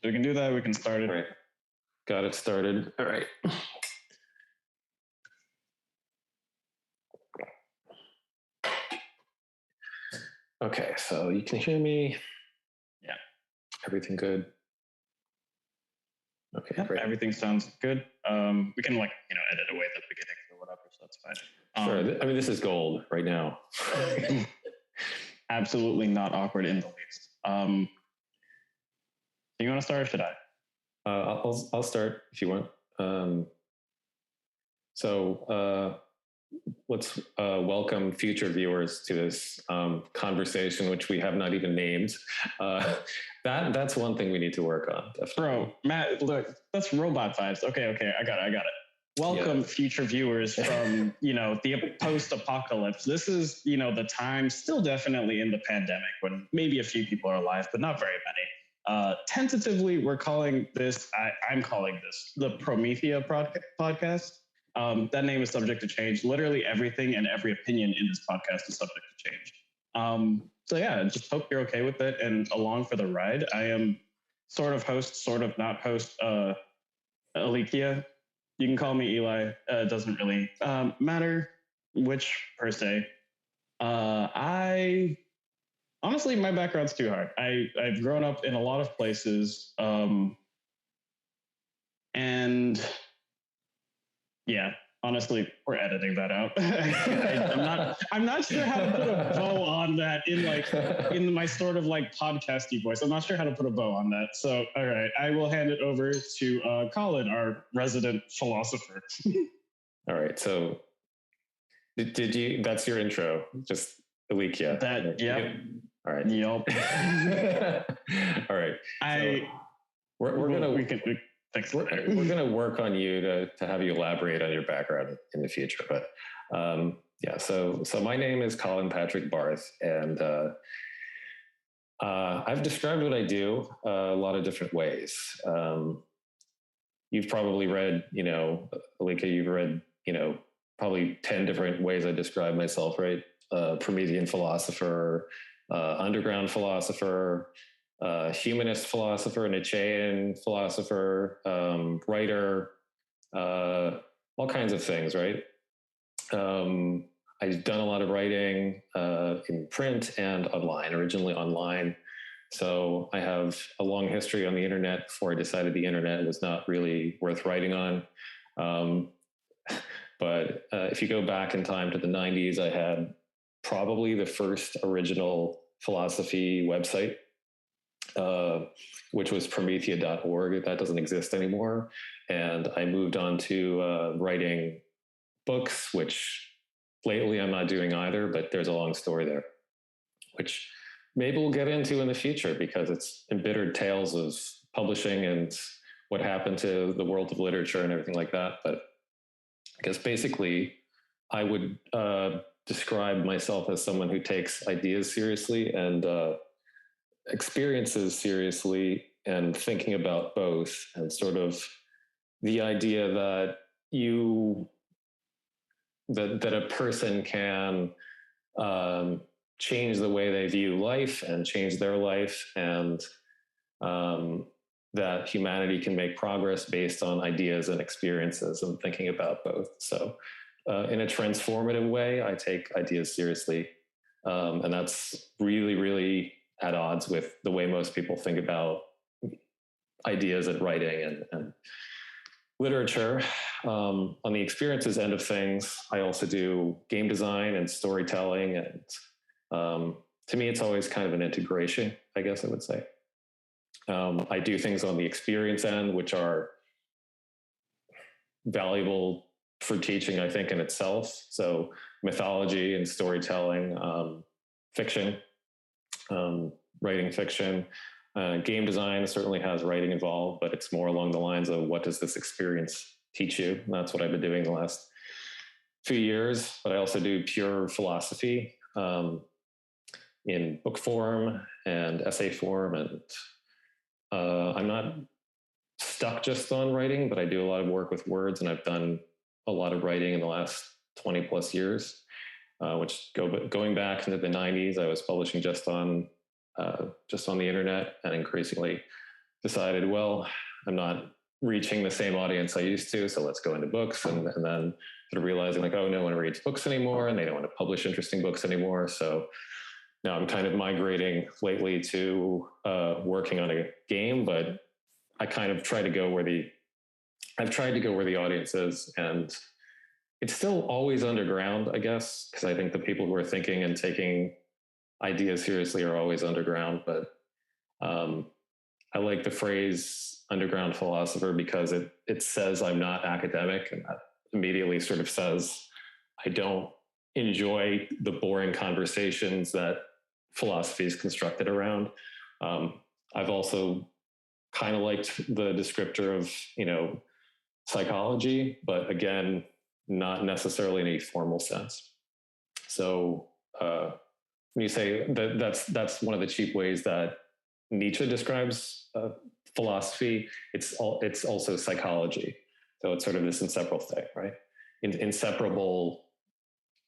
We can do that. We can start it. All right. Got it started. All right. Okay, so you can hear me? Yeah. Everything good? Okay, yeah, great. Everything sounds good. We can edit away the beginning or whatever, so that's fine. Sure. I mean, this is gold right now. Absolutely not awkward in the least. Do you want to start or should I? I'll start if you want. Let's welcome future viewers to this conversation, which we have not even named. That's one thing we need to work on. Definitely. Bro, Matt, look, that's robot vibes. Okay, I got it. Welcome, future viewers from the post-apocalypse. This is the time, still definitely in the pandemic, when maybe a few people are alive, but not very many. Tentatively, we're calling this. I'm calling this the Promethean podcast. That name is subject to change. Literally everything and every opinion in this podcast is subject to change. So yeah, just hope you're okay with it and along for the ride. I am sort of host, sort of not host, Alikia. You can call me Eli. It doesn't really matter which per se. I honestly, my background's too hard. I've grown up in a lot of places, and yeah, honestly, we're editing that out. I'm not sure how to put a bow on that in my sort of podcasty voice. I'm not sure how to put a bow on that. So, all right, I will hand it over to Colin, our resident philosopher. All right. So, did you? That's your intro, just Alikia. That yeah. All right. Yep. All right. We're gonna work on you to have you elaborate on your background in the future. But so my name is Colin Patrick Barth, and I've described what I do a lot of different ways. You've probably read, Alika, you've read, probably 10 different ways I describe myself, right? Promethean philosopher, underground philosopher, humanist philosopher, Nietzschean philosopher, writer, all kinds of things, right? I've done a lot of writing in print and online, originally online. So I have a long history on the internet before I decided the internet was not really worth writing on. But if you go back in time to the 90s, I had probably the first original philosophy website, which was promethea.org. That doesn't exist anymore. And I moved on to writing books, which lately I'm not doing either, but there's a long story there, which maybe we'll get into in the future because it's embittered tales of publishing and what happened to the world of literature and everything like that. But I guess basically I would describe myself as someone who takes ideas seriously and experiences seriously, and thinking about both, and sort of the idea that that a person can change the way they view life and change their life, and that humanity can make progress based on ideas and experiences, and thinking about both. So in a transformative way, I take ideas seriously. And that's really, really at odds with the way most people think about ideas and writing and literature. On the experiences end of things, I also do game design and storytelling. And to me, it's always kind of an integration, I guess I would say. I do things on the experience end, which are valuable for teaching, I think, in itself. So mythology and storytelling, fiction, writing fiction. Game design certainly has writing involved, but it's more along the lines of what does this experience teach you? And that's what I've been doing the last few years. But I also do pure philosophy in book form and essay form. And I'm not stuck just on writing, but I do a lot of work with words, and I've done a lot of writing in the last 20 plus years, which going back into the 90s, I was publishing just on the internet, and increasingly decided, well, I'm not reaching the same audience I used to, so let's go into books. And then sort of realizing like, oh, no one reads books anymore, and they don't want to publish interesting books anymore. So now I'm kind of migrating lately to working on a game, but I kind of try to go where I've tried to go where the audience is, and it's still always underground, I guess, because I think the people who are thinking and taking ideas seriously are always underground. But I like the phrase underground philosopher because it says I'm not academic, and that immediately sort of says I don't enjoy the boring conversations that philosophy is constructed around. I've also kind of liked the descriptor of, psychology, but again, not necessarily in a formal sense. So when you say that's one of the cheap ways that Nietzsche describes philosophy, it's also psychology. So it's sort of this inseparable thing, right? Inseparable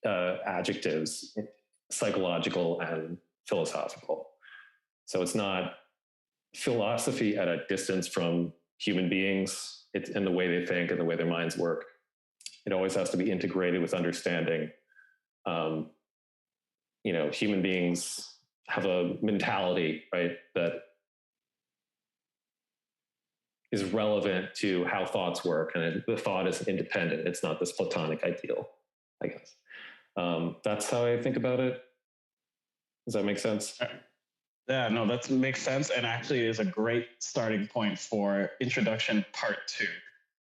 adjectives, psychological and philosophical. So it's not philosophy at a distance from human beings. It's in the way they think and the way their minds work. It always has to be integrated with understanding. Human beings have a mentality, right, that is relevant to how thoughts work, and the thought is independent. It's not this Platonic ideal, I guess. That's how I think about it. Does that make sense? Yeah, no, that makes sense, and actually is a great starting point for introduction part 2.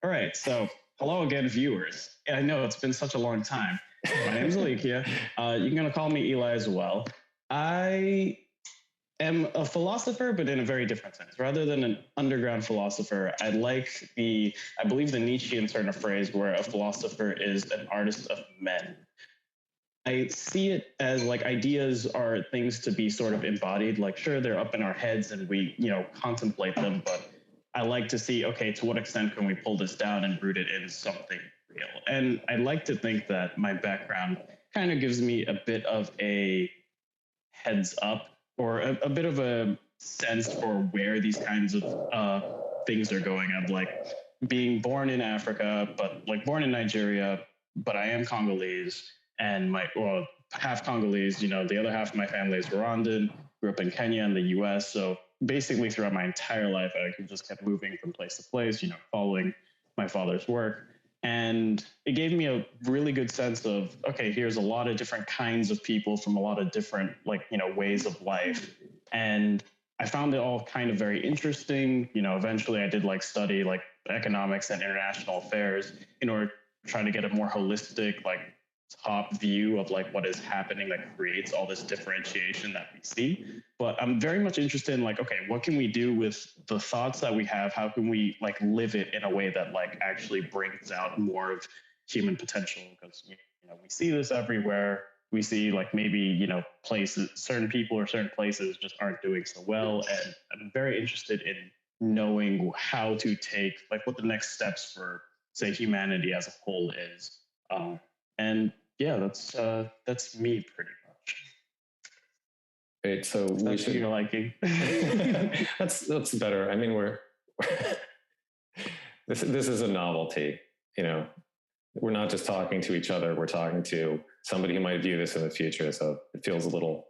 All right, so hello again, viewers. I know it's been such a long time. My name is Alikia. You're going to call me Eli as well. I am a philosopher, but in a very different sense. Rather than an underground philosopher, I believe the Nietzschean sort of phrase where a philosopher is an artist of men. I see it as like ideas are things to be sort of embodied. Like, sure, they're up in our heads and we, contemplate them, but I like to see, okay, to what extent can we pull this down and root it in something real? And I like to think that my background kind of gives me a bit of a heads up, or a bit of a sense for where these kinds of things are going. I'm like being born in Africa, but like born in Nigeria, but I am Congolese, and half Congolese, the other half of my family is Rwandan, grew up in Kenya and the US. So basically throughout my entire life, I just kept moving from place to place, following my father's work. And it gave me a really good sense of, okay, here's a lot of different kinds of people from a lot of different, ways of life. And I found it all kind of very interesting. Eventually I did study economics and international affairs in order to try to get a more holistic, top view of what is happening that creates all this differentiation that we see. But I'm very much interested in okay, what can we do with the thoughts that we have? How can we live it in a way that actually brings out more of human potential? Because we see this everywhere. We see maybe places, certain people or certain places just aren't doing so well, and I'm very interested in knowing how to take what the next steps for, say, humanity as a whole is. And yeah, that's me pretty much. Great. So we should. You're liking. That's better. I mean, this is a novelty. We're not just talking to each other. We're talking to somebody who might view this in the future. So it feels a little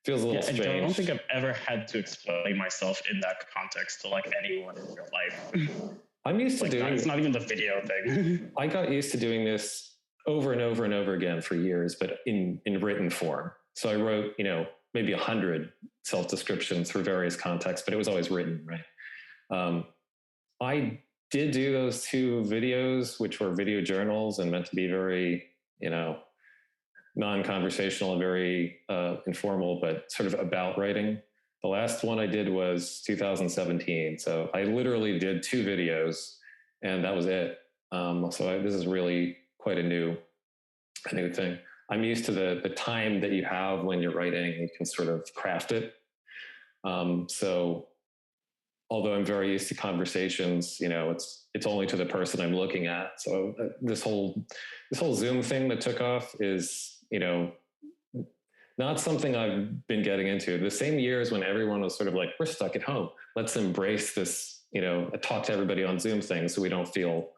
strange. I don't think I've ever had to explain myself in that context to anyone in real life. I'm used to doing. It's not even the video thing. I got used to doing this over and over and over again for years, but in written form. So I wrote, maybe 100 self-descriptions for various contexts, but it was always written, right? I did do those 2 videos, which were video journals and meant to be very, non-conversational and very informal, but sort of about writing. The last one I did was 2017. So I literally did 2 videos and that was it. This is really quite a new thing. I'm used to the time that you have when you're writing. You can sort of craft it. So although I'm very used to conversations, it's only to the person I'm looking at. So this whole Zoom thing that took off is, not something I've been getting into. The same years when everyone was sort of like, we're stuck at home, let's embrace this, talk to everybody on Zoom thing so we don't feel,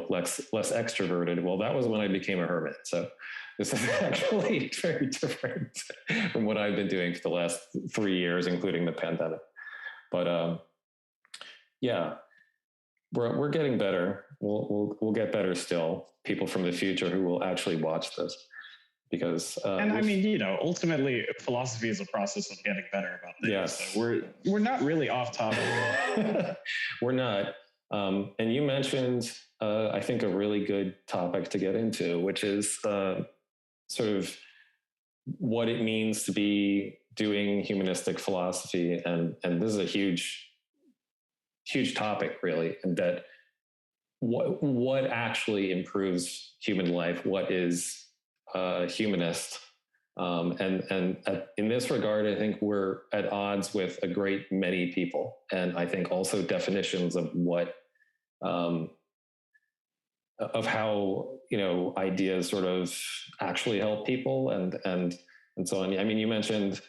less extroverted. Well, that was when I became a hermit. So this is actually very different from what I've been doing for the last 3 years, including the pandemic. But yeah, we're getting better. We'll get better still. People from the future who will actually watch this. Because and I mean, ultimately, philosophy is a process of getting better about things. Yes. So we're not really off topic. We're not. And you mentioned, I think, a really good topic to get into, which is sort of what it means to be doing humanistic philosophy, and this is a huge topic, really, and that what actually improves human life, what is humanist. And in this regard, I think we're at odds with a great many people, and I think also definitions of what of how ideas sort of actually help people and so on. I mean, you mentioned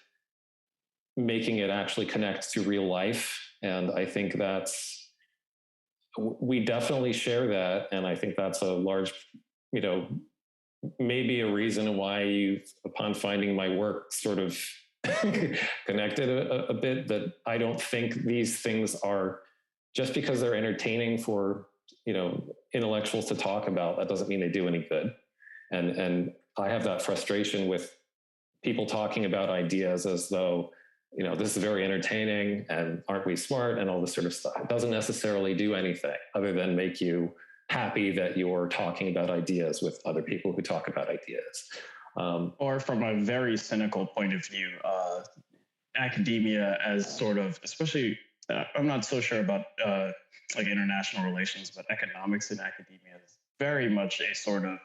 making it actually connect to real life, and I think we definitely share that, and I think that's a large, maybe a reason why you, upon finding my work, sort of connected a bit, that I don't think these things are, just because they're entertaining for, intellectuals to talk about, that doesn't mean they do any good. And I have that frustration with people talking about ideas as though, this is very entertaining and aren't we smart and all this sort of stuff. It doesn't necessarily do anything other than make you happy that you're talking about ideas with other people who talk about ideas. Or from a very cynical point of view, academia as sort of, especially, I'm not so sure about like international relations, but economics in academia is very much a sort of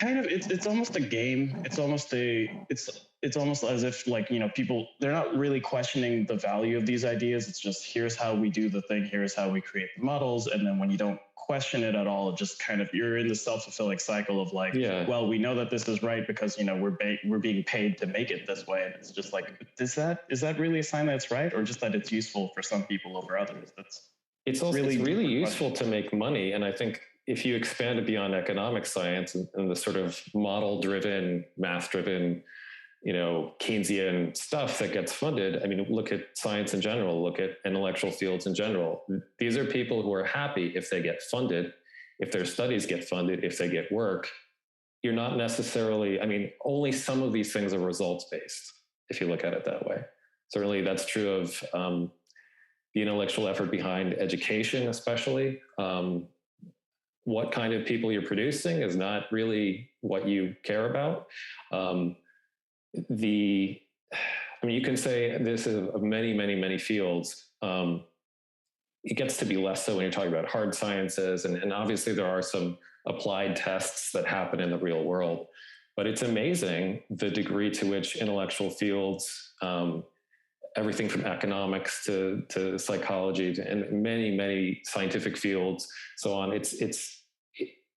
it's almost a game. It's almost as if, like, people, they're not really questioning the value of these ideas. It's just, here's how we do the thing, here's how we create the models. And then when you don't question it at all, it just kind of, you're in the self-fulfilling cycle of like, well, we know that this is right because, we're being paid to make it this way. And it's just like, is that really a sign that it's right? Or just that it's useful for some people over others? It's really useful to make money. And I think if you expand it beyond economic science and the sort of model-driven, math-driven, Keynesian stuff that gets funded, I mean, look at science in general, look at intellectual fields in general. These are people who are happy if they get funded, if their studies get funded, if they get work. You're not necessarily, I mean, only some of these things are results-based, if you look at it that way. Certainly that's true of the intellectual effort behind education, especially. What kind of people you're producing is not really what you care about. You can say this is of many, many, many fields. It gets to be less so when you're talking about hard sciences, and obviously there are some applied tests that happen in the real world. But it's amazing the degree to which intellectual fields, everything from economics to psychology and many, many scientific fields, so on.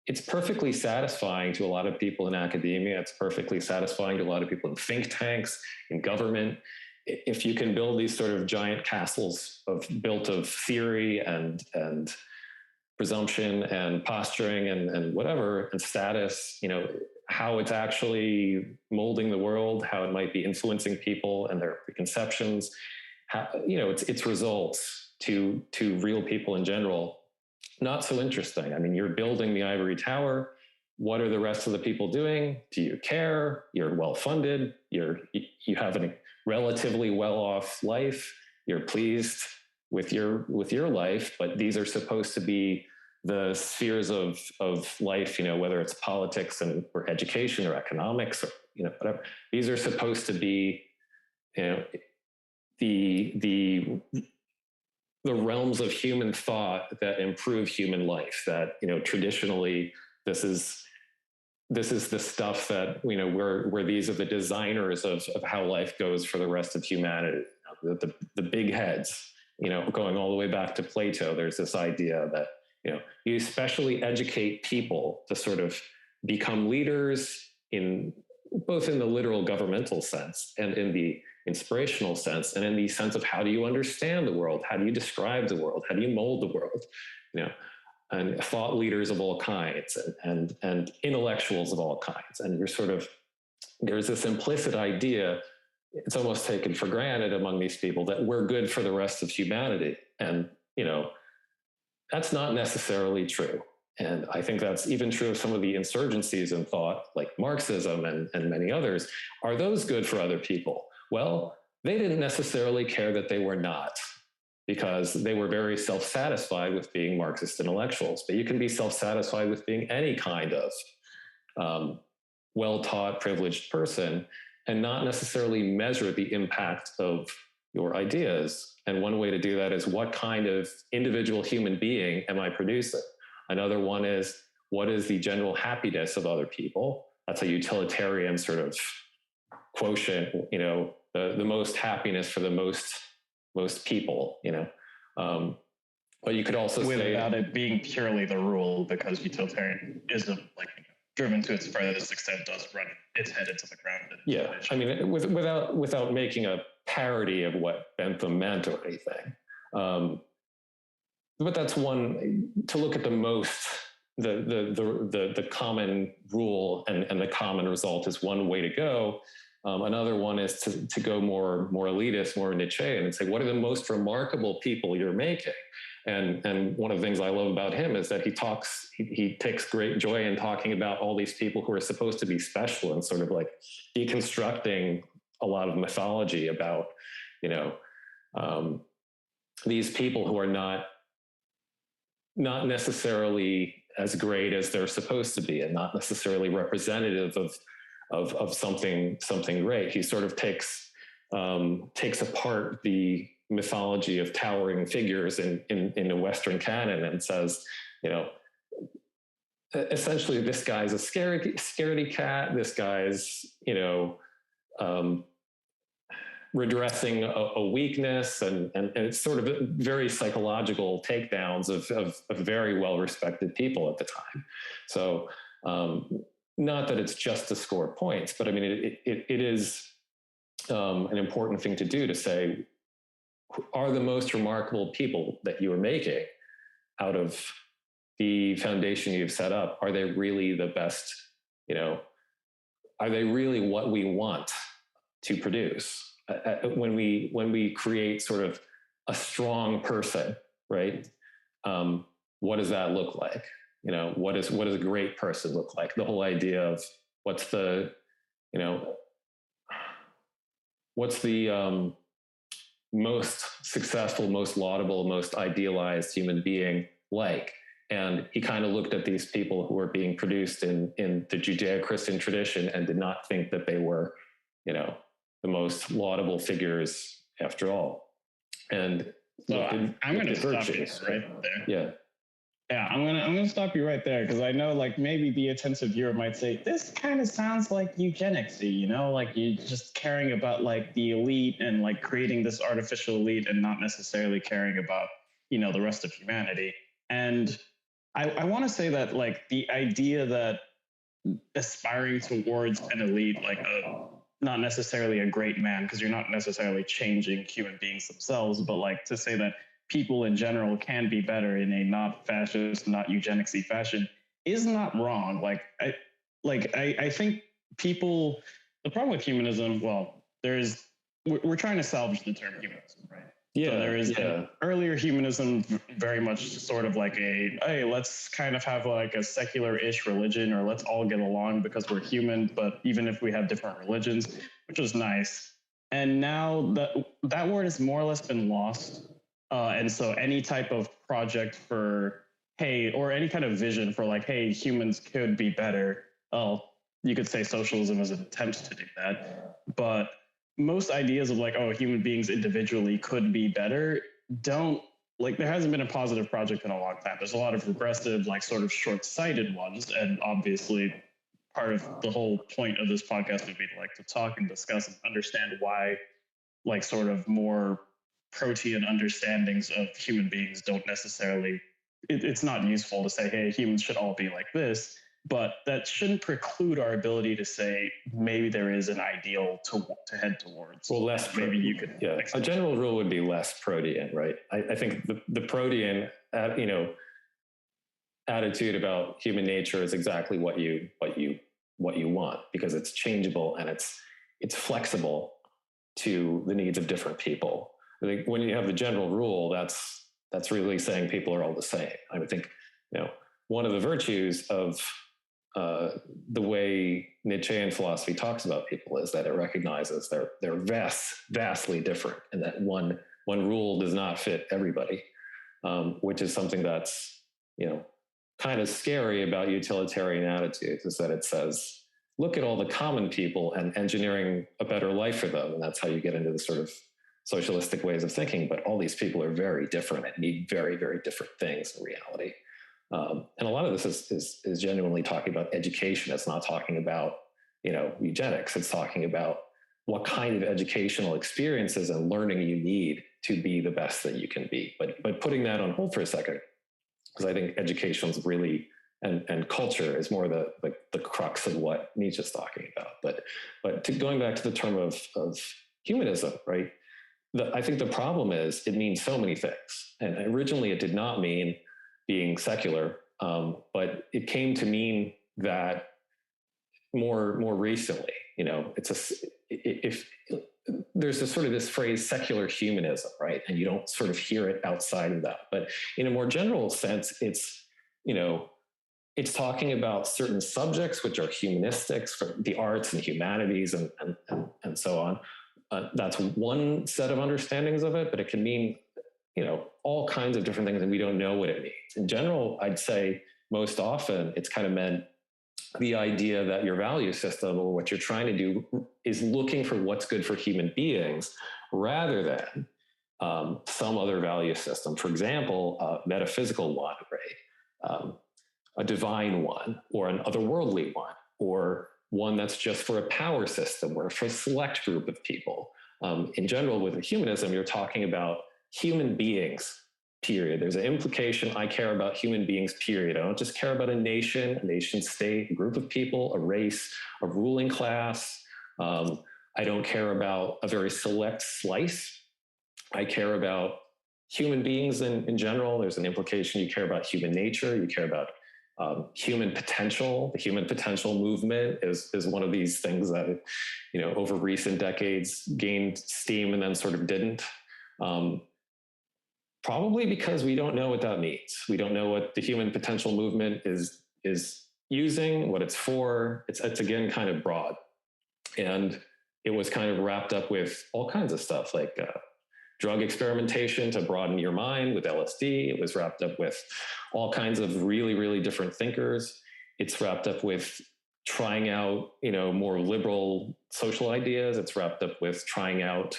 It's perfectly satisfying to a lot of people in academia. It's perfectly satisfying to a lot of people in think tanks, in government. If you can build these sort of giant castles built of theory and presumption and posturing and whatever, and status, how it's actually molding the world, how it might be influencing people and their preconceptions, its results to real people in general. Not so interesting. I mean, you're building the ivory tower. What are the rest of the people doing? Do you care? You're well-funded. You have a relatively well-off life. You're pleased with your life, but these are supposed to be the spheres of life, whether it's politics or education or economics or, whatever. These are supposed to be, the realms of human thought that improve human life, that, traditionally this is the stuff that, where these are the designers of how life goes for the rest of humanity, the big heads, going all the way back to Plato. There's this idea that, you especially educate people to sort of become leaders in both in the literal governmental sense and in the inspirational sense, and in the sense of how do you understand the world? How do you describe the world? How do you mold the world? You know, and thought leaders of all kinds and intellectuals of all kinds. And there's this implicit idea, it's almost taken for granted among these people, that we're good for the rest of humanity. And, you know, that's not necessarily true. And I think that's even true of some of the insurgencies in thought, like Marxism and many others. Are those good for other people? Well, they didn't necessarily care that they were not, because they were very self-satisfied with being Marxist intellectuals. But you can be self-satisfied with being any kind of well-taught, privileged person and not necessarily measure the impact of your ideas. And one way to do that is, what kind of individual human being am I producing? Another one is, what is the general happiness of other people? That's a utilitarian sort of quotient, you know, the most happiness for the most people, you know. But you could also say, without it being purely the rule, because utilitarianism, like, driven to its furthest extent, does run its head into the ground. Yeah, I mean, without making a parody of what Bentham meant or anything. But that's one, to look at the most, the common rule and the common result is one way to go. Another one is to go more elitist, more Nietzschean, and say, what are the most remarkable people you're making? And one of the things I love about him is that he takes great joy in talking about all these people who are supposed to be special, and sort of like deconstructing a lot of mythology about, you know, these people who are not necessarily as great as they're supposed to be, and not necessarily representative of something great. He sort of takes apart the mythology of towering figures in the Western canon and says, you know, essentially, this guy's a scaredy cat. This guy's, you know, redressing a weakness, and it's sort of very psychological takedowns of very well-respected people at the time. So not that it's just to score points, but I mean, it is an important thing to do, to say, are the most remarkable people that you are making out of the foundation you've set up, are they really the best, you know, are they really what we want to produce? When we create sort of a strong person, right? What does that look like? You know, what does a great person look like? The whole idea of what's the most successful, most laudable, most idealized human being like? And he kind of looked at these people who were being produced in the Judeo-Christian tradition and did not think that they were, you know, the most laudable figures after all. And so I'm going to stop you right there. Yeah. Yeah, I'm gonna stop you right there, because I know, like, maybe the attentive viewer might say, this kind of sounds like eugenics-y, you know, like you're just caring about like the elite and like creating this artificial elite and not necessarily caring about, you know, the rest of humanity. And I want to say that, like, the idea that aspiring towards an elite, like not necessarily a great man, because you're not necessarily changing human beings themselves, but like to say that people in general can be better in a not fascist, not eugenicsy fashion is not wrong. I think people, the problem with humanism, well, we're trying to salvage the term humanism, right? Yeah. So there is an earlier humanism, very much sort of like hey, let's kind of have like a secular-ish religion, or let's all get along because we're human, but even if we have different religions, which was nice. And now that word has more or less been lost. And so any type of project for, hey, or any kind of vision for like, hey, humans could be better. Well, you could say socialism is an attempt to do that. But most ideas of like, oh, human beings individually could be better don't, like, there hasn't been a positive project in a long time. There's a lot of regressive, like sort of short-sighted ones. And obviously part of the whole point of this podcast would be to talk and discuss and understand why, like, sort of more protean understandings of human beings don't necessarily, it's not useful to say, hey, humans should all be like this. but that shouldn't preclude our ability to say maybe there is an ideal to head towards. Well, maybe you could. Yeah, a general rule would be less protean, right? I think the protean, attitude about human nature is exactly what you want, because it's changeable and it's flexible to the needs of different people. I think when you have the general rule, that's really saying people are all the same. I would think, one of the virtues of the way Nietzschean philosophy talks about people is that it recognizes they're vastly different, and that one rule does not fit everybody, which is something that's kind of scary about utilitarian attitudes, is that it says, look at all the common people and engineering a better life for them, and that's how you get into the sort of socialistic ways of thinking. But all these people are very different and need very, very different things in reality. And a lot of this is genuinely talking about education. It's not talking about, eugenics. It's talking about what kind of educational experiences and learning you need to be the best that you can be. But putting that on hold for a second, because I think education's really, and culture is more the crux of what Nietzsche's talking about. But going back to the term of humanism, right? I think the problem is it means so many things. And originally it did not mean being secular, but it came to mean that more recently. If there's this phrase secular humanism, right? And you don't sort of hear it outside of that. But in a more general sense, it's talking about certain subjects which are humanistics, for the arts and humanities and so on. That's one set of understandings of it, but it can mean all kinds of different things, and we don't know what it means. In general, I'd say most often it's kind of meant the idea that your value system, or what you're trying to do, is looking for what's good for human beings rather than some other value system. For example, a metaphysical one, right? A divine one, or an otherworldly one, or one that's just for a power system or for a select group of people. In general, with humanism, you're talking about human beings, period. There's an implication, I care about human beings, period. I don't just care about a nation state, a group of people, a race, a ruling class. I don't care about a very select slice. I care about human beings in general. There's an implication you care about human nature, you care about human potential. The human potential movement is one of these things that, over recent decades gained steam and then sort of didn't. Probably because we don't know what that means. We don't know what the human potential movement is using, what it's for. It's again kind of broad, and it was kind of wrapped up with all kinds of stuff like drug experimentation to broaden your mind with LSD. It was wrapped up with all kinds of really, really different thinkers. It's wrapped up with trying out, more liberal social ideas. It's wrapped up with trying out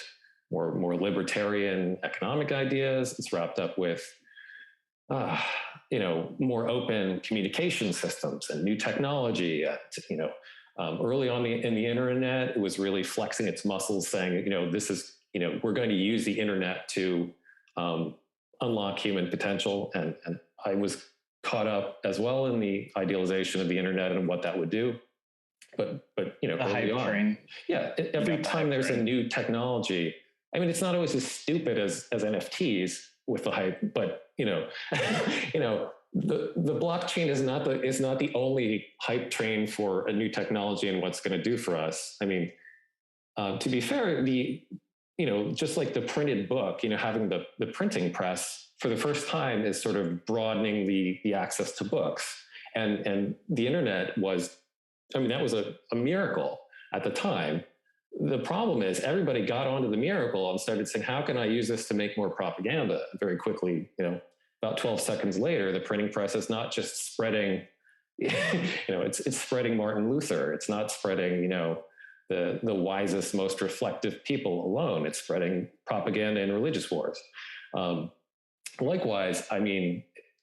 more libertarian economic ideas. It's wrapped up with, more open communication systems and new technology. Early on in the internet, it was really flexing its muscles, saying, this is, we're going to use the internet to unlock human potential. And I was caught up as well in the idealization of the internet and what that would do. But the hype train. Yeah, every time there's a new technology, I mean, it's not always as stupid as NFTs with the hype, but the blockchain is not the only hype train for a new technology and what's going to do for us. I mean, to be fair, just like the printed book, having the printing press for the first time is sort of broadening the access to books, and the internet was, that was a miracle at the time. The problem is everybody got onto the miracle and started saying, how can I use this to make more propaganda? Very quickly, about 12 seconds later, the printing press is not just spreading, it's spreading Martin Luther. It's not spreading, the wisest, most reflective people alone. It's spreading propaganda and religious wars. Likewise,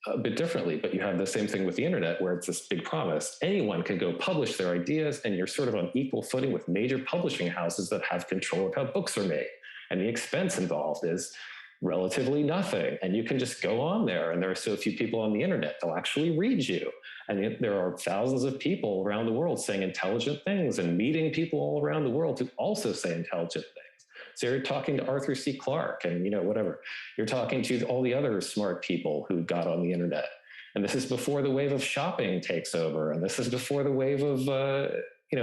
a bit differently, but you have the same thing with the internet, where it's this big promise. Anyone can go publish their ideas, and you're sort of on equal footing with major publishing houses that have control of how books are made. And the expense involved is, relatively nothing. And you can just go on there, and there are so few people on the internet, they'll actually read you. And there are thousands of people around the world saying intelligent things and meeting people all around the world who also say intelligent things. So you're talking to Arthur C. Clarke and, whatever. You're talking to all the other smart people who got on the internet. And this is before the wave of shopping takes over. And this is before the wave of,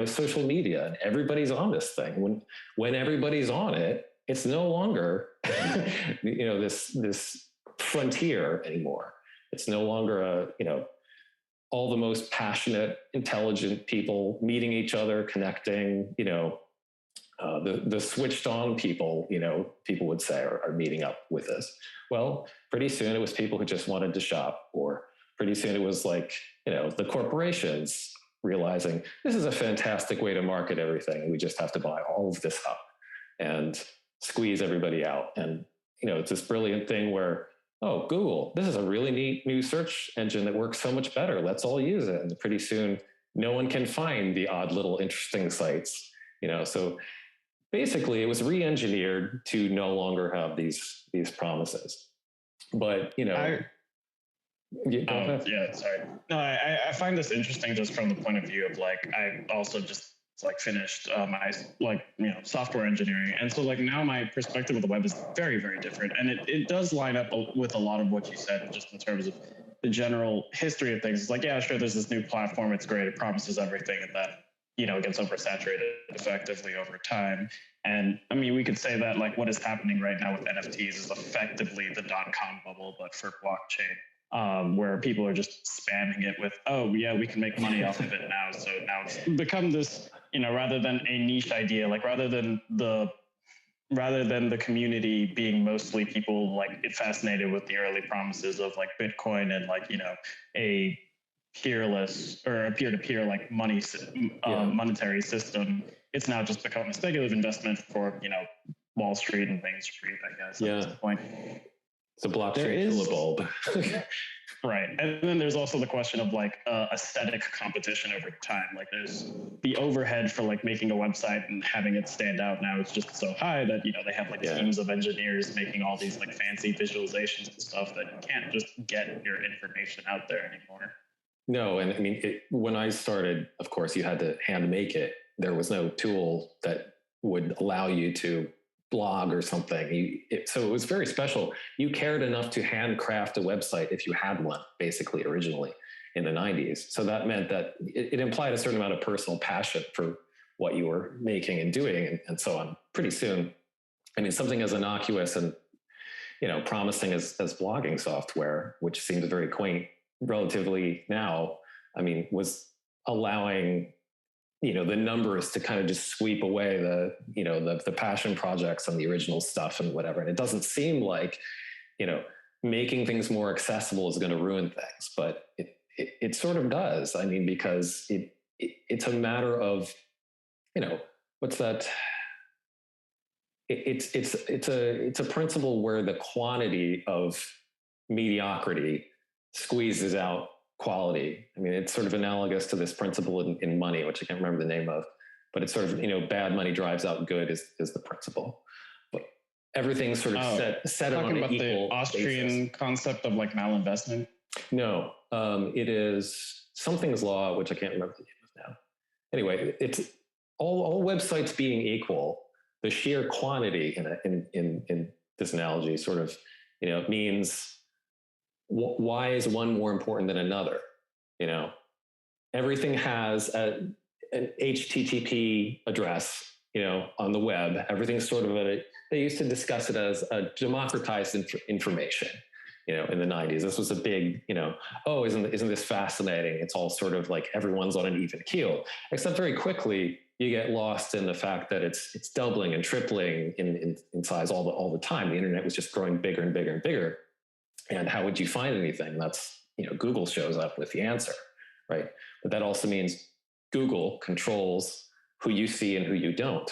social media. And everybody's on this thing. When everybody's on it, it's no longer, this frontier anymore. It's no longer all the most passionate, intelligent people meeting each other, connecting, the switched on people, people would say are meeting up with us. Well, pretty soon it was people who just wanted to shop, or pretty soon it was like, the corporations realizing this is a fantastic way to market everything. And we just have to buy all of this up and squeeze everybody out. And, it's this brilliant thing where, oh, Google, this is a really neat new search engine that works so much better. Let's all use it. And pretty soon no one can find the odd little interesting sites, so basically it was re-engineered to no longer have these promises. But, yeah, sorry. No, I find this interesting just from the point of view of like, I also just finished my software engineering. And so now my perspective of the web is very, very different. And it does line up with a lot of what you said, just in terms of the general history of things. It's like, yeah, sure, there's this new platform. It's great. It promises everything. And then, it gets oversaturated effectively over time. And I mean, we could say that what is happening right now with NFTs is effectively the .com bubble, but for blockchain. Where people are just spamming it with, oh yeah, we can make money off of it now. So now it's become this, rather than a niche idea, rather than the community being mostly people fascinated with the early promises of Bitcoin and a peerless or a peer-to-peer money monetary system. It's now just become a speculative investment for Wall Street and Main Street, I guess. At this point. It's a blockchain bulb. Right. And then there's also the question of aesthetic competition over time. There's the overhead for making a website and having it stand out now is just so high that, they have teams of engineers making all these fancy visualizations and stuff that you can't just get your information out there anymore. No. And I mean, when I started, of course, you had to hand make it. There was no tool that would allow you to blog or something. So it was very special. You cared enough to handcraft a website if you had one, basically, originally in the 90s. So that meant that it implied a certain amount of personal passion for what you were making and doing and so on. Pretty soon, I mean, something as innocuous and, promising as blogging software, which seems very quaint relatively now, I mean, was allowing the numbers to kind of just sweep away the passion projects and the original stuff and whatever. And it doesn't seem like, making things more accessible is going to ruin things, but it sort of does. I mean, because it's a matter of, what's that? It's a principle where the quantity of mediocrity squeezes out quality. I mean, it's sort of analogous to this principle in money, which I can't remember the name of, but it's sort of, bad money drives out good is the principle. But everything's sort of set on an equal the Austrian basis. Concept of malinvestment? No, it is something's law, which I can't remember the name of now. Anyway, it's all websites being equal, the sheer quantity in this analogy sort of, means why is one more important than another? Everything has an HTTP address, on the web. Everything's sort of they used to discuss it as a democratized information, in the 90s. This was a big, oh, isn't this fascinating? It's all sort of everyone's on an even keel, except very quickly you get lost in the fact that it's doubling and tripling in size all the time. The internet was just growing bigger and bigger and bigger. And how would you find anything? That's, Google shows up with the answer, right? But that also means Google controls who you see and who you don't,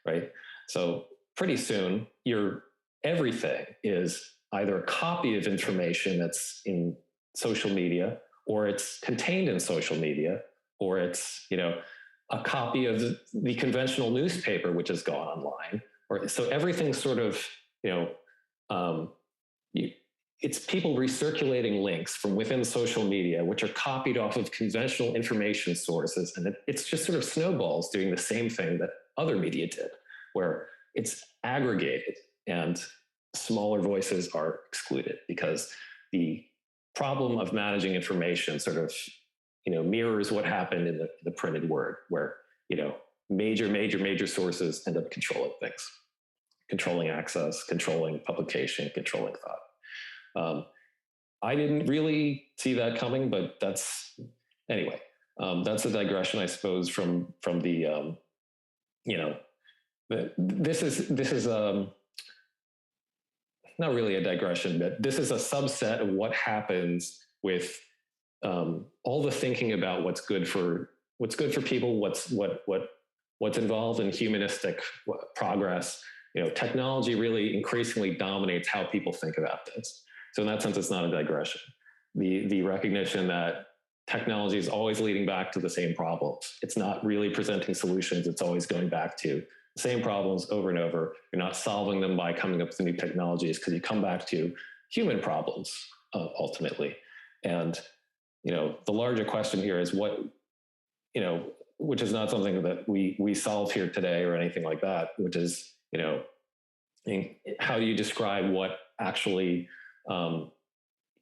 right? So pretty soon, everything is either a copy of information that's in social media, or it's contained in social media, or it's, a copy of the conventional newspaper, which has gone online. So everything's sort of, um, it's people recirculating links from within social media, which are copied off of conventional information sources. And it's just sort of snowballs doing the same thing that other media did, where it's aggregated and smaller voices are excluded, because the problem of managing information sort of, mirrors what happened in the printed word, where, major sources end up controlling things, controlling access, controlling publication, controlling thought. I didn't really see that coming, but that's a digression, I suppose, from the, this is not really a digression, but this is a subset of what happens with all the thinking about what's good for people, what's involved in humanistic progress. Technology really increasingly dominates how people think about this. So in that sense, it's not a digression. The recognition that technology is always leading back to the same problems. It's not really presenting solutions. It's always going back to the same problems over and over. You're not solving them by coming up with new technologies, because you come back to human problems ultimately. And, the larger question here is what, which is not something that we solve here today or anything like that, which is, how do you describe what actually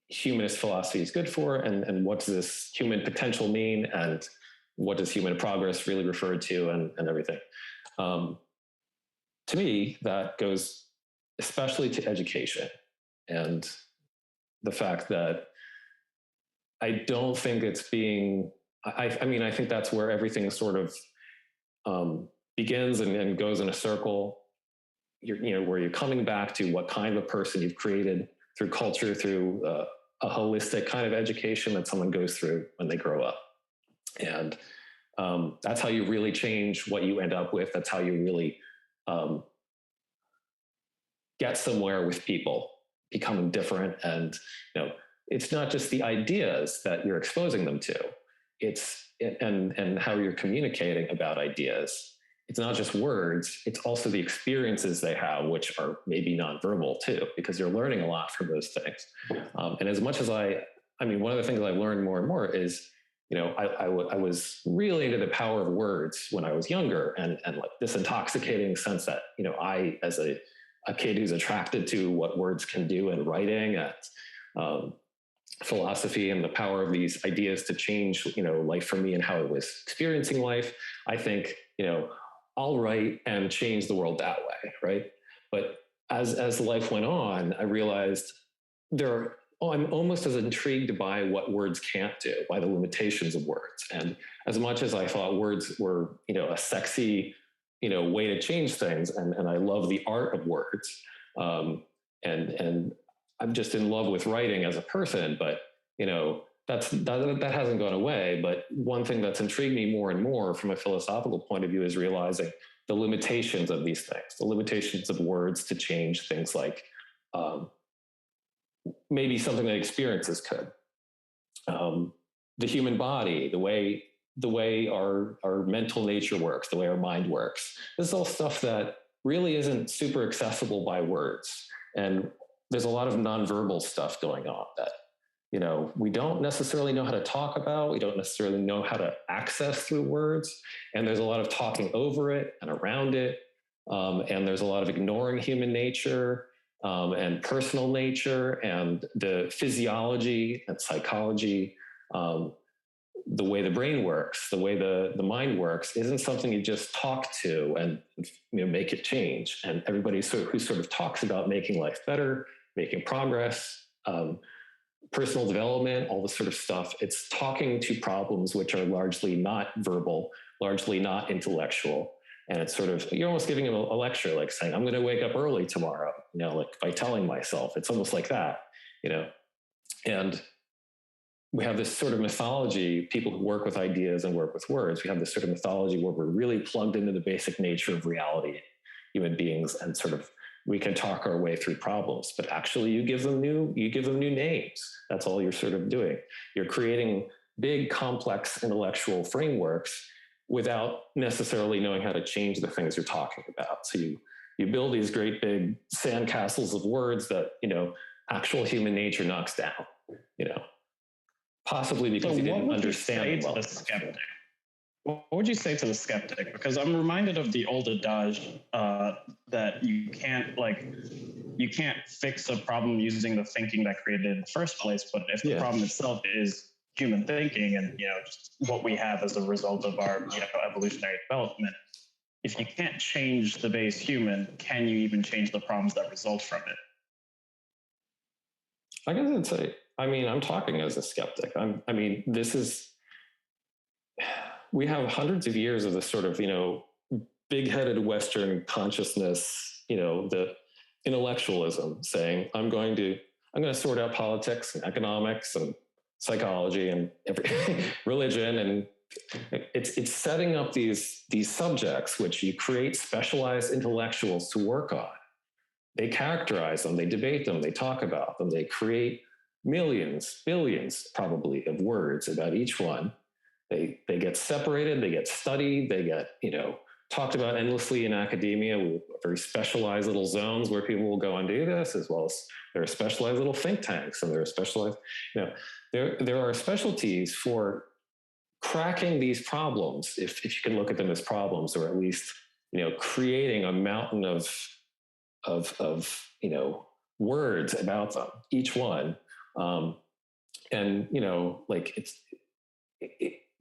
humanist philosophy is good for, and what does this human potential mean, and what does human progress really refer to, and everything. To me, that goes especially to education, and the fact that I don't think it's being, I think that's where everything sort of begins and goes in a circle. Where you're coming back to what kind of a person you've created through culture, through a holistic kind of education that someone goes through when they grow up. And that's how you really change what you end up with. That's how you really get somewhere with people, becoming different. And, it's not just the ideas that you're exposing them to, and how you're communicating about ideas. It's not just words, it's also the experiences they have, which are maybe nonverbal too, because you're learning a lot from those things. And as much as one of the things I've learned more and more is, I was really into the power of words when I was younger, and like this intoxicating sense that, I, as a kid who's attracted to what words can do in writing, and philosophy, and the power of these ideas to change, life for me and how I was experiencing life, I think, I'll write and change the world that way, right? But as life went on, I realized I'm almost as intrigued by what words can't do, by the limitations of words. And as much as I thought words were, a sexy, way to change things, and I love the art of words, and I'm just in love with writing as a person, but, that hasn't gone away. But one thing that's intrigued me more and more from a philosophical point of view is realizing the limitations of these things, the limitations of words to change things like maybe something that experiences could. The human body, the way our mental nature works, the way our mind works. This is all stuff that really isn't super accessible by words. And there's a lot of nonverbal stuff going on that, we don't necessarily know how to talk about. We don't necessarily know how to access through words. And there's a lot of talking over it and around it. And there's a lot of ignoring human nature, and personal nature, and the physiology and psychology, the way the brain works, the way the mind works, isn't something you just talk to and make it change. And everybody who sort of talks about making life better, making progress, personal development, all this sort of stuff, it's talking to problems which are largely not verbal, largely not intellectual. And it's sort of, you're almost giving them a lecture, like saying, I'm going to wake up early tomorrow, like by telling myself. It's almost like that, and we have this sort of mythology, people who work with ideas and work with words, we have this sort of mythology where we're really plugged into the basic nature of reality, human beings, and sort of we can talk our way through problems. But actually you give them new names. That's all you're sort of doing. You're creating big, complex intellectual frameworks without necessarily knowing how to change the things you're talking about. So you build these great big sandcastles of words that, actual human nature knocks down, possibly because you didn't understand well. The skeptic? What would you say to the skeptic? Because I'm reminded of the old adage that you can't fix a problem using the thinking that created it in the first place. But if the problem itself is human thinking and just what we have as a result of our evolutionary development, if you can't change the base human, can you even change the problems that result from it? I guess I'd say, I'm talking as a skeptic. We have hundreds of years of this sort of, big-headed Western consciousness, the intellectualism saying, I'm going to sort out politics and economics and psychology and religion, and it's setting up these subjects which you create specialized intellectuals to work on. They characterize them, they debate them, they talk about them, they create millions, billions probably of words about each one. They get separated, they get studied, they get talked about endlessly in academia with very specialized little zones where people will go and do this, as well as there are specialized little think tanks, and there are specialized, there are specialties for cracking these problems, if you can look at them as problems, or at least, creating a mountain of words about them, each one.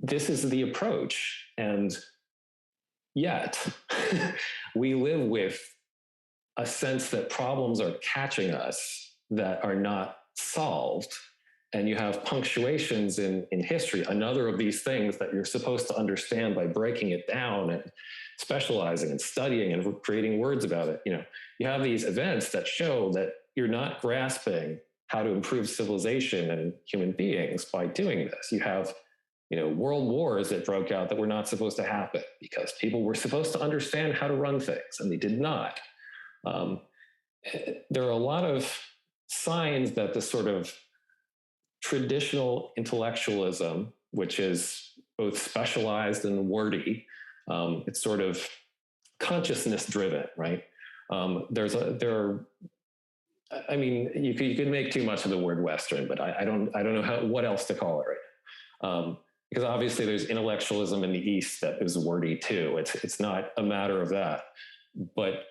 This is the approach. And yet we live with a sense that problems are catching us that are not solved. And you have punctuations in history, another of these things that you're supposed to understand by breaking it down and specializing and studying and creating words about it. You have these events that show that you're not grasping how to improve civilization and human beings by doing this. You have, world wars that broke out that were not supposed to happen because people were supposed to understand how to run things, and they did not. There are a lot of signs that the sort of traditional intellectualism, which is both specialized and wordy, it's sort of consciousness driven, right? You could make too much of the word Western, but I don't know what else to call it right. Because obviously there's intellectualism in the East that is wordy too. It's not a matter of that, but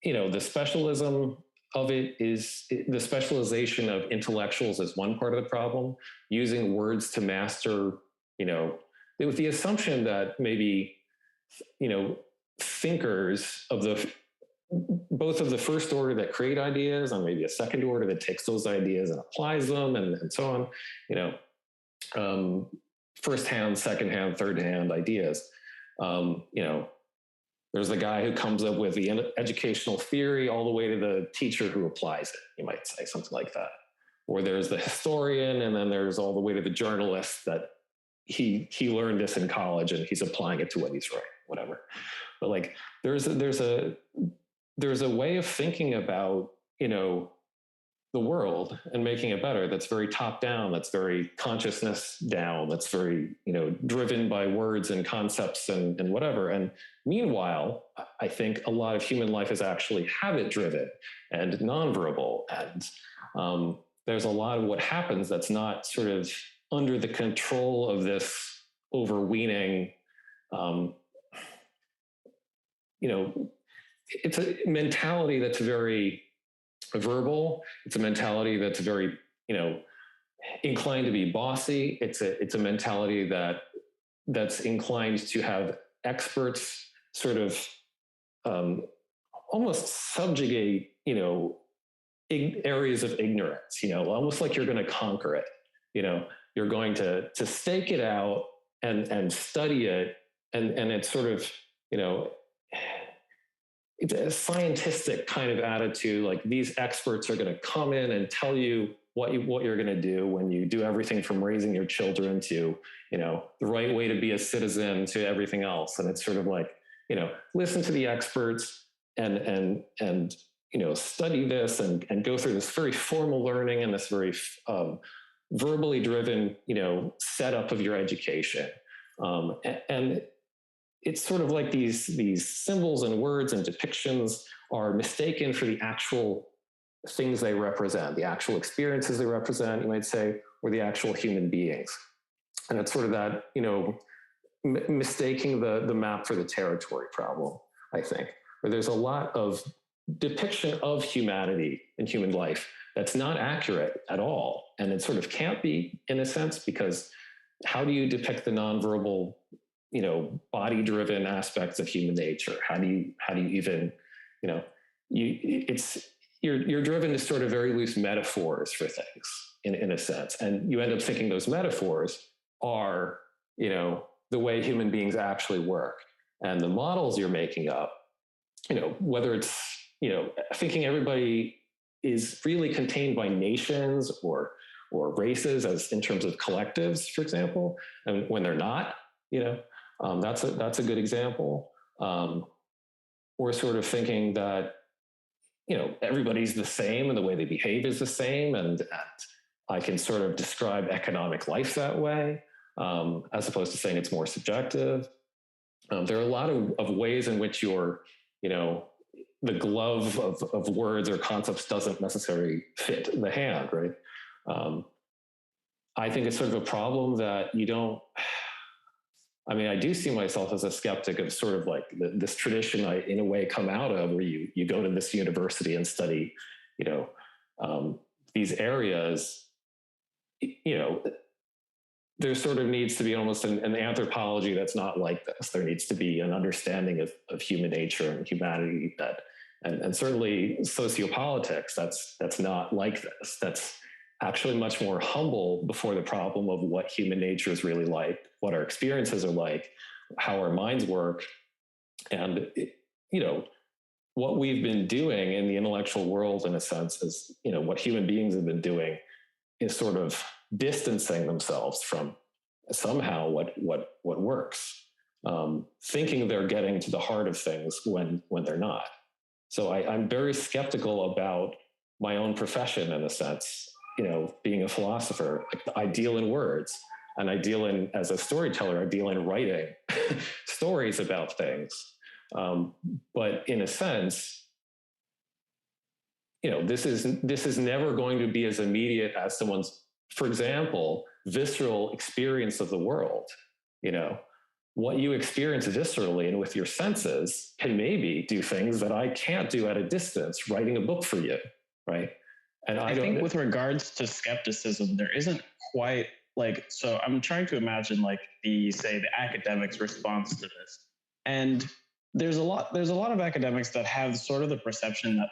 the specialism of it is the specialization of intellectuals is one part of the problem. Using words to master, with the assumption that maybe, thinkers of both of the first order that create ideas and maybe a second order that takes those ideas and applies them and so on, first-hand, second-hand, third-hand ideas. There's the guy who comes up with the educational theory all the way to the teacher who applies it, you might say, something like that. Or there's the historian, and then there's all the way to the journalist that he learned this in college and he's applying it to what he's writing, whatever. But there's a way of thinking about, the world and making it better that's very top down, that's very consciousness down, that's very driven by words and concepts and whatever. And meanwhile, I think a lot of human life is actually habit driven and nonverbal, and there's a lot of what happens that's not sort of under the control of this overweening it's a mentality that's very verbal. It's a mentality that's very, inclined to be bossy. It's a mentality that's inclined to have experts sort of almost subjugate, areas of ignorance, almost like you're going to conquer it. You're going to stake it out and study it. And it's sort of, it's a scientific kind of attitude. Like, these experts are going to come in and tell you what you're going to do when you do everything from raising your children to, the right way to be a citizen to everything else. And it's sort of like, listen to the experts and study this and go through this very formal learning and this very verbally driven, setup of your education. And it's sort of like these symbols and words and depictions are mistaken for the actual things they represent, the actual experiences they represent, you might say, or the actual human beings. And it's sort of that, mistaking the map for the territory problem, I think, where there's a lot of depiction of humanity and human life that's not accurate at all. And it sort of can't be, in a sense, because how do you depict the nonverbal, body-driven aspects of human nature? How do you even, you're driven to sort of very loose metaphors for things in a sense. And you end up thinking those metaphors are, the way human beings actually work. And the models you're making up, whether it's, thinking everybody is really contained by nations or races as in terms of collectives, for example, and when they're not, that's a good example. Or sort of thinking that, everybody's the same and the way they behave is the same. And I can sort of describe economic life that way, as opposed to saying it's more subjective. There are a lot of ways in which your, the glove of words or concepts doesn't necessarily fit the hand, right? I think it's sort of a problem that I do see myself as a skeptic of sort of like this tradition I, in a way, come out of, where you go to this university and study, these areas, there sort of needs to be almost an anthropology that's not like this. There needs to be an understanding of human nature and humanity and certainly sociopolitics that's not like this. That's actually much more humble before the problem of what human nature is really like, what our experiences are like, how our minds work. And, what we've been doing in the intellectual world, in a sense, is, what human beings have been doing is sort of distancing themselves from somehow what works, thinking they're getting to the heart of things when they're not. So I'm very skeptical about my own profession, in a sense, being a philosopher. Like, I deal in words, and I deal in, as a storyteller, I deal in writing stories about things. But in a sense, this is never going to be as immediate as someone's, for example, visceral experience of the world. What you experience viscerally and with your senses can maybe do things that I can't do at a distance, writing a book for you, right? And I think with regards to skepticism, there isn't quite so I'm trying to imagine the academics' response to this. And there's a lot of academics that have sort of the perception that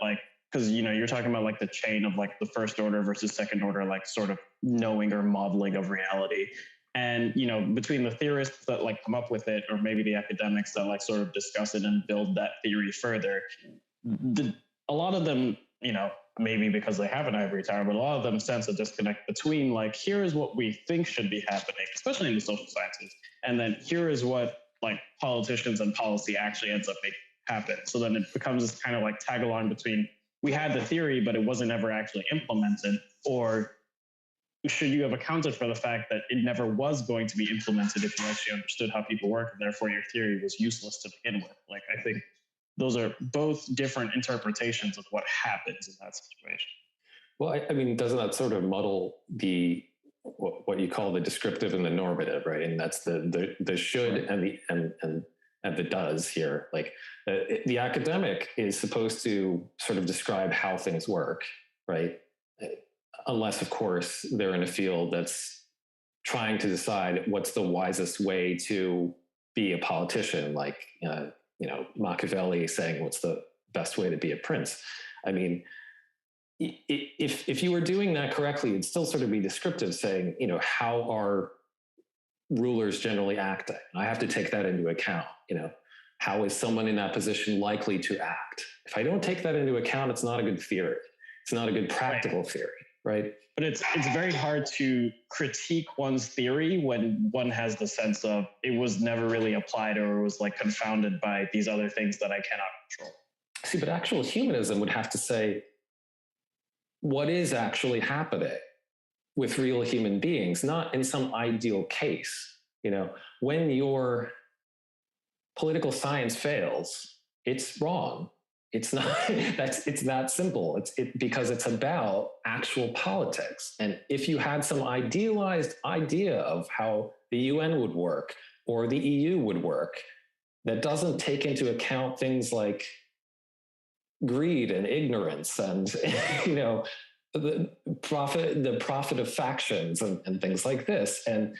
because you're talking about the chain of the first order versus second order, sort of knowing or modeling of reality. And between the theorists that come up with it, or maybe the academics that sort of discuss it and build that theory further, a lot of them, maybe because they have an ivory tower, but a lot of them sense a disconnect between here is what we think should be happening, especially in the social sciences, and then here is what politicians and policy actually ends up making happen. So then it becomes this kind of tag along between, we had the theory, but it wasn't ever actually implemented, or should you have accounted for the fact that it never was going to be implemented if you actually understood how people work, and therefore your theory was useless to begin with? I think those are both different interpretations of what happens in that situation. Well, doesn't that sort of muddle what you call the descriptive and the normative, right? And that's the should and the does here. The academic is supposed to sort of describe how things work, right? Unless, of course, they're in a field that's trying to decide what's the wisest way to be a politician, Machiavelli saying what's the best way to be a prince. If you were doing that correctly, it'd still sort of be descriptive, saying, how are rulers generally acting? I have to take that into account. How is someone in that position likely to act? If I don't take that into account, it's not a good theory. It's not a good practical theory, right? But it's very hard to critique one's theory when one has the sense of it was never really applied, or was confounded by these other things that I cannot control. See, but actual humanism would have to say, what is actually happening with real human beings, not in some ideal case. When you're political science fails, it's wrong. It's not, it's that simple. Because it's about actual politics. And if you had some idealized idea of how the UN would work or the EU would work, that doesn't take into account things like greed and ignorance and, you know, the profit of factions and things like this. And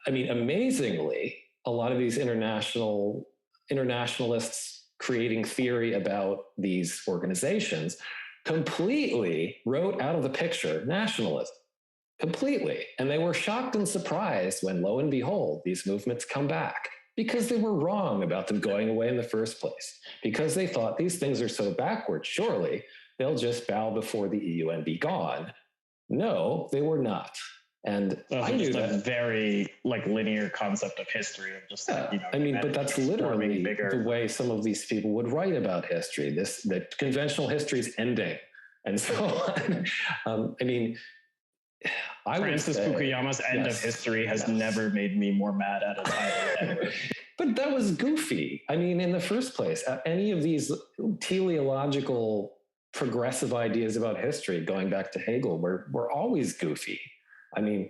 I mean, amazingly, a lot of these internationalists creating theory about these organizations completely wrote out of the picture nationalism, completely. And they were shocked and surprised when, lo and behold, these movements come back because they were wrong about them going away in the first place, because they thought these things are so backward, surely they'll just bow before the EU and be gone. No, they were not. And I knew that a very like linear concept of history of just like, you know, I mean, but that's literally the way some of these people would write about history. The conventional history is ending, and so I mean, Francis Fukuyama's End of History has never made me more mad at a title ever. But that was goofy. I mean, in the first place, any of these teleological progressive ideas about history, going back to Hegel, were always goofy. I mean,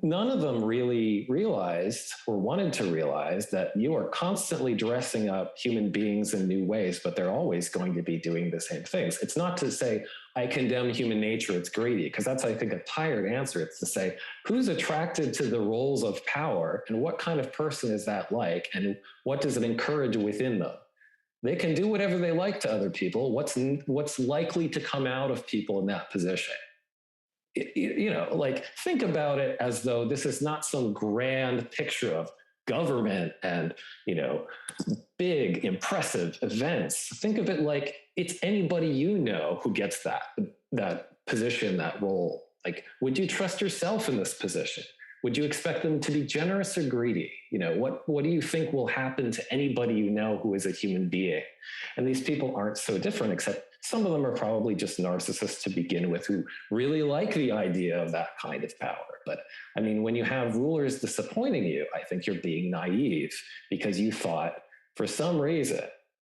none of them really realized or wanted to realize that you are constantly dressing up human beings in new ways, but they're always going to be doing the same things. It's not to say, I condemn human nature, it's greedy, because that's, I think, a tired answer. It's to say, who's attracted to the roles of power and what kind of person is that like, and what does it encourage within them? They can do whatever they like to other people. What's likely to come out of people in that position? You know, like, think about it as though this is not some grand picture of government and, you know, big, impressive events. Think of it like it's anybody you know who gets that position, that role. Like, would you trust yourself in this position? Would you expect them to be generous or greedy? You know, what do you think will happen to anybody you know who is a human being? And these people aren't so different, except some of them are probably just narcissists to begin with who really like the idea of that kind of power. But I mean, when you have rulers disappointing you, I think you're being naive because you thought for some reason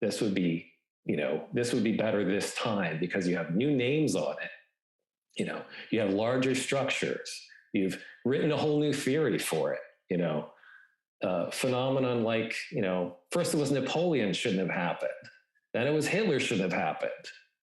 this would be better this time because you have new names on it. You know, you have larger structures. You've written a whole new theory for it, you know, phenomenon like, you know, first it was Napoleon shouldn't have happened. Then it was Hitler shouldn't have happened.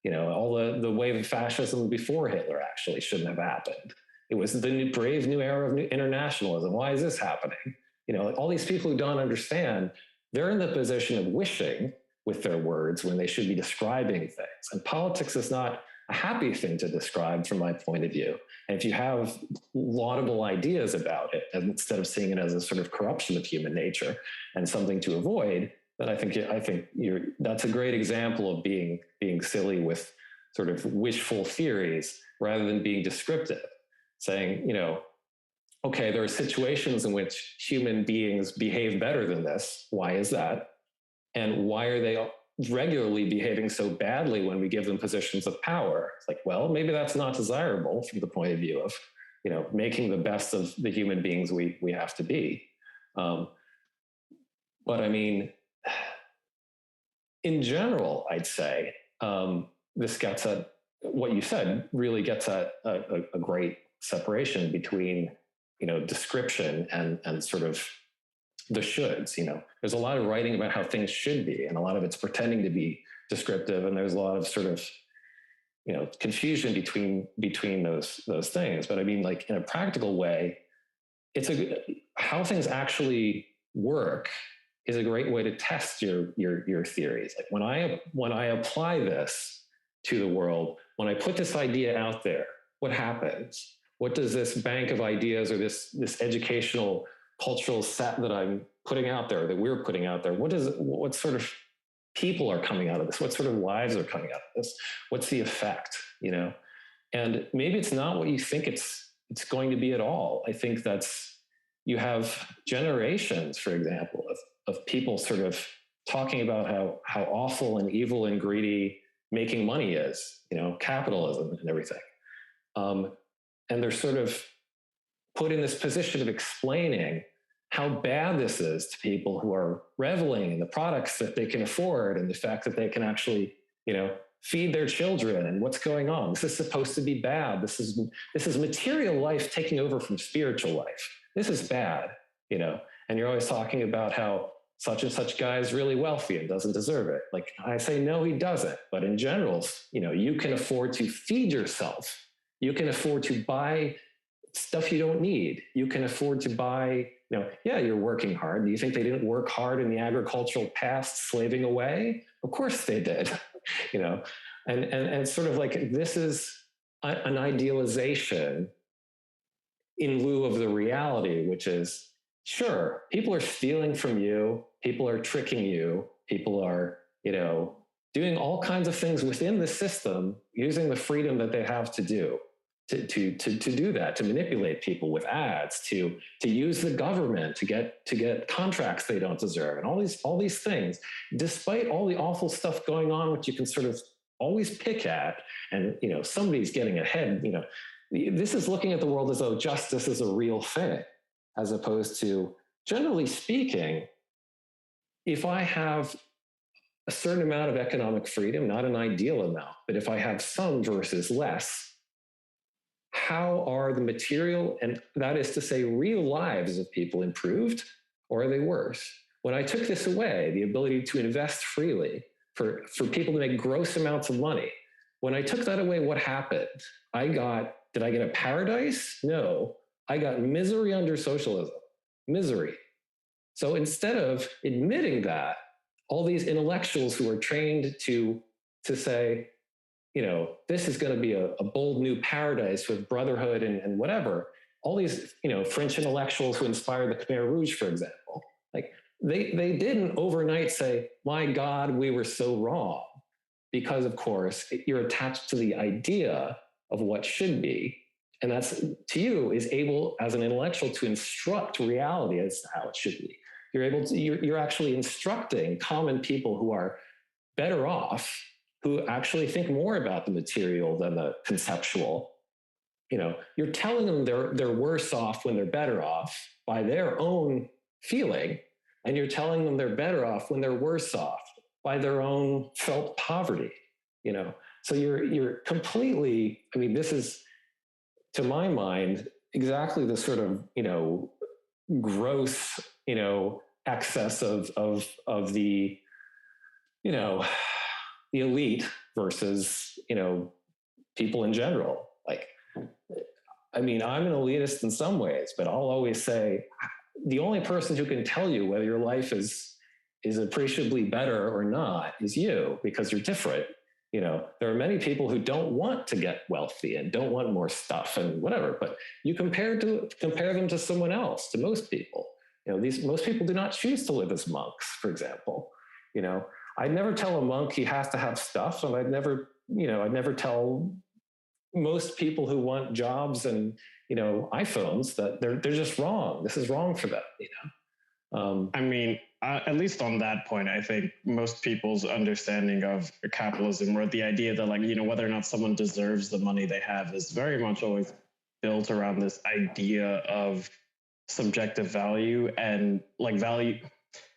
You know, all the wave of fascism before Hitler actually shouldn't have happened. It was the brave new era of internationalism. Why is this happening? You know, all these people who don't understand, they're in the position of wishing with their words when they should be describing things. And politics is not a happy thing to describe from my point of view. And if you have laudable ideas about it, instead of seeing it as a sort of corruption of human nature and something to avoid, then I think that's a great example of being silly with sort of wishful theories rather than being descriptive, saying, you know, okay, there are situations in which human beings behave better than this. Why is that? And why are they regularly behaving so badly when we give them positions of power? It's like, well, maybe that's not desirable from the point of view of, you know, making the best of the human beings we have to be. But I mean, in general, I'd say this gets at what you said, really gets at a great separation between, you know, description and sort of the shoulds. You know, there's a lot of writing about how things should be, and a lot of it's pretending to be descriptive, and there's a lot of sort of, you know, confusion between those things. But I mean, like, in a practical way, how things actually work is a great way to test your theories. Like, when I apply this to the world, when I put this idea out there, what happens? What does this bank of ideas or this educational cultural set that I'm putting out there, that we're putting out there, what sort of people are coming out of this? What sort of lives are coming out of this? What's the effect, you know? And maybe it's not what you think it's going to be at all. I think you have generations, for example, of people sort of talking about how awful and evil and greedy making money is, you know, capitalism and everything. And they're sort of put in this position of explaining how bad this is to people who are reveling in the products that they can afford and the fact that they can actually, feed their children and what's going on. This is supposed to be bad. This is material life taking over from spiritual life. This is bad, and you're always talking about how such and such guy is really wealthy and doesn't deserve it. Like I say, no, he doesn't. But in general, you can afford to feed yourself. You can afford to buy stuff you don't need. You can afford to buy, you're working hard. Do you think they didn't work hard in the agricultural past, slaving away? Of course they did, and it's sort of like, this is an idealization in lieu of the reality, which is, sure, people are stealing from you. People are tricking you. People are, doing all kinds of things within the system, using the freedom that they have to do. To do that, to manipulate people with ads, to use the government to get contracts they don't deserve, and all these things, despite all the awful stuff going on, which you can sort of always pick at, and somebody's getting ahead. This is looking at the world as though justice is a real thing, as opposed to, generally speaking, if I have a certain amount of economic freedom, not an ideal amount, but if I have some versus less, how are the material, and that is to say real lives of people, improved, or are they worse? When I took this away, the ability to invest freely for people to make gross amounts of money, when I took that away, what happened? Did I get a paradise? No, I got misery under socialism, misery. So instead of admitting that, all these intellectuals who are trained to say, this is going to be a bold new paradise with brotherhood and whatever. All these, French intellectuals who inspired the Khmer Rouge, for example, like they didn't overnight say, my God, we were so wrong. Because of course you're attached to the idea of what should be. And that's, to you, is able as an intellectual to instruct reality as to how it should be. You're actually instructing common people who are better off, who actually think more about the material than the conceptual. You're telling them they're worse off when they're better off by their own feeling, and you're telling them they're better off when they're worse off by their own felt poverty. So you're completely, this is, to my mind, exactly the sort of gross excess of the the elite versus, people in general. Like, I'm an elitist in some ways, but I'll always say the only person who can tell you whether your life is appreciably better or not is you, because you're different. There are many people who don't want to get wealthy and don't want more stuff and whatever, but you compare them to someone else, to most people. Most people do not choose to live as monks, for example. I'd never tell a monk he has to have stuff, and I'd never tell most people who want jobs and iPhones that they're just wrong. This is wrong for them. At least on that point, I think most people's understanding of capitalism, or the idea that whether or not someone deserves the money they have, is very much always built around this idea of subjective value and value.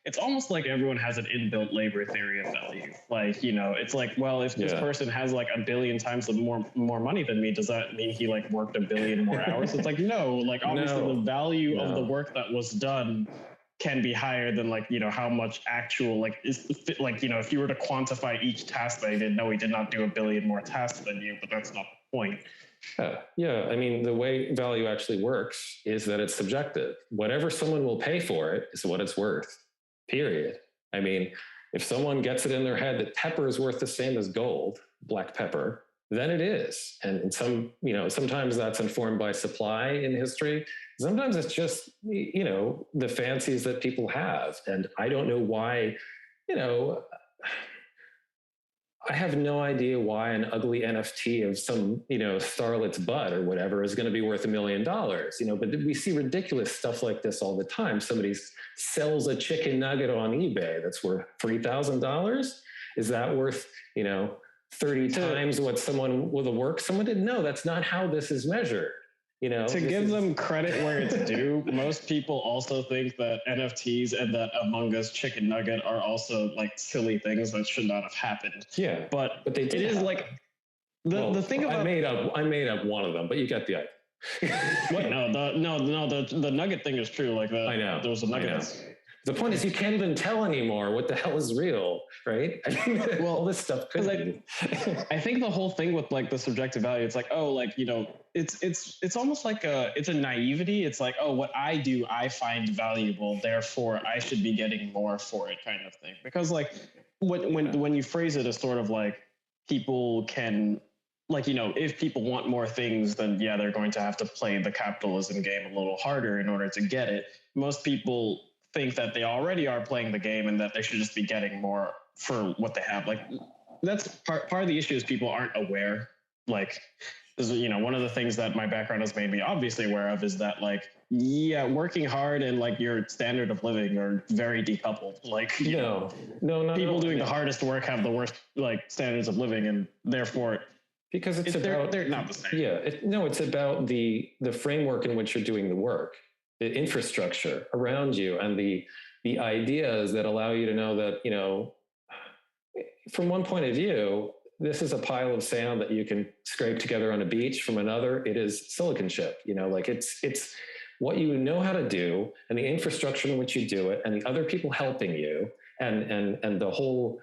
It's almost like everyone has an inbuilt labor theory of value. It's like, well, if this person has a billion times more money than me, does that mean he worked a billion more hours? It's like, no, obviously the value of the work that was done can be higher than how much actual if you were to quantify each task that he did, no, he did not do a billion more tasks than you, but that's not the point. Yeah. The way value actually works is that it's subjective. Whatever someone will pay for it is what it's worth. Period. If someone gets it in their head that pepper is worth the same as gold, black pepper, then it is. And sometimes that's informed by supply in history. Sometimes it's just, the fancies that people have. And I don't know why, I have no idea why an ugly NFT of some, starlet's butt or whatever is going to be worth $1 million, but we see ridiculous stuff like this all the time. Somebody sells a chicken nugget on eBay that's worth $3,000. Is that worth, 30 times what someone with a work someone did? No, that's not how this is measured. To give them credit where it's due, most people also think that NFTs and that Among Us chicken nugget are also like silly things that should not have happened. Yeah, but they did. It is like the thing about I made up one of them, but you get the idea. What? The nugget thing is true. Like I know there was a nugget. The point is, you can't even tell anymore what the hell is real, right? I mean, well, all this stuff could be. I think the whole thing with like the subjective value, it's like, oh, like, it's almost like it's a naivety. It's like, oh, what I do, I find valuable, therefore I should be getting more for it, kind of thing. Because like when you phrase it as sort of like people can, like, if people want more things, then yeah, they're going to have to play the capitalism game a little harder in order to get it. Most people think that they already are playing the game and that they should just be getting more for what they have. Like, that's part of the issue is people aren't aware. Like, one of the things that my background has made me obviously aware of is that, like, yeah, working hard and like your standard of living are very decoupled. Like, people doing the hardest work have the worst like standards of living, and therefore because they're not the same. Yeah, it's about the framework in which you're doing the work, the infrastructure around you, and the ideas that allow you to know that, from one point of view, this is a pile of sand that you can scrape together on a beach. From another, it is silicon chip. Like it's what you know how to do, and the infrastructure in which you do it, and the other people helping you, and the whole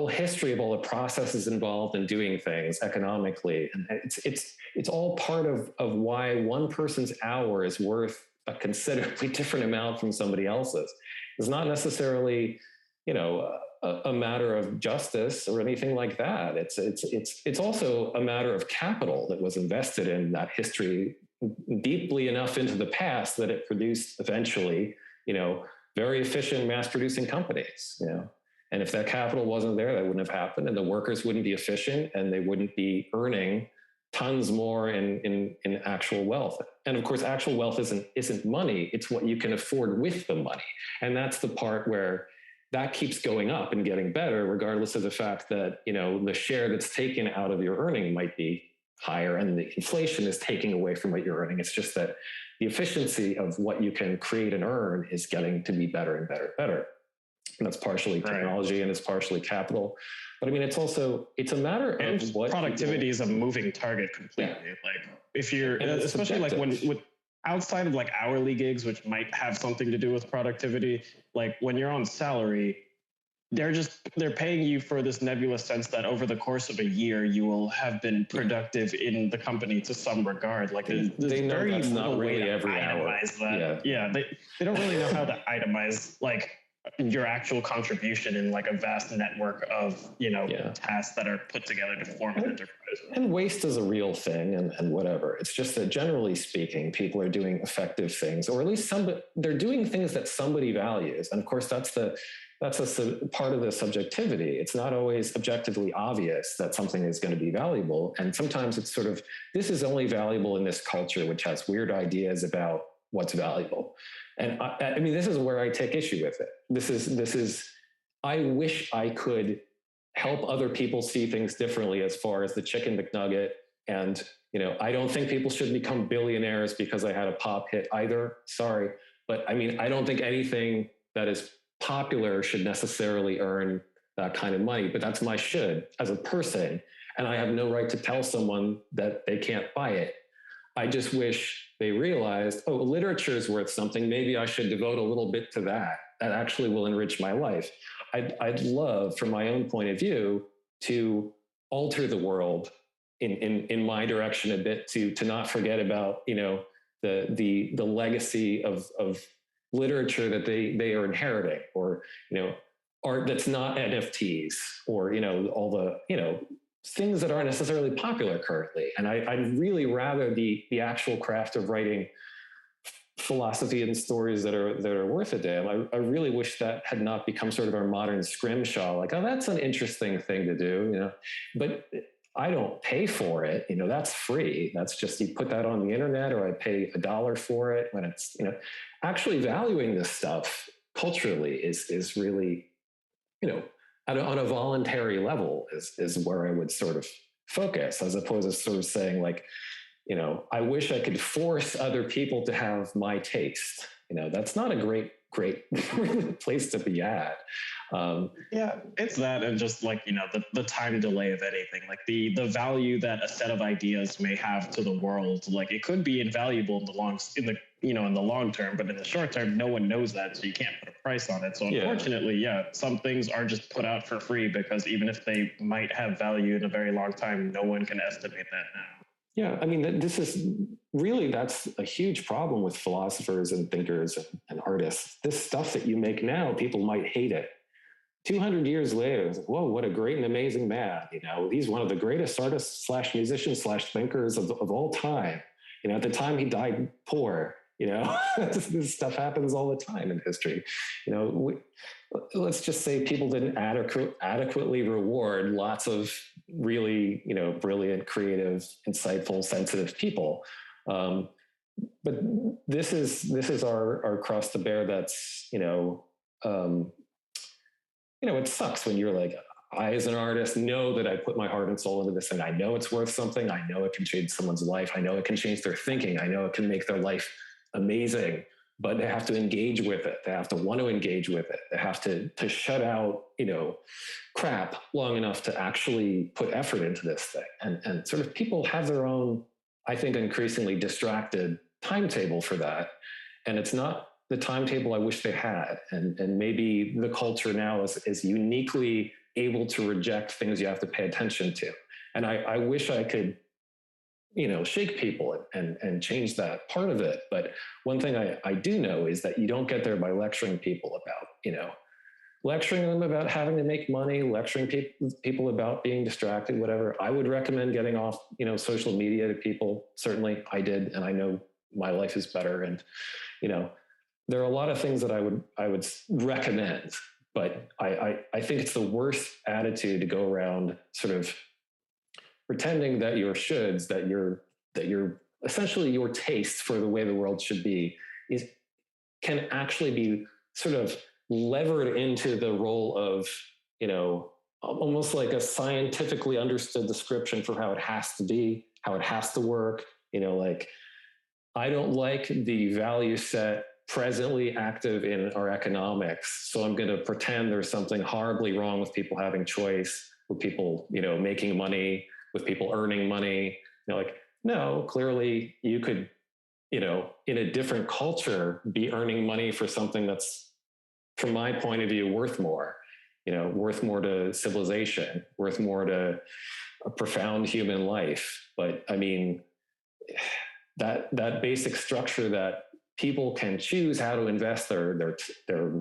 history of all the processes involved in doing things economically. And it's all part of why one person's hour is worth a considerably different amount from somebody else's. It's not necessarily, a matter of justice or anything like that. It's also a matter of capital that was invested in that history deeply enough into the past that it produced eventually, very efficient mass producing companies, And if that capital wasn't there, that wouldn't have happened, and the workers wouldn't be efficient, and they wouldn't be earning tons more in actual wealth. And of course, actual wealth isn't money. It's what you can afford with the money. And that's the part where that keeps going up and getting better, regardless of the fact that, the share that's taken out of your earning might be higher, and the inflation is taking away from what you're earning. It's just that the efficiency of what you can create and earn is getting to be better and better and better. And that's partially technology, and it's partially capital. But I mean, it's a matter of what productivity is a moving target completely. Yeah. Like if you're, especially like with outside of like hourly gigs, which might have something to do with productivity, like when you're on salary, they're paying you for this nebulous sense that over the course of a year, you will have been productive in the company to some regard. Like there's they know very that's not really every itemize hour. That. Yeah. They don't really know how to itemize like your actual contribution in like a vast network of tasks that are put together to form an enterprise. And waste is a real thing, and whatever. It's just that generally speaking, people are doing effective things, or at least they're doing things that somebody values. And of course, that's a part of the subjectivity. It's not always objectively obvious that something is going to be valuable, and sometimes it's sort of, this is only valuable in this culture which has weird ideas about what's valuable. And I mean, this is where I take issue with it. This is, I wish I could help other people see things differently as far as the chicken McNugget. And, I don't think people should become billionaires because I had a pop hit either. Sorry. But I mean, I don't think anything that is popular should necessarily earn that kind of money, but that's my should as a person. And I have no right to tell someone that they can't buy it. I just wish they realized, oh, literature is worth something. Maybe I should devote a little bit to that. That actually will enrich my life. I'd love, from my own point of view, to alter the world in my direction a bit, to not forget about, the legacy of literature that they are inheriting, or, art that's not NFTs, or, all the, things that aren't necessarily popular currently. And I'd really rather the actual craft of writing philosophy and stories that are worth a damn. I really wish that had not become sort of our modern scrimshaw, like, oh, that's an interesting thing to do, but I don't pay for it. That's free. That's just, you put that on the internet, or I pay $1 for it when it's, actually valuing this stuff culturally is really, on a voluntary level is where I would sort of focus, as opposed to sort of saying like, I wish I could force other people to have my taste. That's not a great place to be at. Yeah, it's that, and just like the time delay of anything, like the value that a set of ideas may have to the world. Like it could be invaluable in the long term, but in the short term, no one knows that, so you can't put a price on it. So unfortunately, some things are just put out for free because even if they might have value in a very long time, no one can estimate that now. Yeah, I mean, that's a huge problem with philosophers and thinkers and artists. This stuff that you make now, people might hate it. 200 years later, it's like, whoa, what a great and amazing man. He's one of the greatest artists / musicians / thinkers of all time. At the time he died poor. This stuff happens all the time in history. Let's just say people didn't adequately reward lots of really, brilliant, creative, insightful, sensitive people. But this is our cross to bear. That's, it sucks when you're like, I, as an artist, know that I put my heart and soul into this thing. I know it's worth something. I know it can change someone's life. I know it can change their thinking. I know it can make their life amazing, but they have to engage with it. They have to want to engage with it. They have to shut out, crap long enough to actually put effort into this thing. And sort of people have their own, I think, increasingly distracted timetable for that. And it's not the timetable I wish they had. And maybe the culture now is uniquely able to reject things you have to pay attention to. And I wish I could, shake people and change that part of it. But one thing I do know is that you don't get there by lecturing people about, lecturing them about having to make money, lecturing people about being distracted, whatever. I would recommend getting off, social media to people. Certainly I did. And I know my life is better. And, there are a lot of things that I would recommend, but I think it's the worst attitude to go around sort of pretending that your shoulds, that you're essentially your taste for the way the world should be can actually be sort of levered into the role of, almost like a scientifically understood description for how it has to be, how it has to work. Like, I don't like the value set presently active in our economics, so I'm going to pretend there's something horribly wrong with people having choice, with people, making money, with people earning money. No, clearly you could, in a different culture, be earning money for something that's, from my point of view, worth more, worth more to civilization, worth more to a profound human life. But I mean, that basic structure that people can choose how to invest their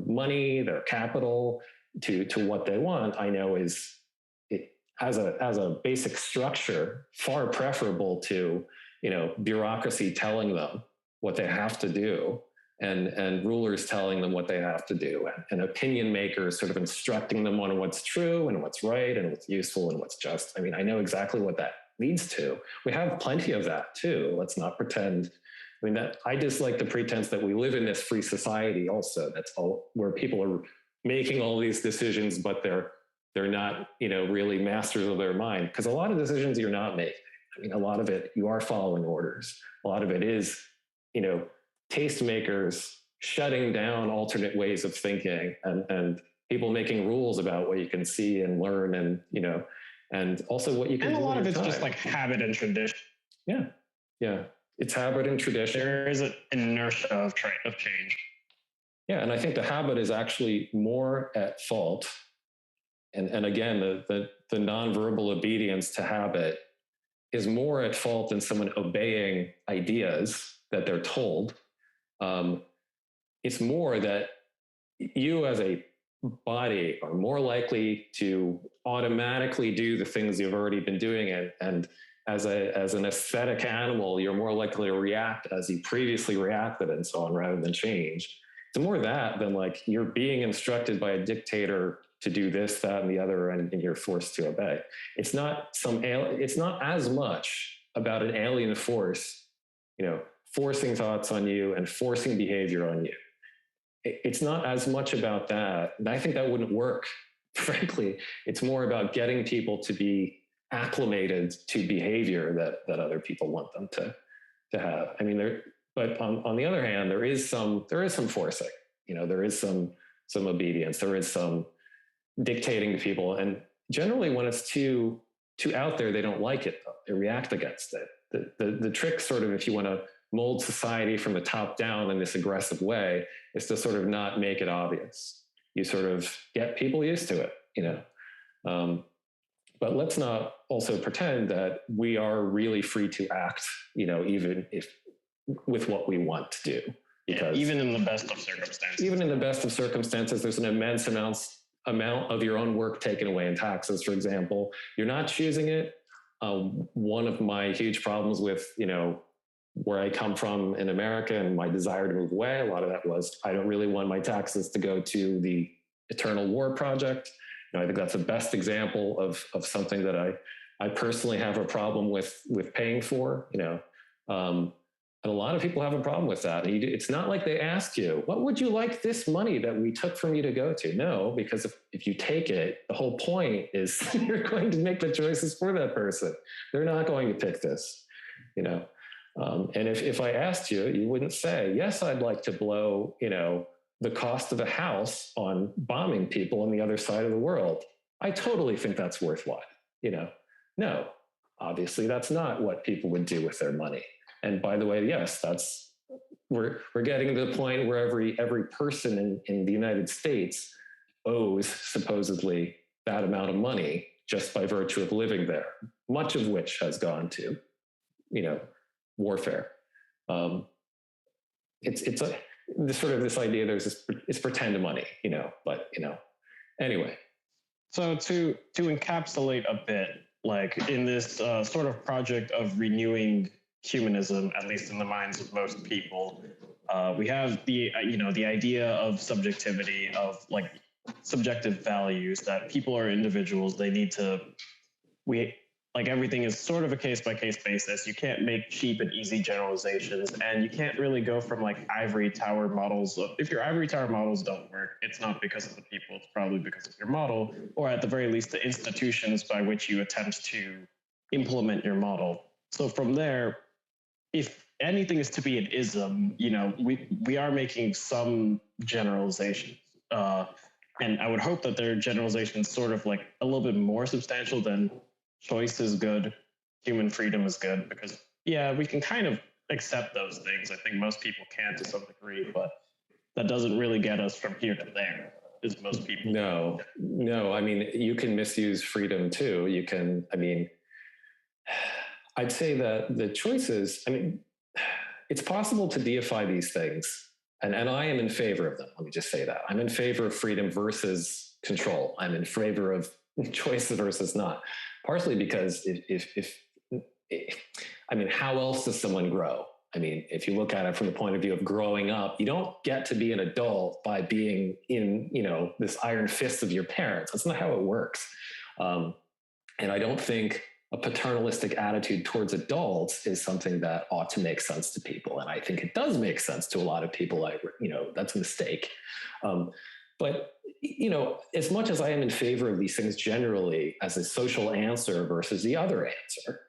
money, their capital to what they want, I know is, as a basic structure, far preferable to, bureaucracy telling them what they have to do, and rulers telling them what they have to do, and opinion makers sort of instructing them on what's true and what's right and what's useful and what's just. I mean, I know exactly what that leads to. We have plenty of that too. Let's not pretend. I mean, that I dislike the pretense that we live in this free society also. That's all, where people are making all these decisions, but they're not, really masters of their mind. Because a lot of decisions you're not making. I mean, a lot of it, you are following orders. A lot of it is, tastemakers shutting down alternate ways of thinking, and people making rules about what you can see and learn, and also what you can do. And a lot of it's just like habit and tradition. Yeah. Yeah. It's habit and tradition. There is an inertia of change. Yeah, and I think the habit is actually more at fault. And again, the nonverbal obedience to habit is more at fault than someone obeying ideas that they're told. It's more that you as a body are more likely to automatically do the things you've already been doing, and as an aesthetic animal, you're more likely to react as you previously reacted and so on, rather than change. It's more that than like you're being instructed by a dictator to do this, that, and the other, and you're forced to obey. It's not as much about an alien force, forcing thoughts on you and forcing behavior on you. It's not as much about that. And I think that wouldn't work, frankly. It's more about getting people to be acclimated to behavior that other people want them to have. I mean, but on the other hand, there is some forcing, there is some obedience, there is some dictating to people. And generally when it's too out there, they don't like it though. They react against it. The trick sort of, if you want to mold society from the top down in this aggressive way, is to sort of not make it obvious. You sort of get people used to it, but let's not also pretend that we are really free to act, even if with what we want to do. Because even in the best of circumstances, there's an immense amount of your own work taken away in taxes, for example. You're not choosing it. One of my huge problems with, where I come from in America and my desire to move away, a lot of that was, I don't really want my taxes to go to the Eternal War Project. I think that's the best example of something that I personally have a problem with paying for, and a lot of people have a problem with that. It's not like they ask you, what would you like this money that we took from you to go to? No, because if you take it, the whole point is you're going to make the choices for that person. They're not going to pick this, and if I asked you, you wouldn't say, yes, I'd like to blow, the cost of a house on bombing people on the other side of the world. I totally think that's worthwhile. No, obviously that's not what people would do with their money. And by the way, yes, we're getting to the point where every person in the United States owes supposedly that amount of money just by virtue of living there, much of which has gone to, warfare. It's this idea, it's pretend money, but anyway. So to encapsulate a bit, like in this sort of project of renewing humanism, at least in the minds of most people, we have the idea of subjectivity, of like subjective values, that people are individuals. They need to, everything is sort of a case-by-case basis. You can't make cheap and easy generalizations, and you can't really go from like ivory tower models. If your ivory tower models don't work, it's not because of the people, it's probably because of your model, or at the very least the institutions by which you attempt to implement your model. So from there, if anything is to be an ism, we are making some generalizations. And I would hope that their generalizations sort of like a little bit more substantial than choice is good, human freedom is good, because we can kind of accept those things. I think most people can to some degree, but that doesn't really get us from here to there, as most people. No. I mean, you can misuse freedom too. I'd say that the choices, it's possible to deify these things, and I am in favor of them. Let me just say that. I'm in favor of freedom versus control. I'm in favor of choice versus not. Partially because how else does someone grow? If you look at it from the point of view of growing up, you don't get to be an adult by being in, this iron fist of your parents. That's not how it works. And I don't think a paternalistic attitude towards adults is something that ought to make sense to people. And I think it does make sense to a lot of people. That's a mistake. But, as much as I am in favor of these things generally as a social answer versus the other answer,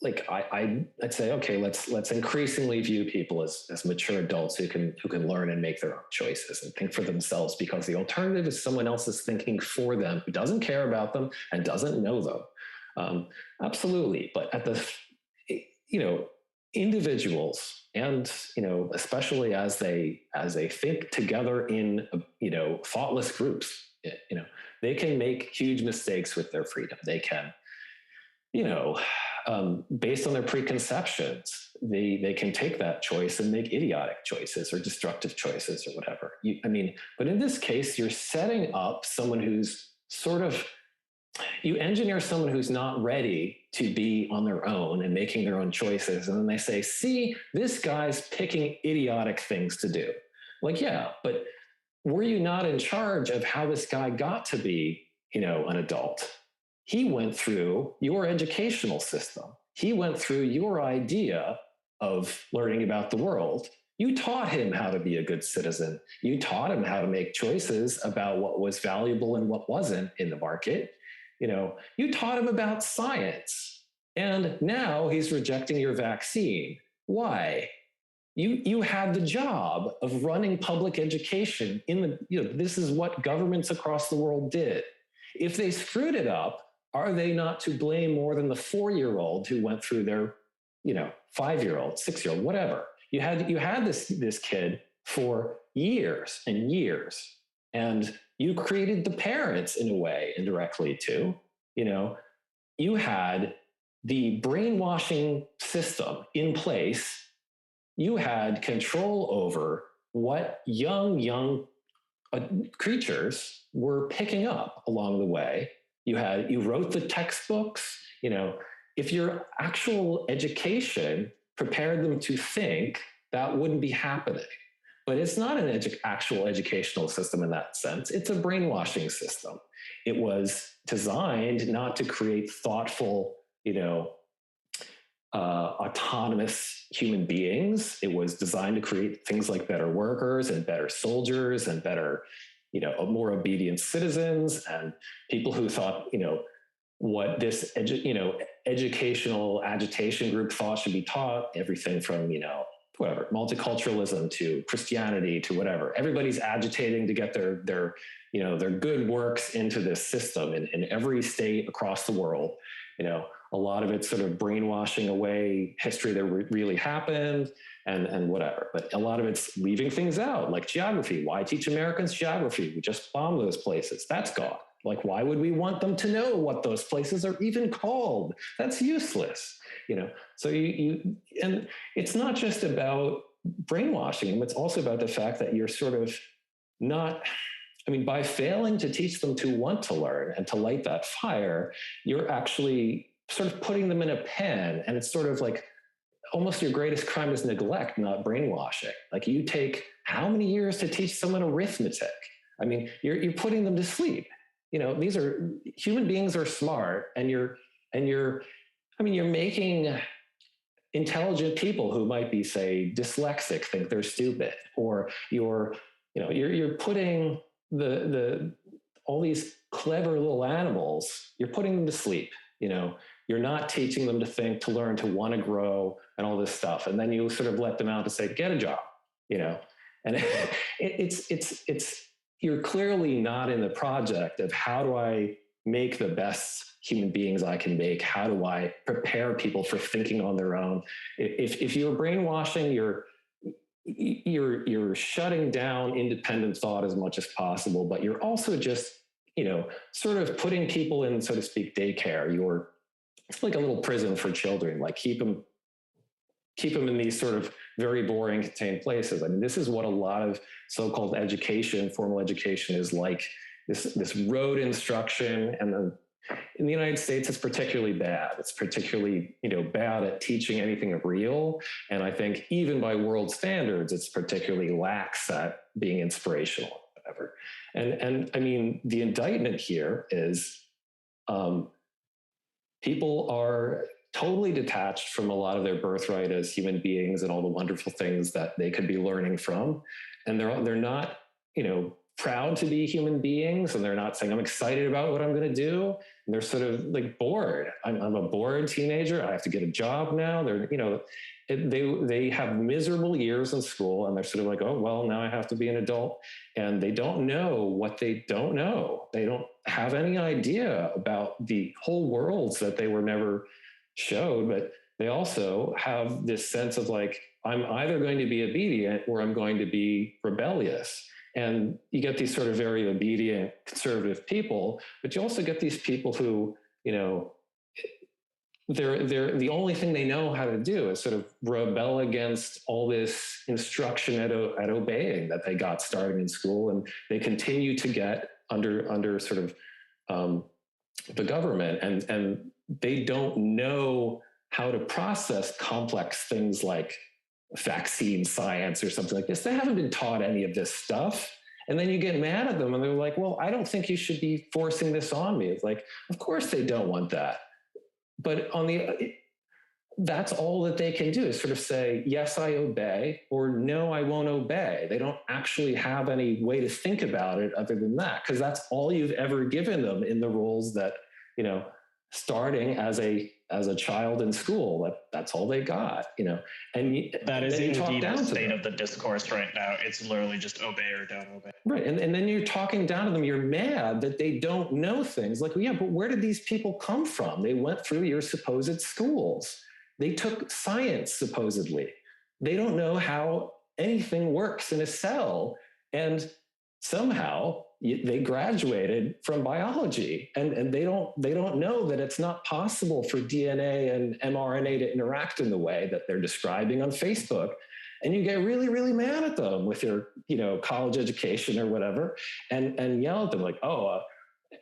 I'd say, okay, let's increasingly view people as mature adults who can learn and make their own choices and think for themselves, because the alternative is someone else is thinking for them, who doesn't care about them and doesn't know them. Absolutely. But at the, individuals, and especially as they think together in thoughtless groups, they can make huge mistakes with their freedom. They can, based on their preconceptions, they can take that choice and make idiotic choices or destructive choices or whatever. But in this case, you're setting up someone who's you engineer someone who's not ready to be on their own and making their own choices. And then they say, see, this guy's picking idiotic things to do. But were you not in charge of how this guy got to be, an adult? He went through your educational system. He went through your idea of learning about the world. You taught him how to be a good citizen. You taught him how to make choices about what was valuable and what wasn't in the market. You taught him about science. And now he's rejecting your vaccine. Why? You had the job of running public education this is what governments across the world did. If they screwed it up, are they not to blame more than the 4-year-old who went through their 5-year-old, 6-year-old, whatever? You had this kid for years and years, and you created the parents in a way indirectly too. You had the brainwashing system in place. You had control over what young creatures were picking up along the way. You wrote the textbooks. If your actual education prepared them to think, that wouldn't be happening. But it's not an actual educational system in that sense. It's a brainwashing system. It was designed not to create thoughtful, autonomous human beings. It was designed to create things like better workers and better soldiers and better, more obedient citizens, and people who thought, what this educational agitation group thought should be taught, everything from whatever, multiculturalism to Christianity to whatever. Everybody's agitating to get their good works into this system in every state across the world. A lot of it's sort of brainwashing away history that really happened and whatever. But a lot of it's leaving things out, like geography. Why teach Americans geography? We just bomb those places. That's gone. Like, why would we want them to know what those places are even called? That's useless. So and it's not just about brainwashing them. It's also about the fact that you're sort of by failing to teach them to want to learn and to light that fire, you're actually sort of putting them in a pen. And it's sort of like almost your greatest crime is neglect, not brainwashing. Like, you take how many years to teach someone arithmetic? You're putting them to sleep. These are human beings are smart, and you're making intelligent people who might be, say, dyslexic think they're stupid, or you're putting all these clever little animals, you're putting them to sleep. You're not teaching them to think, to learn, to want to grow, and all this stuff. And then you sort of let them out to say, get a job, and it's you're clearly not in the project of how do I make the best human beings I can make? How do I prepare people for thinking on their own? If you're brainwashing, you're shutting down independent thought as much as possible, but you're also just, sort of putting people in, so to speak, daycare. It's like a little prison for children, like keep them in these sort of very boring, contained places. This is what a lot of so-called education, formal education, is like. This rote instruction, and then in the United States, it's particularly bad. It's particularly, bad at teaching anything real. And I think even by world standards, it's particularly lax at being inspirational, whatever. And the indictment here is people are totally detached from a lot of their birthright as human beings and all the wonderful things that they could be learning from. And they're not, proud to be human beings, and they're not saying, I'm excited about what I'm going to do. And they're sort of like bored. I'm a bored teenager. I have to get a job now. They have miserable years in school, and they're sort of like, oh, well, now I have to be an adult. And they don't know what they don't know. They don't have any idea about the whole worlds that they were never showed, but they also have this sense of like, I'm either going to be obedient or I'm going to be rebellious. And you get these sort of very obedient conservative people, but you also get these people who, they're the only thing they know how to do is sort of rebel against all this instruction at obeying that they got starting in school, and they continue to get under sort of the government, and they don't know how to process complex things like vaccine science or something like this. They haven't been taught any of this stuff. And then you get mad at them and they're like, well, I don't think you should be forcing this on me. It's like, of course they don't want that. But that's all that they can do is sort of say, yes, I obey, or no, I won't obey. They don't actually have any way to think about it other than that, because that's all you've ever given them in the roles that, you know, starting as a child in school, that's all they got, you know. And that is indeed the state of the discourse right now. It's literally just obey or don't obey. Right. And then you're talking down to them. You're mad that they don't know things. Like, yeah, but where did these people come from? They went through your supposed schools. They took science, supposedly. They don't know how anything works in a cell. And somehow they graduated from biology, and they don't know that it's not possible for DNA and mRNA to interact in the way that they're describing on Facebook. And you get really, really mad at them with your, you know, college education or whatever, and yell at them like,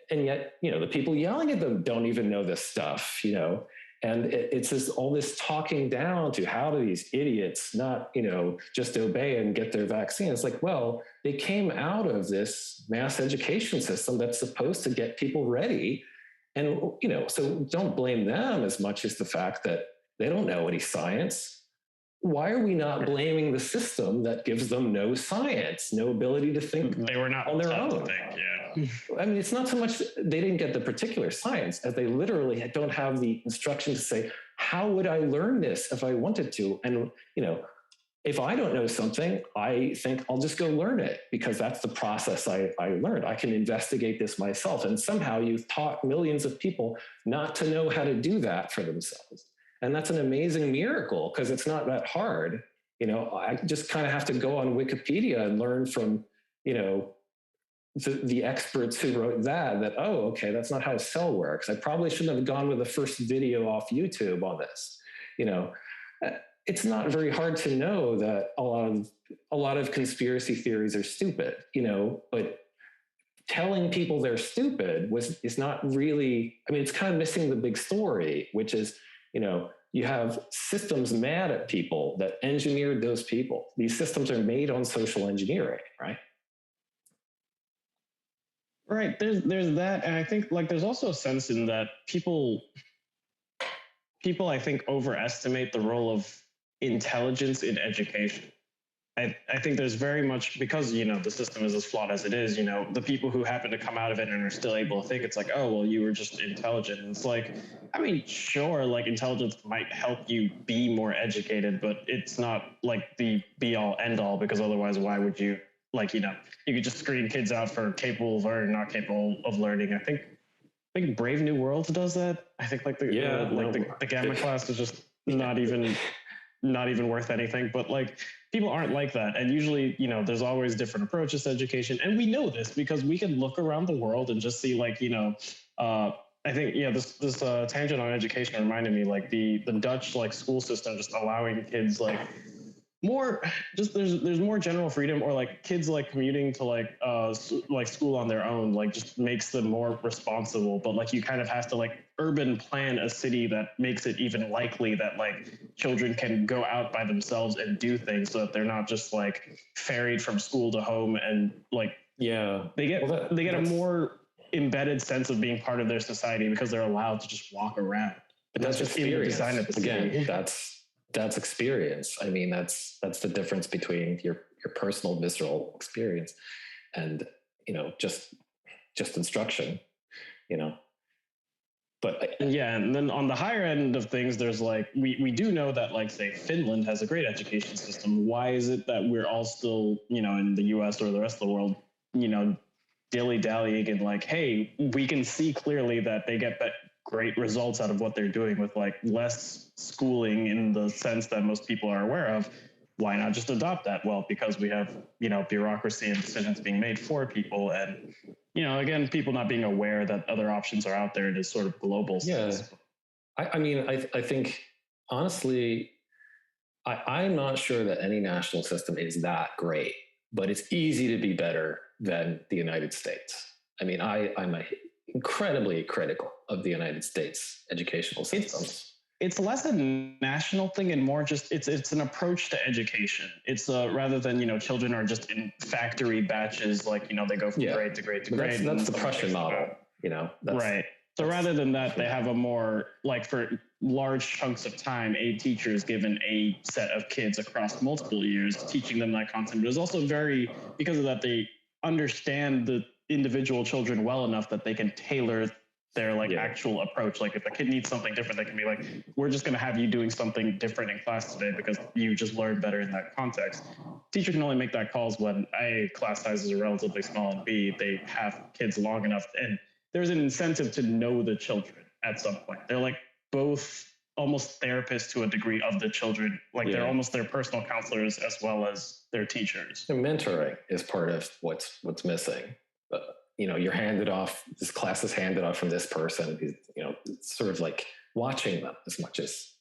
and yet, you know, the people yelling at them don't even know this stuff, you know. And it's just all this talking down to how do these idiots not, you know, just obey and get their vaccine. It's like, well, they came out of this mass education system that's supposed to get people ready. And, you know, so don't blame them as much as the fact that they don't know any science. Why are we not blaming the system that gives them no science, no ability to think they were not on their own? I mean, it's not so much they didn't get the particular science as they literally don't have the instruction to say, how would I learn this if I wanted to? And, you know, if I don't know something, I think I'll just go learn it because that's the process I learned. I can investigate this myself. And somehow you've taught millions of people not to know how to do that for themselves. And that's an amazing miracle because it's not that hard. You know, I just kind of have to go on Wikipedia and learn from, you know, the experts who wrote that, oh, okay, that's not how a cell works. I probably shouldn't have gone with the first video off YouTube on this. You know, it's not very hard to know that a lot of conspiracy theories are stupid, you know, but telling people they're stupid is not really, I mean, it's kind of missing the big story, which is, you know, you have systems mad at people that engineered those people. These systems are made on social engineering, right? Right. There's that. And I think like there's also a sense in that people I think overestimate the role of intelligence in education. I think there's very much, because, you know, the system is as flawed as it is, you know, the people who happen to come out of it and are still able to think, it's like, oh, well, you were just intelligent. And it's like, I mean, sure, like intelligence might help you be more educated, but it's not like the be all end all, because otherwise, why would you, like, you know, you could just screen kids out for capable of learning, not capable of learning. I think Brave New World does that. I think like the Gamma class is just not even worth anything. But like people aren't like that, and usually, you know, there's always different approaches to education, and we know this because we can look around the world and just see, like, you know, I think, yeah, this tangent on education reminded me, like the Dutch like school system just allowing kids like more, just there's more general freedom, or like kids like commuting to like school on their own, like just makes them more responsible. But like you kind of have to like urban plan a city that makes it even likely that like children can go out by themselves and do things, so that they're not just like ferried from school to home, and like, yeah, they get a more embedded sense of being part of their society because they're allowed to just walk around. But that's just in the design of the city. Again, that's experience. I mean, that's the difference between your personal visceral experience and, you know, just instruction, you know. But yeah, and then on the higher end of things, there's like, we do know that, like, say Finland has a great education system. Why is it that we're all still, you know, in the US or the rest of the world, you know, dilly-dallying and like, hey, we can see clearly that they get that great results out of what they're doing with like less schooling in the sense that most people are aware of. Why not just adopt that? Well, because we have, you know, bureaucracy and decisions being made for people, and, you know, again, people not being aware that other options are out there. It is sort of global. Yeah. I mean, I think honestly, I'm not sure that any national system is that great, but it's easy to be better than the United States. I mean, I'm incredibly critical of the United States educational systems. It's less a national thing and more just it's an approach to education. It's rather than, you know, children are just in factory batches, like, you know, they go from grade to grade to grade. That's the Prussian model, you know. Right. So rather than that, they have a more, like, for large chunks of time, a teacher is given a set of kids across multiple years, teaching them that content. But it's also because of that, they understand the individual children well enough that they can tailor their actual approach. Like if a kid needs something different, they can be like, we're just going to have you doing something different in class today because you just learned better in that context. Teacher can only make that calls when A, class sizes are relatively small, and B, they have kids long enough, and there's an incentive to know the children at some point. They're like both almost therapists to a degree of the children. Like they're almost their personal counselors as well as their teachers. So mentoring is part of what's missing. You're handed off, this class is handed off from this person who's, sort of like watching them as much as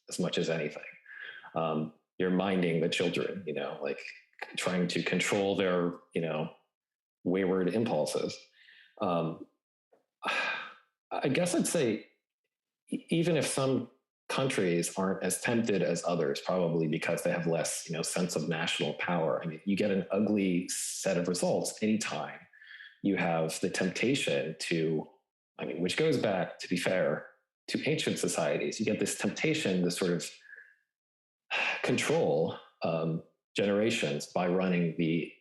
anything. You're minding the children, like trying to control their, wayward impulses. I guess I'd say even if some countries aren't as tempted as others, probably because they have less, sense of national power. I mean, you get an ugly set of results anytime you have the temptation to, which goes back, to be fair, to ancient societies. You get this temptation to sort of control generations by running the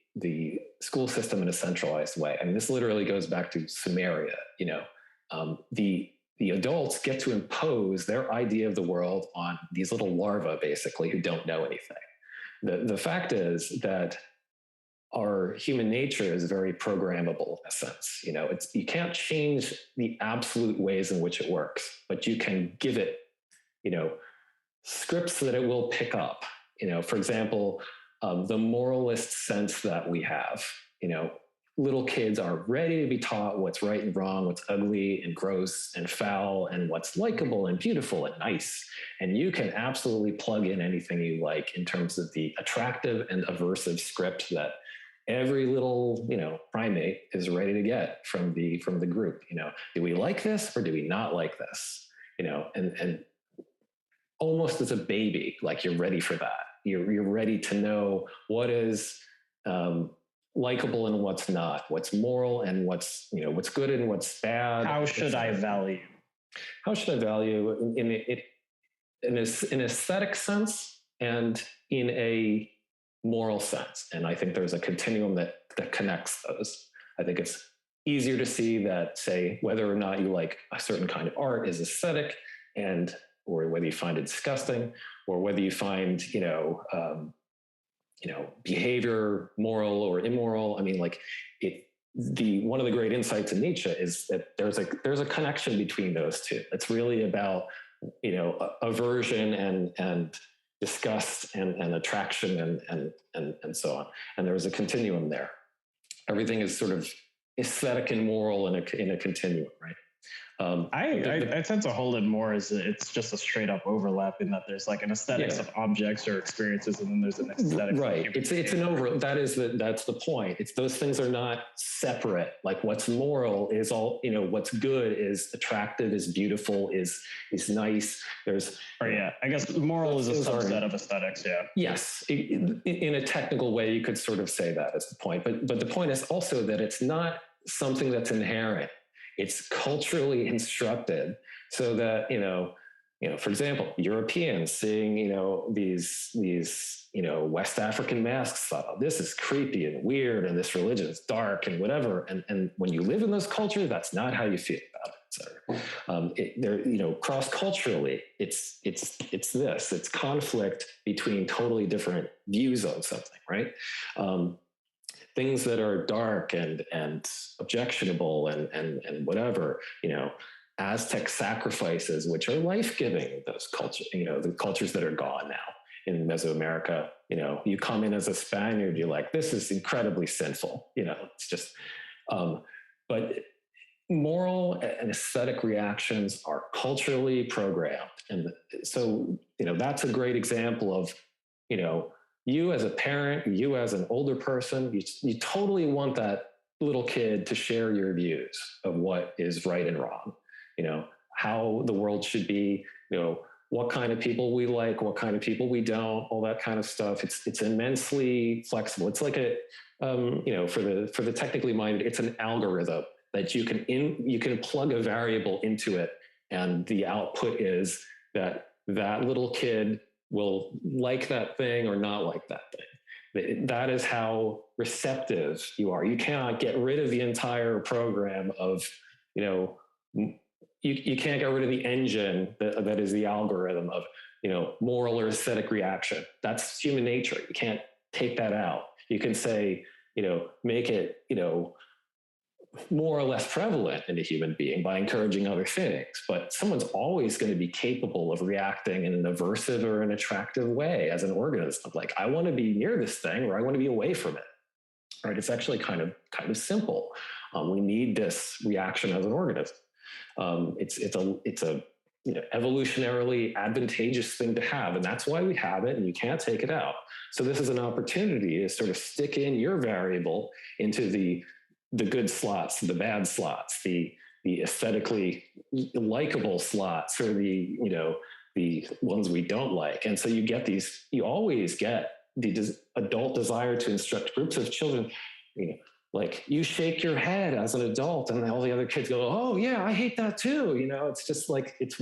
school system in a centralized way. And this literally goes back to Sumeria. The adults get to impose their idea of the world on these little larvae, basically, who don't know anything. The fact is that our human nature is very programmable in a sense. You can't change the absolute ways in which it works, but you can give it, scripts that it will pick up. For example, the moralist sense that we have, little kids are ready to be taught what's right and wrong, what's ugly and gross and foul, and what's likable and beautiful and nice. And you can absolutely plug in anything you like in terms of the attractive and aversive script that every little, primate is ready to get from the group. Do we like this or do we not like this? And almost as a baby, like you're ready for that. You're ready to know what is likable and what's not, what's moral and what's good and what's bad. How should I value? How should I value in an aesthetic sense and in a moral sense? And I think there's a continuum that connects those. I think it's easier to see that, say, whether or not you like a certain kind of art is aesthetic, or whether you find it disgusting, or whether you find behavior moral or immoral. One of the great insights in Nietzsche is that there's a connection between those two. It's really about aversion and disgust and attraction and so on. And there's a continuum there. Everything is sort of aesthetic and moral in a continuum, right? I tend to hold it more as it's just a straight up overlap in that there's like an aesthetics of objects or experiences, and then there's an aesthetics. Right. It's an over. That's the point. It's those things are not separate. Like what's moral is all, what's good is attractive, is beautiful, is nice. I guess moral is a subset of aesthetics. Yeah. Yes. In a technical way, you could sort of say that as the point, but the point is also that it's not something that's inherent. It's culturally instructed so that, for example, Europeans seeing, these West African masks thought, oh, this is creepy and weird and this religion is dark and whatever. And when you live in those cultures, that's not how you feel about it. Cross-culturally, it's this, it's conflict between totally different views on something, right? Things that are dark and objectionable and whatever, Aztec sacrifices, which are life-giving, those cultures, the cultures that are gone now in Mesoamerica, you come in as a Spaniard, you're like, this is incredibly sinful, it's just, but moral and aesthetic reactions are culturally programmed. And so, that's a great example of, you as a parent, you as an older person, you totally want that little kid to share your views of what is right and wrong, how the world should be, what kind of people we like, what kind of people we don't, all that kind of stuff. It's immensely flexible. It's like for the technically minded, it's an algorithm that you can plug a variable into it, and the output is that little kid will like that thing or not like that thing. That is how receptive you are. You cannot get rid of the entire program of, you can't get rid of the engine that is the algorithm of, moral or aesthetic reaction. That's human nature. You can't take that out. You can say, make it, more or less prevalent in a human being by encouraging other things. But someone's always going to be capable of reacting in an aversive or an attractive way as an organism. Like, I want to be near this thing, or I want to be away from it. Right? It's actually kind of simple. We need this reaction as an organism. It's a evolutionarily advantageous thing to have, and that's why we have it, and you can't take it out. So this is an opportunity to sort of stick in your variable into the good slots, the bad slots, the aesthetically likable slots, or the ones we don't like. And so you always get the adult desire to instruct groups of children, like, you shake your head as an adult, and all the other kids go, oh yeah, I hate that too. It's just like, it's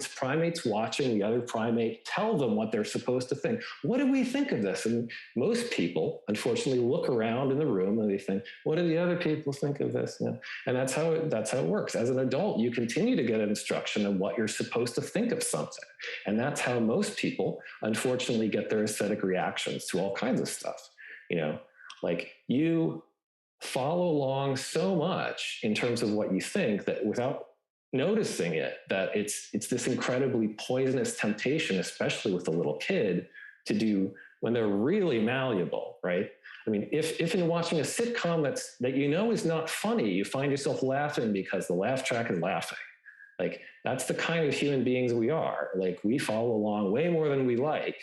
primates watching the other primate tell them what they're supposed to think. What do we think of this? And most people, unfortunately, look around in the room and they think, what do the other people think of this? And that's how it works. As an adult, you continue to get an instruction of what you're supposed to think of something. And that's how most people, unfortunately, get their aesthetic reactions to all kinds of stuff. Like, you follow along so much in terms of what you think that without noticing it, that it's this incredibly poisonous temptation, especially with a little kid, to do when they're really malleable, right? I mean, if in watching a sitcom that is not funny, you find yourself laughing because the laugh track is laughing. Like, that's the kind of human beings we are. Like, we follow along way more than we like.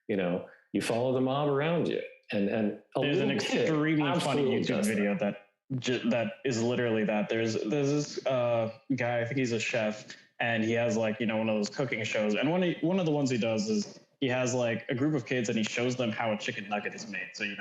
You follow the mob around you. And there's an extremely funny YouTube video that is literally that. There's this guy, I think he's a chef, and he has one of those cooking shows. And one of the ones he does is he has a group of kids, and he shows them how a chicken nugget is made. So you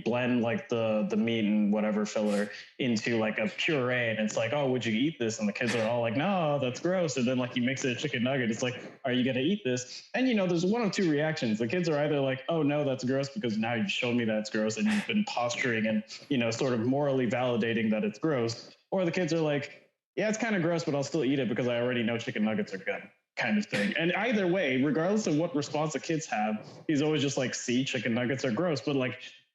blend the meat and whatever filler into a puree, and it's like, oh, would you eat this? And the kids are all like, no, that's gross. And then you mix it a chicken nugget. It's like, are you gonna eat this? And there's one of two reactions. The kids are either like, oh no, that's gross, because now you've shown me that's gross, and you've been posturing and sort of morally validating that it's gross. Or the kids are like, yeah, it's kind of gross, but I'll still eat it because I already know chicken nuggets are good, kind of thing. And either way, regardless of what response the kids have, he's always just like, see, chicken nuggets are gross. But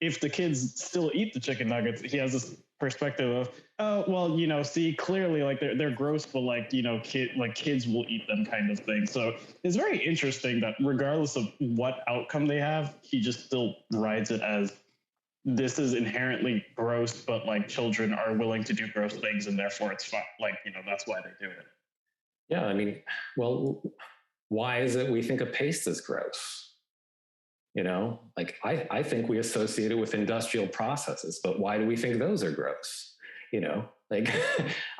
if the kids still eat the chicken nuggets, he has this perspective of, oh, well, see, clearly they're gross, but kids will eat them, kind of thing. So it's very interesting that regardless of what outcome they have, he just still rides it as, this is inherently gross, but children are willing to do gross things, and therefore it's fun. That's why they do it. Yeah, I mean, well, why is it we think a paste is gross? I think we associate it with industrial processes, but why do we think those are gross? I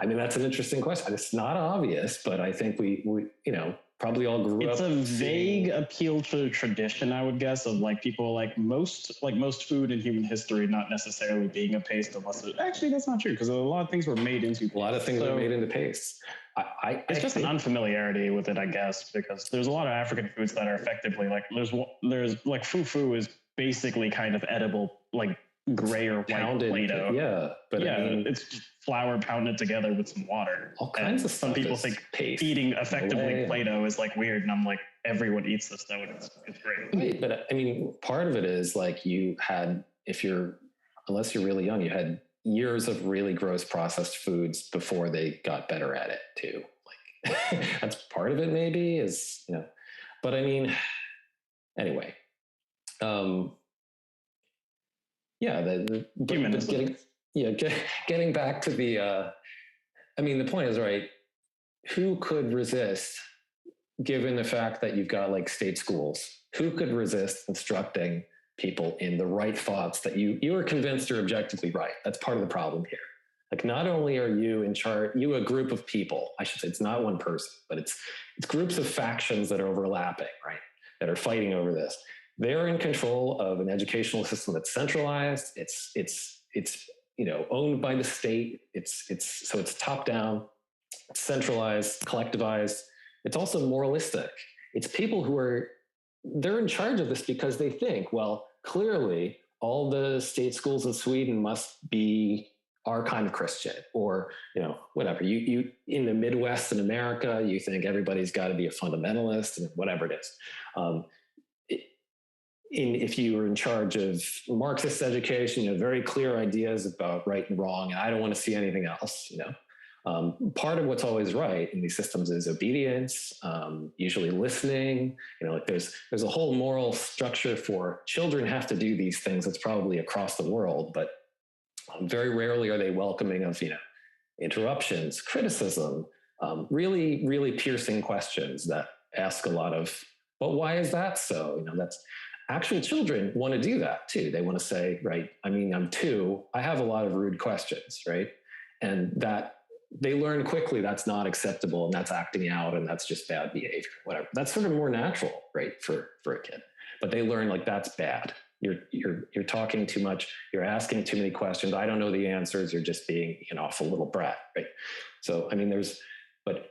mean, that's an interesting question. It's not obvious, but I think we probably all grew up. It's a vague appeal to tradition, I would guess, of people most food in human history not necessarily being a paste, unless actually that's not true, because a lot of things were made into paste. A lot of things were made into paste. It's just an unfamiliarity with it, I guess, because there's a lot of African foods that are effectively there's fufu is basically kind of edible, gray or white Play-Doh. Yeah, but yeah, I mean, it's just flour pounded together with some water. All kinds of stuff. Some people think eating effectively Play-Doh is weird, and I'm like, everyone eats this though, and it's great. Right, but I mean, part of it is you had, unless you're really young, you had years of really gross processed foods before they got better at it too. That's part of it, maybe, is but I mean, anyway. Getting back to the the point is, right, who could resist, given the fact that you've got state schools, who could resist instructing people in the right thoughts that you are convinced are objectively right? That's part of the problem here. Not only are you in charge, a group of people, I should say, it's not one person, but it's groups of factions that are overlapping, right, that are fighting over this. They're in control of an educational system that's centralized. It's owned by the state. So it's top down, centralized, collectivized. It's also moralistic. It's people they're in charge of this because they think, well, clearly all the state schools in Sweden must be our kind of Christian, or whatever. You in the Midwest in America, you think everybody's got to be a fundamentalist, and whatever it is. If you were in charge of Marxist education, very clear ideas about right and wrong, and I don't want to see anything else. Part of what's always right in these systems is obedience, usually listening. There's a whole moral structure for children have to do these things. It's probably across the world, but very rarely are they welcoming of interruptions, criticism, really, really piercing questions that ask a lot of, but why is that so? That's actual children want to do that too. They want to say, right, I'm 2, I have a lot of rude questions, right? And that they learn quickly that's not acceptable, and that's acting out, and that's just bad behavior, whatever. That's sort of more natural, right, for a kid. But they learn that's bad. You're talking too much. You're asking too many questions. I don't know the answers. You're just being an awful little brat, right? So but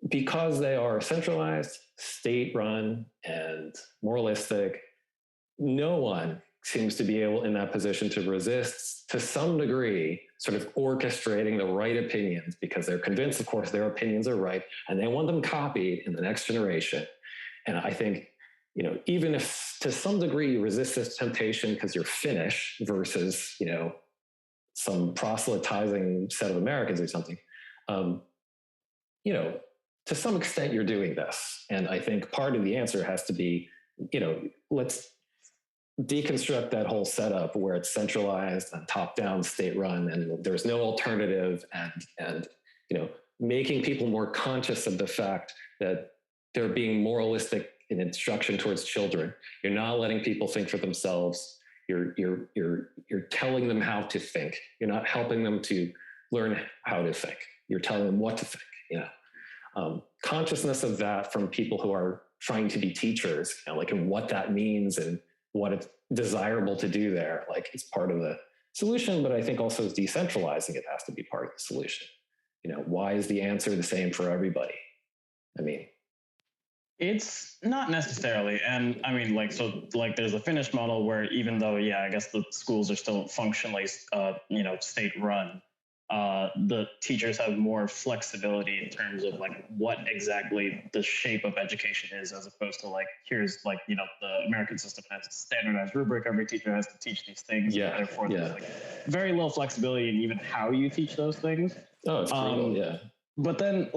because they are centralized, state-run, and moralistic, no one seems to be able in that position to resist, to some degree, sort of orchestrating the right opinions, because they're convinced, of course, their opinions are right, and they want them copied in the next generation. And I think, even if to some degree you resist this temptation because you're Finnish versus, some proselytizing set of Americans or something, to some extent you're doing this. And I think part of the answer has to be, let's deconstruct that whole setup where it's centralized and top-down, state-run, and there's no alternative, and making people more conscious of the fact that they're being moralistic in instruction towards children. You're not letting people think for themselves. You're telling them how to think. You're not helping them to learn how to think. You're telling them what to think. Consciousness of that from people who are trying to be teachers, and what that means and what it's desirable to do there, is part of the solution. But I think also decentralizing it has to be part of the solution. Why is the answer the same for everybody? It's not necessarily. And there's a Finnish model where, even though, I guess the schools are still functionally, state run, the teachers have more flexibility in terms of what exactly the shape of education is, as opposed to here's the American system has a standardized rubric. Every teacher has to teach these things. Yeah. Therefore, there's very little flexibility in even how you teach those things. Oh, it's brutal. Yeah. But then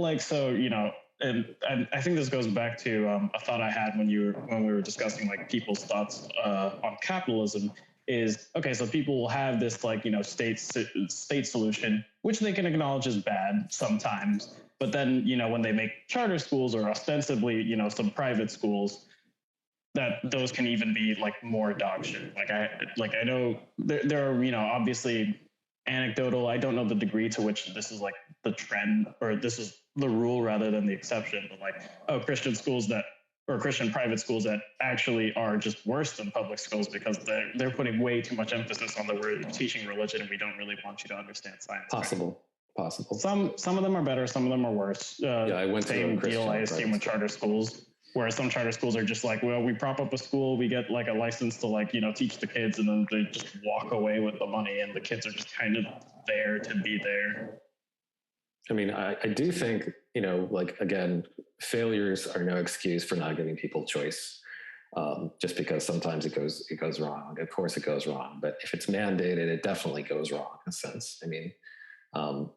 and I think this goes back to a thought I had when we were discussing people's thoughts on capitalism. Is okay. So people will have this state solution, which they can acknowledge is bad sometimes. But then when they make charter schools, or ostensibly some private schools, that those can even be more dog shit. I know there are obviously anecdotal. I don't know the degree to which this is the trend, or this is the rule rather than the exception. But Christian schools or Christian private schools that actually are just worse than public schools because they're putting way too much emphasis on the word teaching religion, and we don't really want you to understand science. Possible. Some of them are better, some of them are worse. I went same to a Christian deal I assume with charter schools, where some charter schools are just we prop up a school, we get a license to teach the kids, and then they just walk away with the money, and the kids are just kind of there to be there. I do think, again, failures are no excuse for not giving people choice. Just because sometimes it goes wrong. Of course it goes wrong, but if it's mandated, it definitely goes wrong in a sense.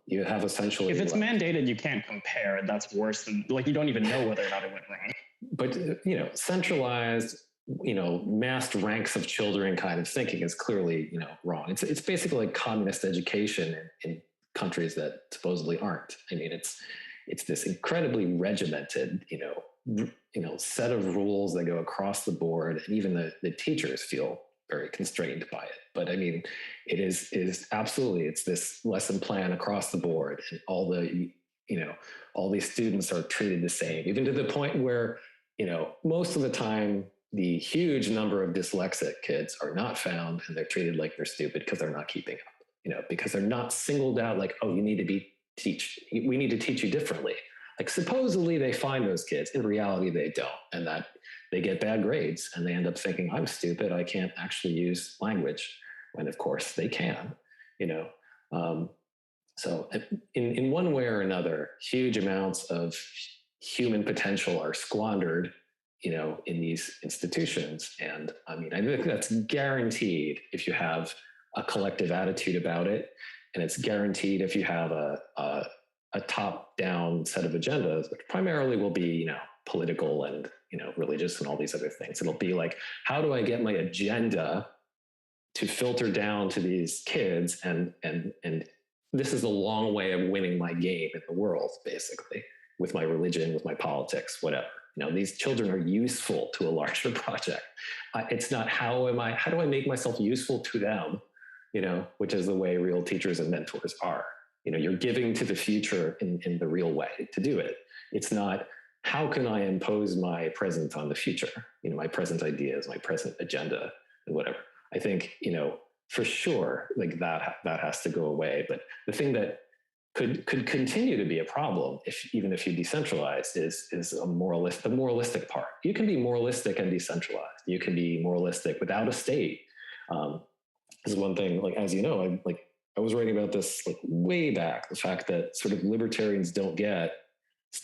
You have essentially... If it's mandated, you can't compare, and that's worse than, you don't even know whether or not it went wrong. But, centralized, massed ranks of children kind of thinking is clearly, wrong. It's basically communist education in countries that supposedly aren't. It's this incredibly regimented, set of rules that go across the board, and even the teachers feel very constrained by it. But it is absolutely, it's this lesson plan across the board, and all these students are treated the same, even to the point where, most of the time, the huge number of dyslexic kids are not found, and they're treated like they're stupid because they're not keeping up. because they're not singled out like, oh, we need to teach you differently. Like supposedly they find those kids. In reality, they don't. And that they get bad grades and they end up thinking, I'm stupid. I can't actually use language. When of course they can, So in one way or another, huge amounts of human potential are squandered, in these institutions. And I mean, I think that's guaranteed if you have a collective attitude about it. And it's guaranteed if you have a top-down set of agendas, which primarily will be, political and, religious and all these other things. It'll be like, how do I get my agenda to filter down to these kids? And this is a long way of winning my game in the world, basically, with my religion, with my politics, whatever. These children are useful to a larger project. It's not how do I make myself useful to them, which is the way real teachers and mentors are. You're giving to the future in the real way to do it. It's not, how can I impose my present on the future? My present ideas, my present agenda, and whatever. I think, for sure, like that has to go away. But the thing that could continue to be a problem, even if you decentralize, is the moralistic part. You can be moralistic and decentralized. You can be moralistic without a state. This is one thing, like, as you know, I was writing about this like way back, the fact that sort of libertarians don't get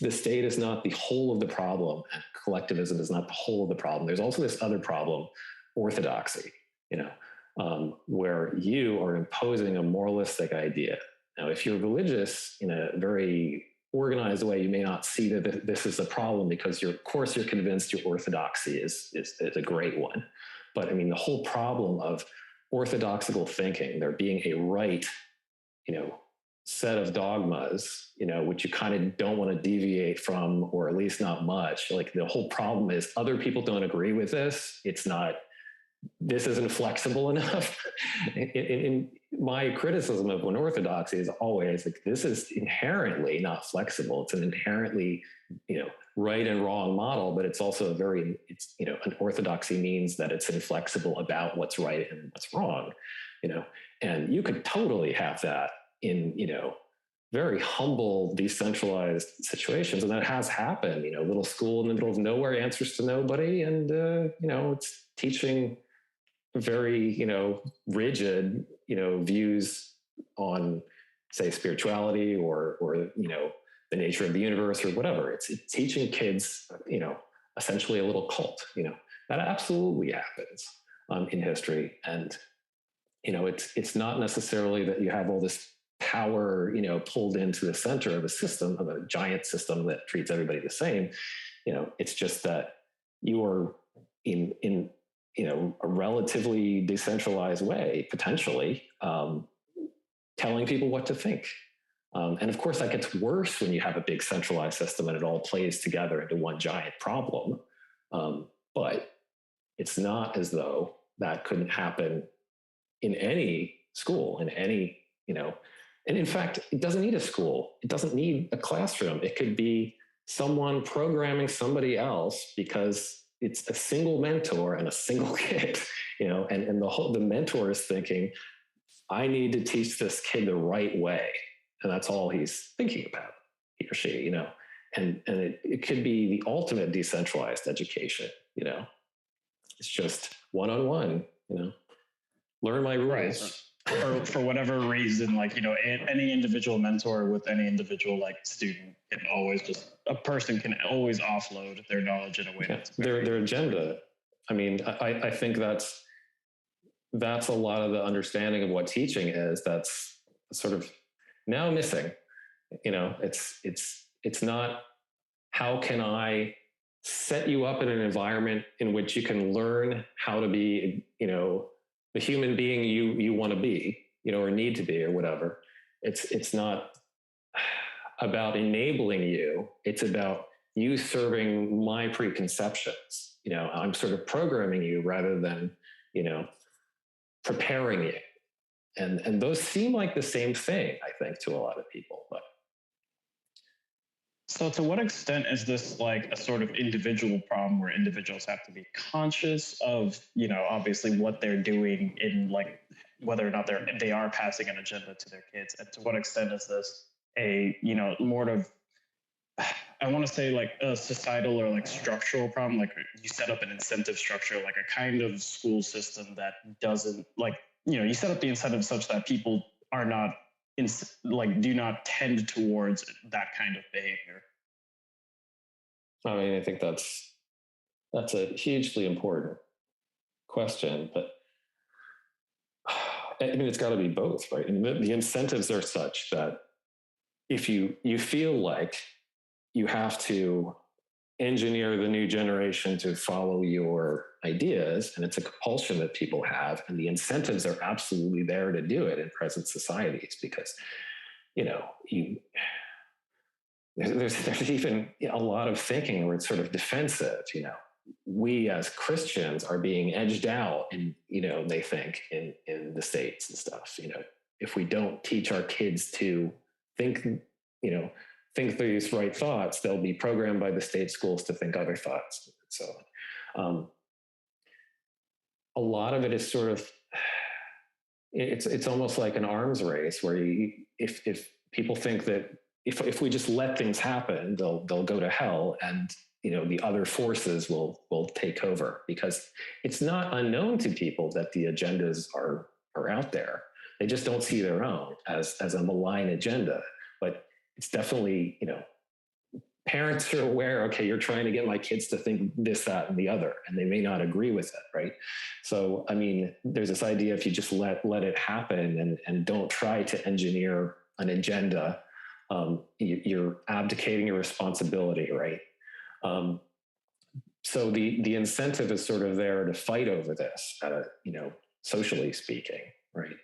the state is not the whole of the problem and collectivism is not the whole of the problem. There's also this other problem, orthodoxy, where you are imposing a moralistic idea. Now, if you're religious in a very organized way, you may not see that this is a problem because you're convinced your orthodoxy is a great one. But I mean, the whole problem of orthodoxical thinking, there being a right, set of dogmas, which you kind of don't want to deviate from, or at least not much. Like the whole problem is other people don't agree with this. This isn't flexible enough. In my criticism of orthodoxy is always like, this is inherently not flexible. It's an inherently, right and wrong model, but it's also an orthodoxy means that it's inflexible about what's right and what's wrong, and you could totally have that in, very humble, decentralized situations. And that has happened, little school in the middle of nowhere, answers to nobody. And, it's teaching very, rigid, views on, say, spirituality or, the nature of the universe or whatever. It's teaching kids, essentially a little cult, that absolutely happens in history. And, it's not necessarily that you have all this power, pulled into the center of a system, of a giant system that treats everybody the same. It's just that you are in a relatively decentralized way, potentially, telling people what to think. And of course, that gets worse when you have a big centralized system and it all plays together into one giant problem. But it's not as though that couldn't happen in any school, in any, and in fact, it doesn't need a school. It doesn't need a classroom. It could be someone programming somebody else because it's a single mentor and a single kid, and the mentor is thinking, I need to teach this kid the right way. And that's all he's thinking about, he or she, and it could be the ultimate decentralized education, it's just one-on-one, learn my rules. Right. Or for whatever reason, like, any individual mentor with any individual student can always a person can always offload their knowledge in a way that's their agenda. I mean, I think that's a lot of the understanding of what teaching is. That's sort of now missing. It's not, how can I set you up in an environment in which you can learn how to be, the human being you want to be, or need to be, or whatever. It's not about enabling you. It's about you serving my preconceptions. I'm sort of programming you rather than, preparing you. And those seem like the same thing, I think, to a lot of people. But so to what extent is this like a sort of individual problem where individuals have to be conscious of, obviously what they're doing in whether or not they are passing an agenda to their kids, and to what extent is this a, you know, more of, I want to say like a societal or like structural problem. Like you set up an incentive structure, like a kind of school system that doesn't, like, you know, you set up the incentive such that people are not do not tend towards that kind of behavior. I mean, I think that's a hugely important question, but I mean, it's got to be both, right? And the incentives are such that if you feel like you have to engineer the new generation to follow your ideas, and it's a compulsion that people have, and the incentives are absolutely there to do it in present societies, because, you know, there's even a lot of thinking where it's sort of defensive. You know, we as Christians are being edged out, and, you know, they think in the States and stuff, you know, if we don't teach our kids to think, you know, think these right thoughts, they'll be programmed by the state schools to think other thoughts. So a lot of it is sort of, it's almost like an arms race where if people think that if we just let things happen, they'll go to hell, and, you know, the other forces will take over, because it's not unknown to people that the agendas are out there. They just don't see their own as a malign agenda. But it's definitely, you know, parents are aware, okay, you're trying to get my kids to think this, that, and the other, and they may not agree with it, right? So, I mean, there's this idea, if you just let it happen and don't try to engineer an agenda, you're abdicating your responsibility, right? So the incentive is sort of there to fight over this, you know, socially speaking, right?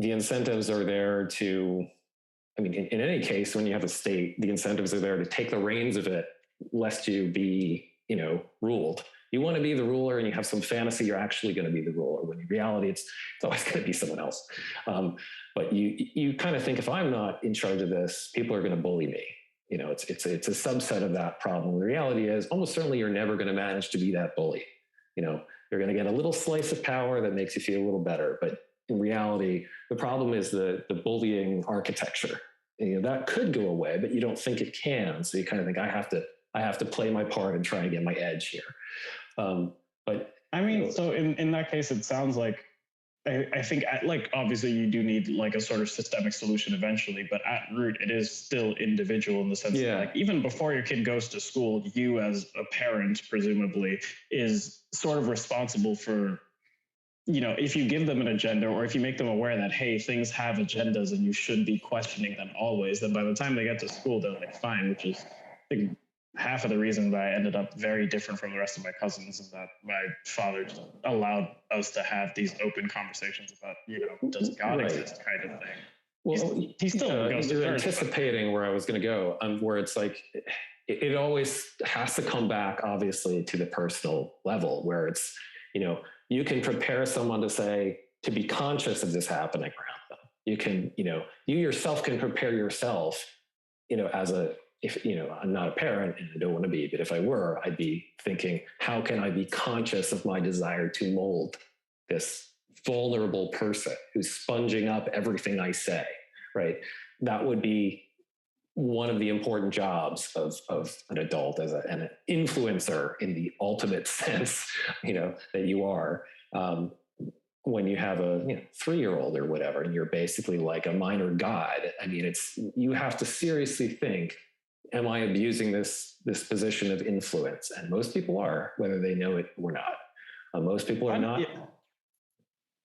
The incentives are there to, I mean, in any case, when you have a state, the incentives are there to take the reins of it, lest you be, you know, ruled. You want to be the ruler, and you have some fantasy you're actually going to be the ruler, when in reality, it's always going to be someone else. But you kind of think, if I'm not in charge of this, people are going to bully me. You know, it's a subset of that problem. The reality is, almost certainly, you're never going to manage to be that bully. You know, you're going to get a little slice of power that makes you feel a little better, but in reality, the problem is the bullying architecture. And, you know, that could go away, but you don't think it can. So you kind of think, I have to play my part and try and get my edge here. But I mean, you know, so in that case, it sounds like, I think, like, obviously you do need like a sort of systemic solution eventually, but at root, it is still individual, in the sense that, like, even before your kid goes to school, you as a parent, presumably, is sort of responsible for, you know, if you give them an agenda, or if you make them aware that, hey, things have agendas and you should be questioning them always, then by the time they get to school, they're like, fine, which is, I think, half of the reason that I ended up very different from the rest of my cousins, is that my father just allowed us to have these open conversations about, you know, does God exist, kind of thing. Well, he still goes to you're church, anticipating where I was going to go, where it's like, it always has to come back, obviously, to the personal level, where it's, you know, you can prepare someone to be conscious of this happening around them. You can, you know, you yourself can prepare yourself, you know, if, you know, I'm not a parent and I don't want to be, but if I were, I'd be thinking, how can I be conscious of my desire to mold this vulnerable person who's sponging up everything I say, right? That would be one of the important jobs of an adult, as an influencer in the ultimate sense, you know, that you are. When you have a 3-year-old or whatever, and you're basically like a minor god. I mean, you have to seriously think, am I abusing this position of influence? And most people are, whether they know it or not. Most people are not. Yeah.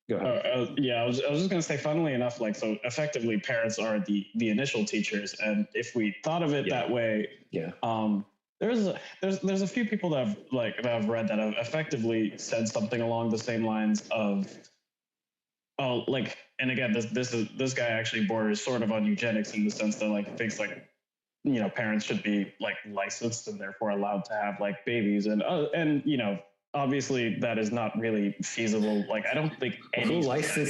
Go ahead. I was just going to say, funnily enough, like, so effectively parents are the initial teachers. And if we thought of it that way, there's a few people that I've read that have effectively said something along the same lines of, and again, this guy actually borders sort of on eugenics, in the sense that, like, thinks like, you know, parents should be like licensed and therefore allowed to have like babies, and you know, obviously that is not really feasible. Like, I don't think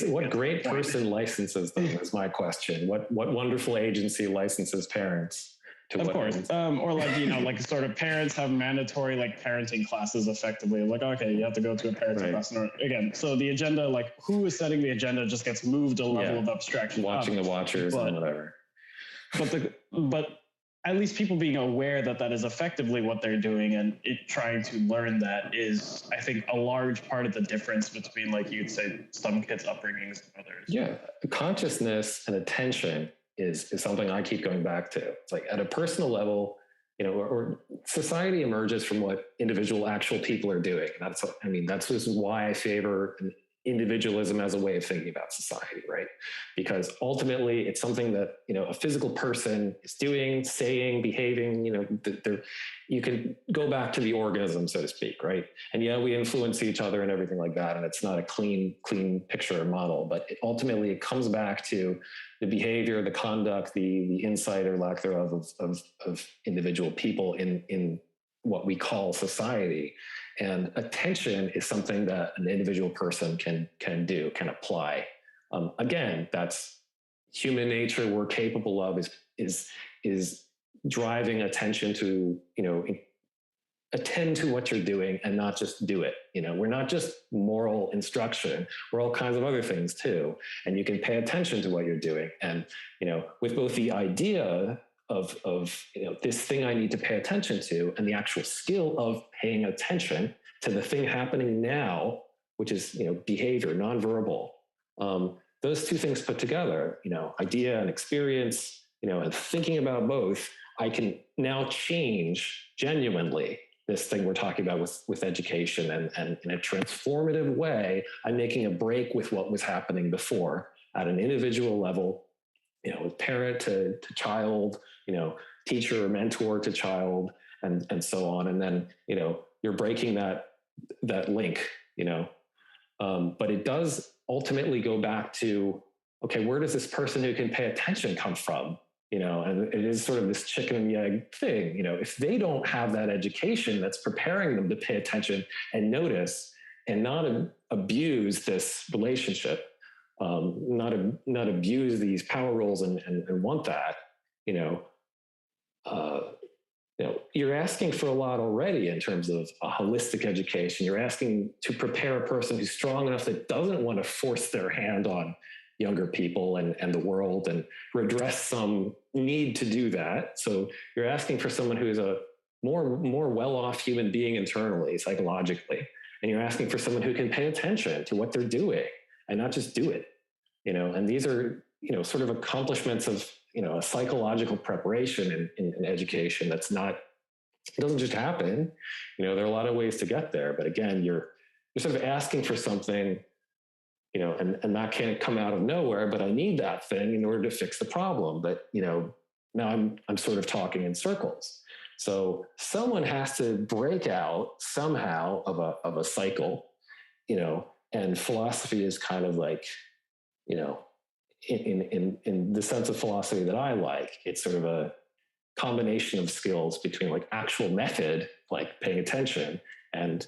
what great person licenses them is my question. What wonderful agency licenses parents to of what course. ends. Or like, you know, like sort of parents have mandatory like parenting classes effectively. Like, okay, you have to go to a parenting class. And again, so the agenda, like who is setting the agenda just gets moved a level of abstraction. Watching the watchers and whatever. But at least people being aware that that is effectively what they're doing and trying to learn that is, I think, a large part of the difference between, like you'd say, some kids' upbringings and others. Yeah, consciousness and attention is something I keep going back to. It's like at a personal level, you know, or society emerges from what individual actual people are doing. And that's just why I favor individualism as a way of thinking about society, right? Because ultimately it's something that, you know, a physical person is doing, saying, behaving, you know, you can go back to the organism, so to speak, right? And yeah, we influence each other and everything like that. And it's not a clean picture or model, but ultimately it comes back to the behavior, the conduct, the insight or lack thereof of individual people in what we call society. And attention is something that an individual person can apply. Again, that's human nature. We're capable of is driving attention to, you know, attend to what you're doing and not just do it. You know, we're not just moral instruction. We're all kinds of other things too. And you can pay attention to what you're doing. And, you know, with both the idea of you know, this thing I need to pay attention to and the actual skill of paying attention to the thing happening now, which is, you know, behavior, nonverbal. Those two things put together, you know, idea and experience, you know, and thinking about both, I can now change genuinely this thing we're talking about with education, and in a transformative way, I'm making a break with what was happening before at an individual level, you know, parent to child, you know, teacher or mentor to child, and so on. And then, you know, you're breaking that link, you know, but it does ultimately go back to, okay, where does this person who can pay attention come from? You know, and it is sort of this chicken and the egg thing. You know, if they don't have that education that's preparing them to pay attention and notice and not abuse this relationship, not abuse these power roles and want that, you know, you're asking for a lot already in terms of a holistic education. You're asking to prepare a person who's strong enough that doesn't want to force their hand on younger people and the world and redress some need to do that. So you're asking for someone who is a more well-off human being internally, psychologically, and you're asking for someone who can pay attention to what they're doing and not just do it, you know. And these are, you know, sort of accomplishments of, you know, a psychological preparation in education that's not, it doesn't just happen. You know, there are a lot of ways to get there, but again, you're sort of asking for something, you know, and that can't come out of nowhere, but I need that thing in order to fix the problem. But, you know, now I'm sort of talking in circles. So someone has to break out somehow of a cycle, you know, and philosophy is kind of like, you know, in the sense of philosophy that I like, it's sort of a combination of skills between like actual method, like paying attention, and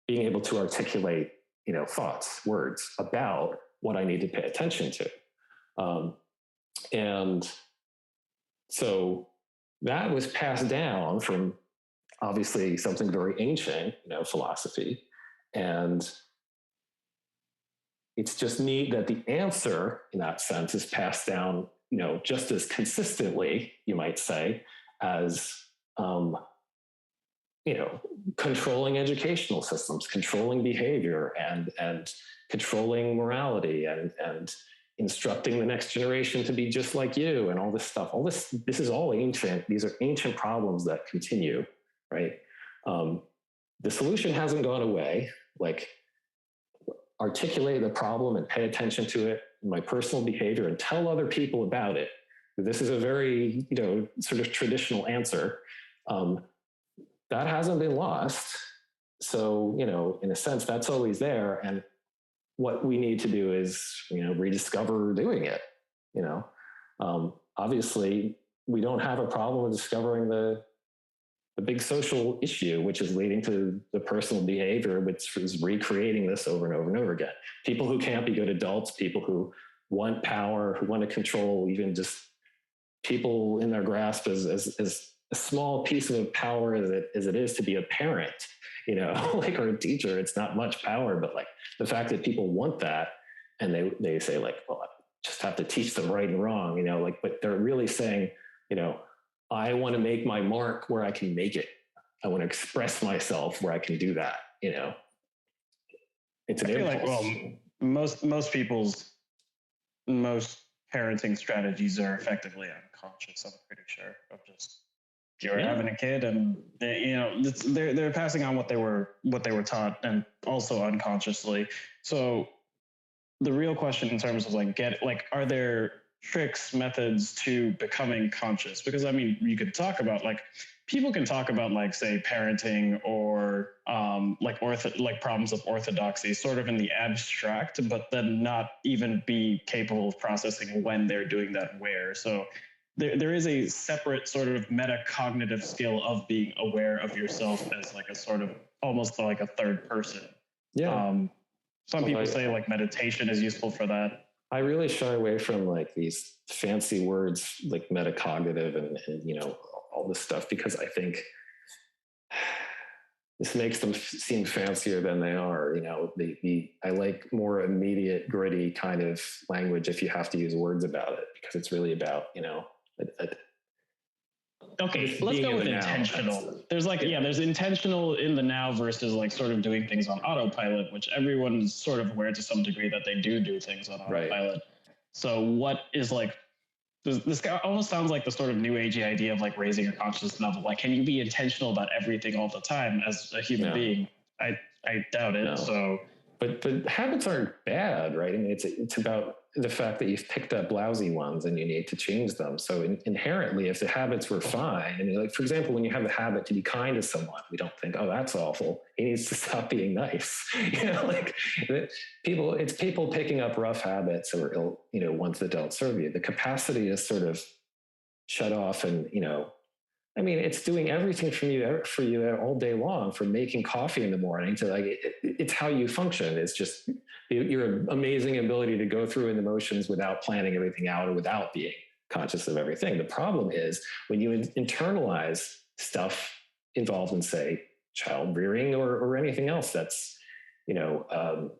being able to articulate, you know, thoughts, words about what I need to pay attention to. And so that was passed down from obviously something very ancient, you know, philosophy. And it's just neat that the answer in that sense is passed down, you know, just as consistently, you might say, as, you know, controlling educational systems, controlling behavior, and controlling morality, and instructing the next generation to be just like you, and all this stuff. This is all ancient. These are ancient problems that continue, right? The solution hasn't gone away. Like, articulate the problem and pay attention to it in my personal behavior and tell other people about it. This is a very, you know, sort of traditional answer. That hasn't been lost. So, you know, in a sense, that's always there. And what we need to do is, you know, rediscover doing it. You know, obviously, we don't have a problem with discovering the big social issue, which is leading to the personal behavior, which is recreating this over and over and over again. People who can't be good adults, people who want power, who want to control even just people in their grasp as a small piece of power as it is to be a parent, you know, like, or a teacher. It's not much power, but like the fact that people want that, and they say like, well, I just have to teach them right and wrong, you know, like, but they're really saying, you know, I want to make my mark where I can make it. I want to express myself where I can do that, you know. It's an impulse. Like, well, most people's most parenting strategies are effectively unconscious. I'm pretty sure, of just you're having a kid, and you know, they're passing on what they were taught, and also unconsciously. So the real question in terms of like are there tricks, methods to becoming conscious? Because I mean, you could talk about like, people can talk about like, say, parenting or like problems of orthodoxy sort of in the abstract, but then not even be capable of processing when they're doing that where. So there is a separate sort of metacognitive skill of being aware of yourself as like a sort of almost like a third person. Yeah. Some people say like meditation is useful for that. I really shy away from like these fancy words like metacognitive and you know, all this stuff, because I think this makes them seem fancier than they are. You know, I like more immediate, gritty kind of language if you have to use words about it, because it's really about, you know, okay, let's go with intentional. There's like, there's intentional in the now versus like sort of doing things on autopilot, which everyone's sort of aware to some degree that they do things on autopilot. Right. So what is like, this guy almost sounds like the sort of new agey idea of like raising your consciousness level. Like, can you be intentional about everything all the time as a human being? I doubt it. No. So, but habits aren't bad, right? I mean, it's about the fact that you've picked up lousy ones and you need to change them. So inherently, if the habits were fine, I mean, like, for example, when you have the habit to be kind to someone, we don't think, oh, that's awful. He needs to stop being nice. You know, like it's people picking up rough habits or, you know, ones that don't serve you. The capacity to sort of shut off and, you know, I mean, it's doing everything for you all day long, from making coffee in the morning to like, it's how you function. It's just your amazing ability to go through in the motions without planning everything out or without being conscious of everything. The problem is when you internalize stuff involved in, say, child rearing or anything else that's, you know,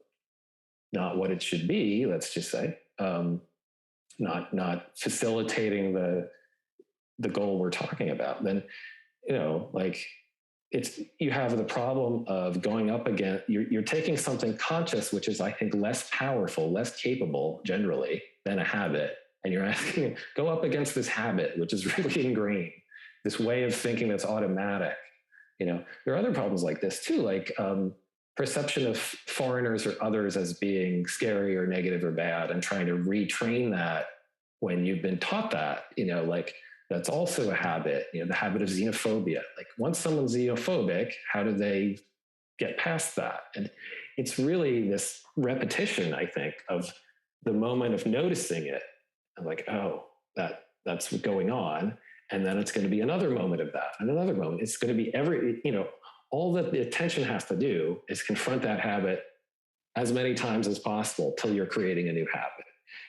not what it should be, let's just say, not facilitating the goal we're talking about, then, you know, like you have the problem of going up against, you're taking something conscious, which is, I think, less powerful, less capable generally than a habit. And you're asking, go up against this habit, which is really ingrained, this way of thinking that's automatic. You know, there are other problems like this too, like perception of foreigners or others as being scary or negative or bad, and trying to retrain that when you've been taught that, you know, like, that's also a habit, you know, the habit of xenophobia. Like, once someone's xenophobic, how do they get past that? And it's really this repetition, I think, of the moment of noticing it. I'm like, oh, that's what's going on. And then it's going to be another moment of that, and another moment. It's going to be you know, all that the attention has to do is confront that habit as many times as possible till you're creating a new habit.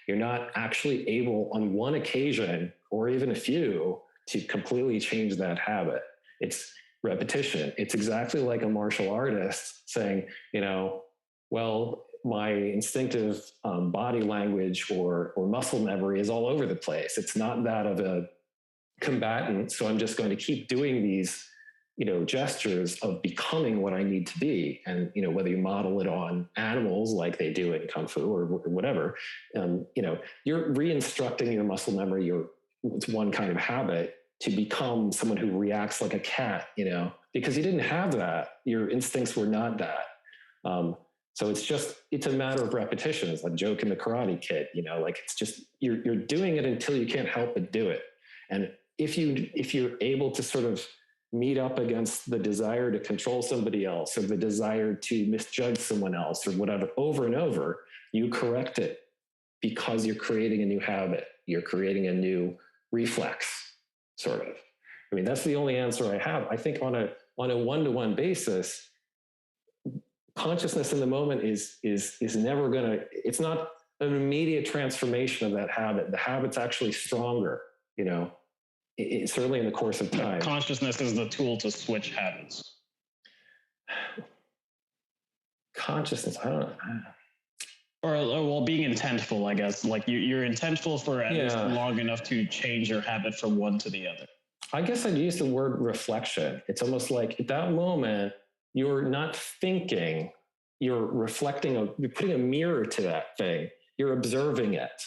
You're not actually able on one occasion or even a few to completely change that habit. It's repetition. It's exactly like a martial artist saying, you know, well, my instinctive body language or muscle memory is all over the place. It's not that of a combatant. So I'm just going to keep doing these, you know, gestures of becoming what I need to be. And, you know, whether you model it on animals like they do in Kung Fu or whatever, you know, you're re-instructing your muscle memory, it's one kind of habit, to become someone who reacts like a cat, you know, because you didn't have that. Your instincts were not that. So it's a matter of repetition. It's a joke in the Karate Kid, you know, like, it's just, you're doing it until you can't help but do it. And if you're able to sort of meet up against the desire to control somebody else or the desire to misjudge someone else or whatever over and over, you correct it because you're creating a new habit. You're creating a new reflex, sort of. I mean, that's the only answer I have. I think on a one-to-one basis, consciousness in the moment is never going to, it's not an immediate transformation of that habit. The habit's actually stronger you know, certainly in the course of time. Consciousness is the tool to switch habits. Consciousness, I don't know. Or well, being intentful, I guess. Like you're intentful for at least long enough to change your habit from one to the other. I guess I'd use the word reflection. It's almost like at that moment, you're not thinking, you're reflecting, you're putting a mirror to that thing, you're observing it.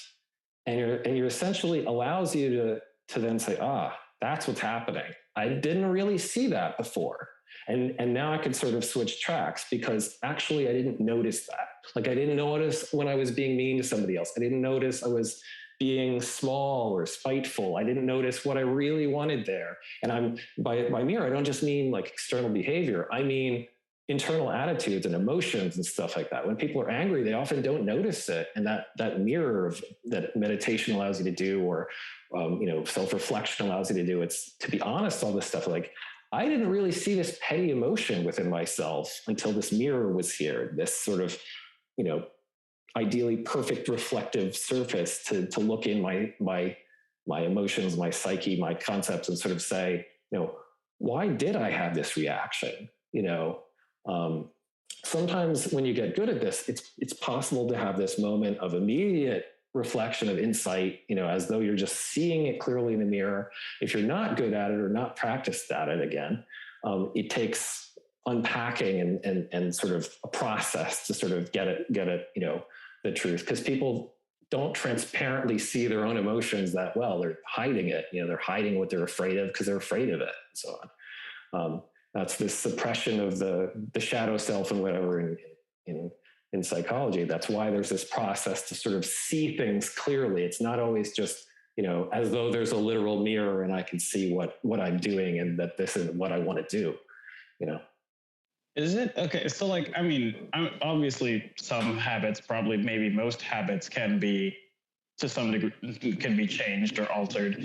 And you're essentially allows you to then say, that's what's happening. I didn't really see that before. And now I could sort of switch tracks because actually I didn't notice that. Like I didn't notice when I was being mean to somebody else. I didn't notice I was being small or spiteful. I didn't notice what I really wanted there. And I'm by mirror, I don't just mean like external behavior. I mean internal attitudes and emotions and stuff like that. When people are angry, they often don't notice it. And that mirror of that meditation allows you to do, or self-reflection allows you to do, it's to be honest, all this stuff. Like I didn't really see this petty emotion within myself until this mirror was here, this sort of, ideally perfect reflective surface to look in my emotions, my psyche, my concepts, and sort of say, why did I have this reaction? Sometimes when you get good at this, it's possible to have this moment of immediate reflection of insight, as though you're just seeing it clearly in the mirror. If you're not good at it or not practiced at it again, it takes unpacking and sort of a process to sort of get it, the truth. Because people don't transparently see their own emotions that well. They're hiding it. They're hiding what they're afraid of because they're afraid of it, and so on. That's this suppression of the shadow self and whatever in psychology. That's why there's this process to sort of see things clearly. It's not always just, as though there's a literal mirror and I can see what I'm doing and that this is what I want to do, Is it? Okay. So like, obviously some habits, probably maybe most habits can be, to some degree, can be changed or altered.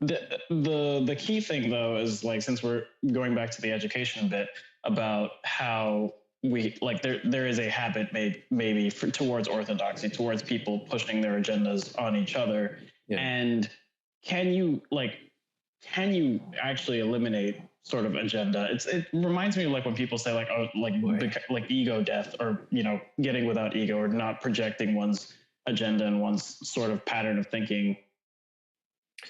The key thing though is like, since we're going back to the education bit about how we like there is a habit maybe towards orthodoxy, towards people pushing their agendas on each other. Yeah. And can you actually eliminate sort of agenda? It reminds me of like when people say like, like ego death, or getting without ego, or not projecting one's agenda and one's sort of pattern of thinking.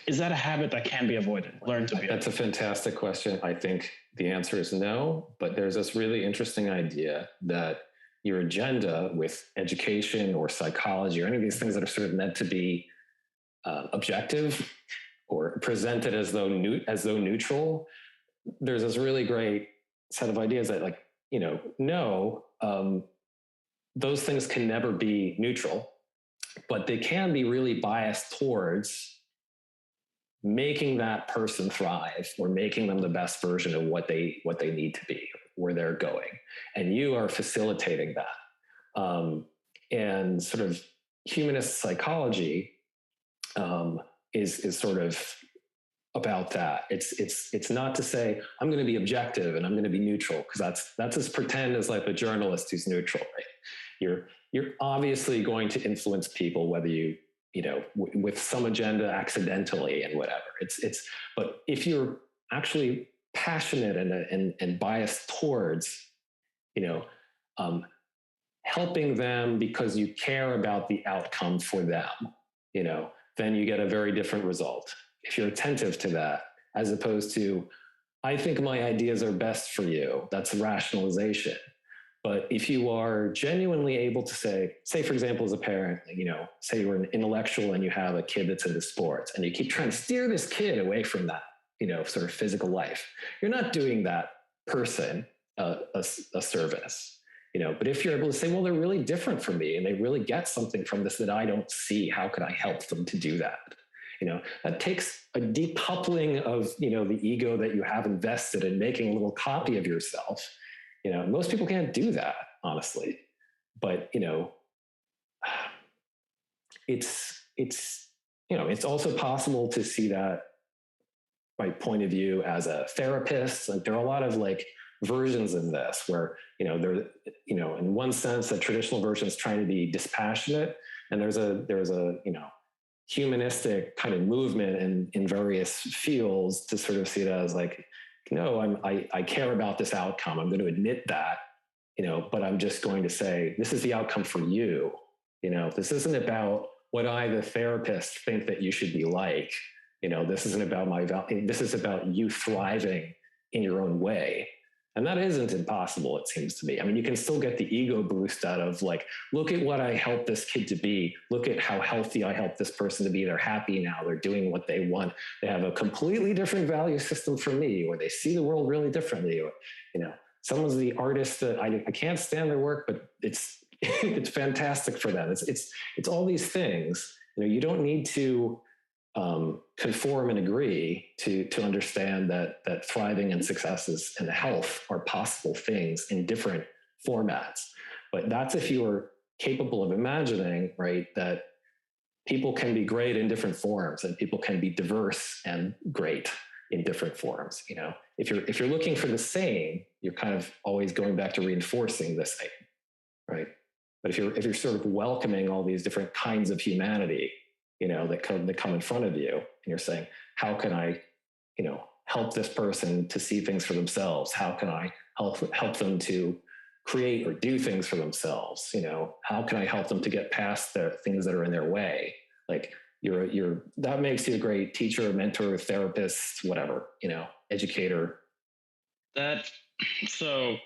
Is that a habit that can be avoided, learned to be? That's a fantastic question. I think the answer is no, but there's this really interesting idea that your agenda with education or psychology or any of these things that are sort of meant to be objective or presented as though neutral, there's this really great set of ideas that like, those things can never be neutral, but they can be really biased towards making that person thrive or making them the best version of what they need to be, where they're going. And you are facilitating that. And sort of humanist psychology is sort of about that. It's not to say I'm going to be objective and I'm going to be neutral, because that's as pretend as like a journalist who's neutral, right? You're obviously going to influence people, whether you with some agenda accidentally and whatever. But if you're actually passionate and biased towards, helping them because you care about the outcome for them, then you get a very different result. If you're attentive to that, as opposed to, I think my ideas are best for you, that's a rationalization. But if you are genuinely able to say, for example, as a parent, say you're an intellectual and you have a kid that's into sports and you keep trying to steer this kid away from that, sort of physical life, you're not doing that person a service, but if you're able to say, well, they're really different from me and they really get something from this that I don't see, how could I help them to do that? That takes a decoupling of, the ego that you have invested in making a little copy of yourself. Most people can't do that, honestly, but, it's also possible to see that by point of view as a therapist. Like there are a lot of like versions in this where, there, in one sense, a traditional version is trying to be dispassionate. And there's a humanistic kind of movement in various fields to sort of see it as like, no, I care about this outcome. I'm going to admit that, but I'm just going to say, this is the outcome for you. This isn't about what I, the therapist, think that you should be like. This isn't about my value. This is about you thriving in your own way. And that isn't impossible, it seems to me. I mean, you can still get the ego boost out of like, look at what I helped this kid to be. Look at how healthy I helped this person to be. They're happy now. They're doing what they want. They have a completely different value system from me, or they see the world really differently. Or, someone's the artist that I can't stand their work, but it's it's fantastic for them. It's all these things. You don't need to conform and agree to understand that thriving and successes and health are possible things in different formats. But that's if you are capable of imagining, right, that people can be great in different forms and people can be diverse and great in different forms. If you're looking for the same, you're kind of always going back to reinforcing the same, right? But if you're sort of welcoming all these different kinds of humanity, that come in front of you, and you're saying, how can I, help this person to see things for themselves? How can I help them to create or do things for themselves? How can I help them to get past the things that are in their way? Like that makes you a great teacher, mentor, therapist, whatever, educator. So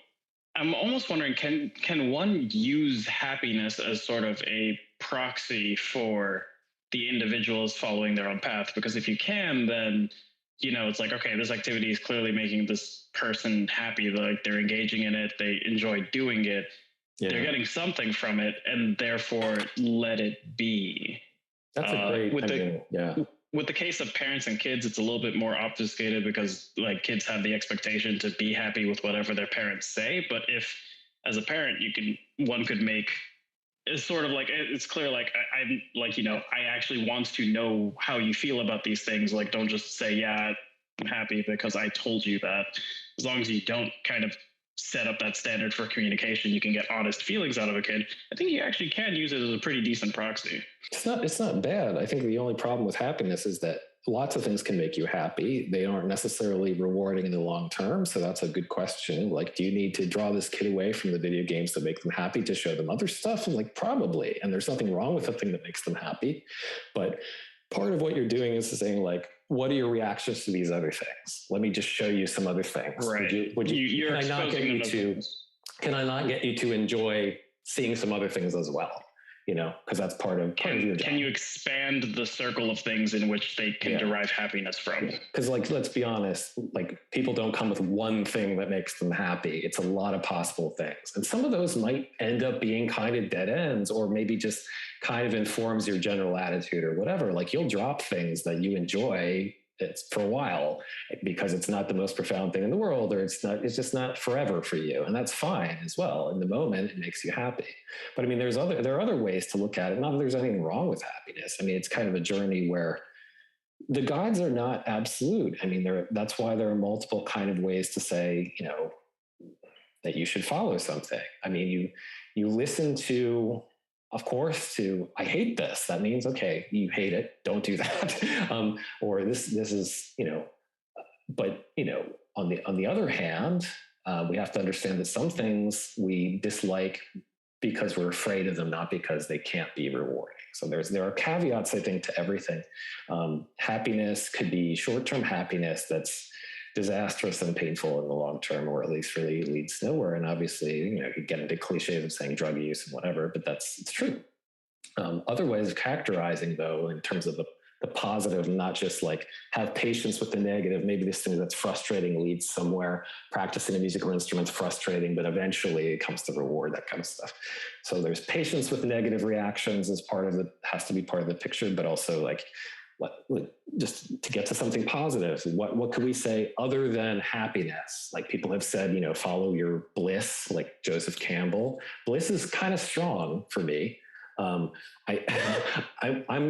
I'm almost wondering, can one use happiness as sort of a proxy for the individuals following their own path? Because if you can, then, it's like, okay, this activity is clearly making this person happy. Like they're engaging in it. They enjoy doing it. Yeah. They're getting something from it, and therefore let it be. That's a great, With the case of parents and kids, it's a little bit more obfuscated because like kids have the expectation to be happy with whatever their parents say. But if as a parent, one could make, it's sort of like, it's clear, like, I'm like, I actually want to know how you feel about these things. Like, don't just say, yeah, I'm happy because I told you that. As long as you don't kind of set up that standard for communication, you can get honest feelings out of a kid. I think you actually can use it as a pretty decent proxy. It's not bad. I think the only problem with happiness is that lots of things can make you happy. They aren't necessarily rewarding in the long term. So that's a good question. Like, do you need to draw this kid away from the video games to make them happy to show them other stuff? And like, probably. And there's nothing wrong with the thing that makes them happy. But part of what you're doing is saying, like, what are your reactions to these other things? Let me just show you some other things. Right. Can I not get you to enjoy seeing some other things as well? Because that's part of your job. Can you expand the circle of things in which they can derive happiness from? Because like, let's be honest, like people don't come with one thing that makes them happy. It's a lot of possible things. And some of those might end up being kind of dead ends, or maybe just kind of informs your general attitude or whatever. Like you'll drop things that you enjoy for a while because it's not the most profound thing in the world, or it's just not forever for you. And that's fine as well. In the moment, it makes you happy. But I mean, there are other ways to look at it. Not that there's anything wrong with happiness. I mean, it's kind of a journey where the guides are not absolute. I mean, that's why there are multiple kind of ways to say, that you should follow something. I mean, you listen to, of course, I hate this. That means, okay, you hate it. Don't do that. Or this is, but, on the other hand, we have to understand that some things we dislike because we're afraid of them, not because they can't be rewarding. So there are caveats, I think, to everything. Happiness could be short-term happiness that's disastrous and painful in the long term, or at least really leads nowhere. And obviously, you could get into cliches of saying drug use and whatever, but it's true. Other ways of characterizing, though, in terms of the positive, not just like have patience with the negative. Maybe this thing that's frustrating leads somewhere. Practicing a musical instrument's frustrating, but eventually it comes to reward, that kind of stuff. So there's patience with negative reactions as has to be part of the picture, but also like, just to get to something positive, what could we say other than happiness? Like people have said, follow your bliss, like Joseph Campbell. Bliss is kind of strong for me. I'm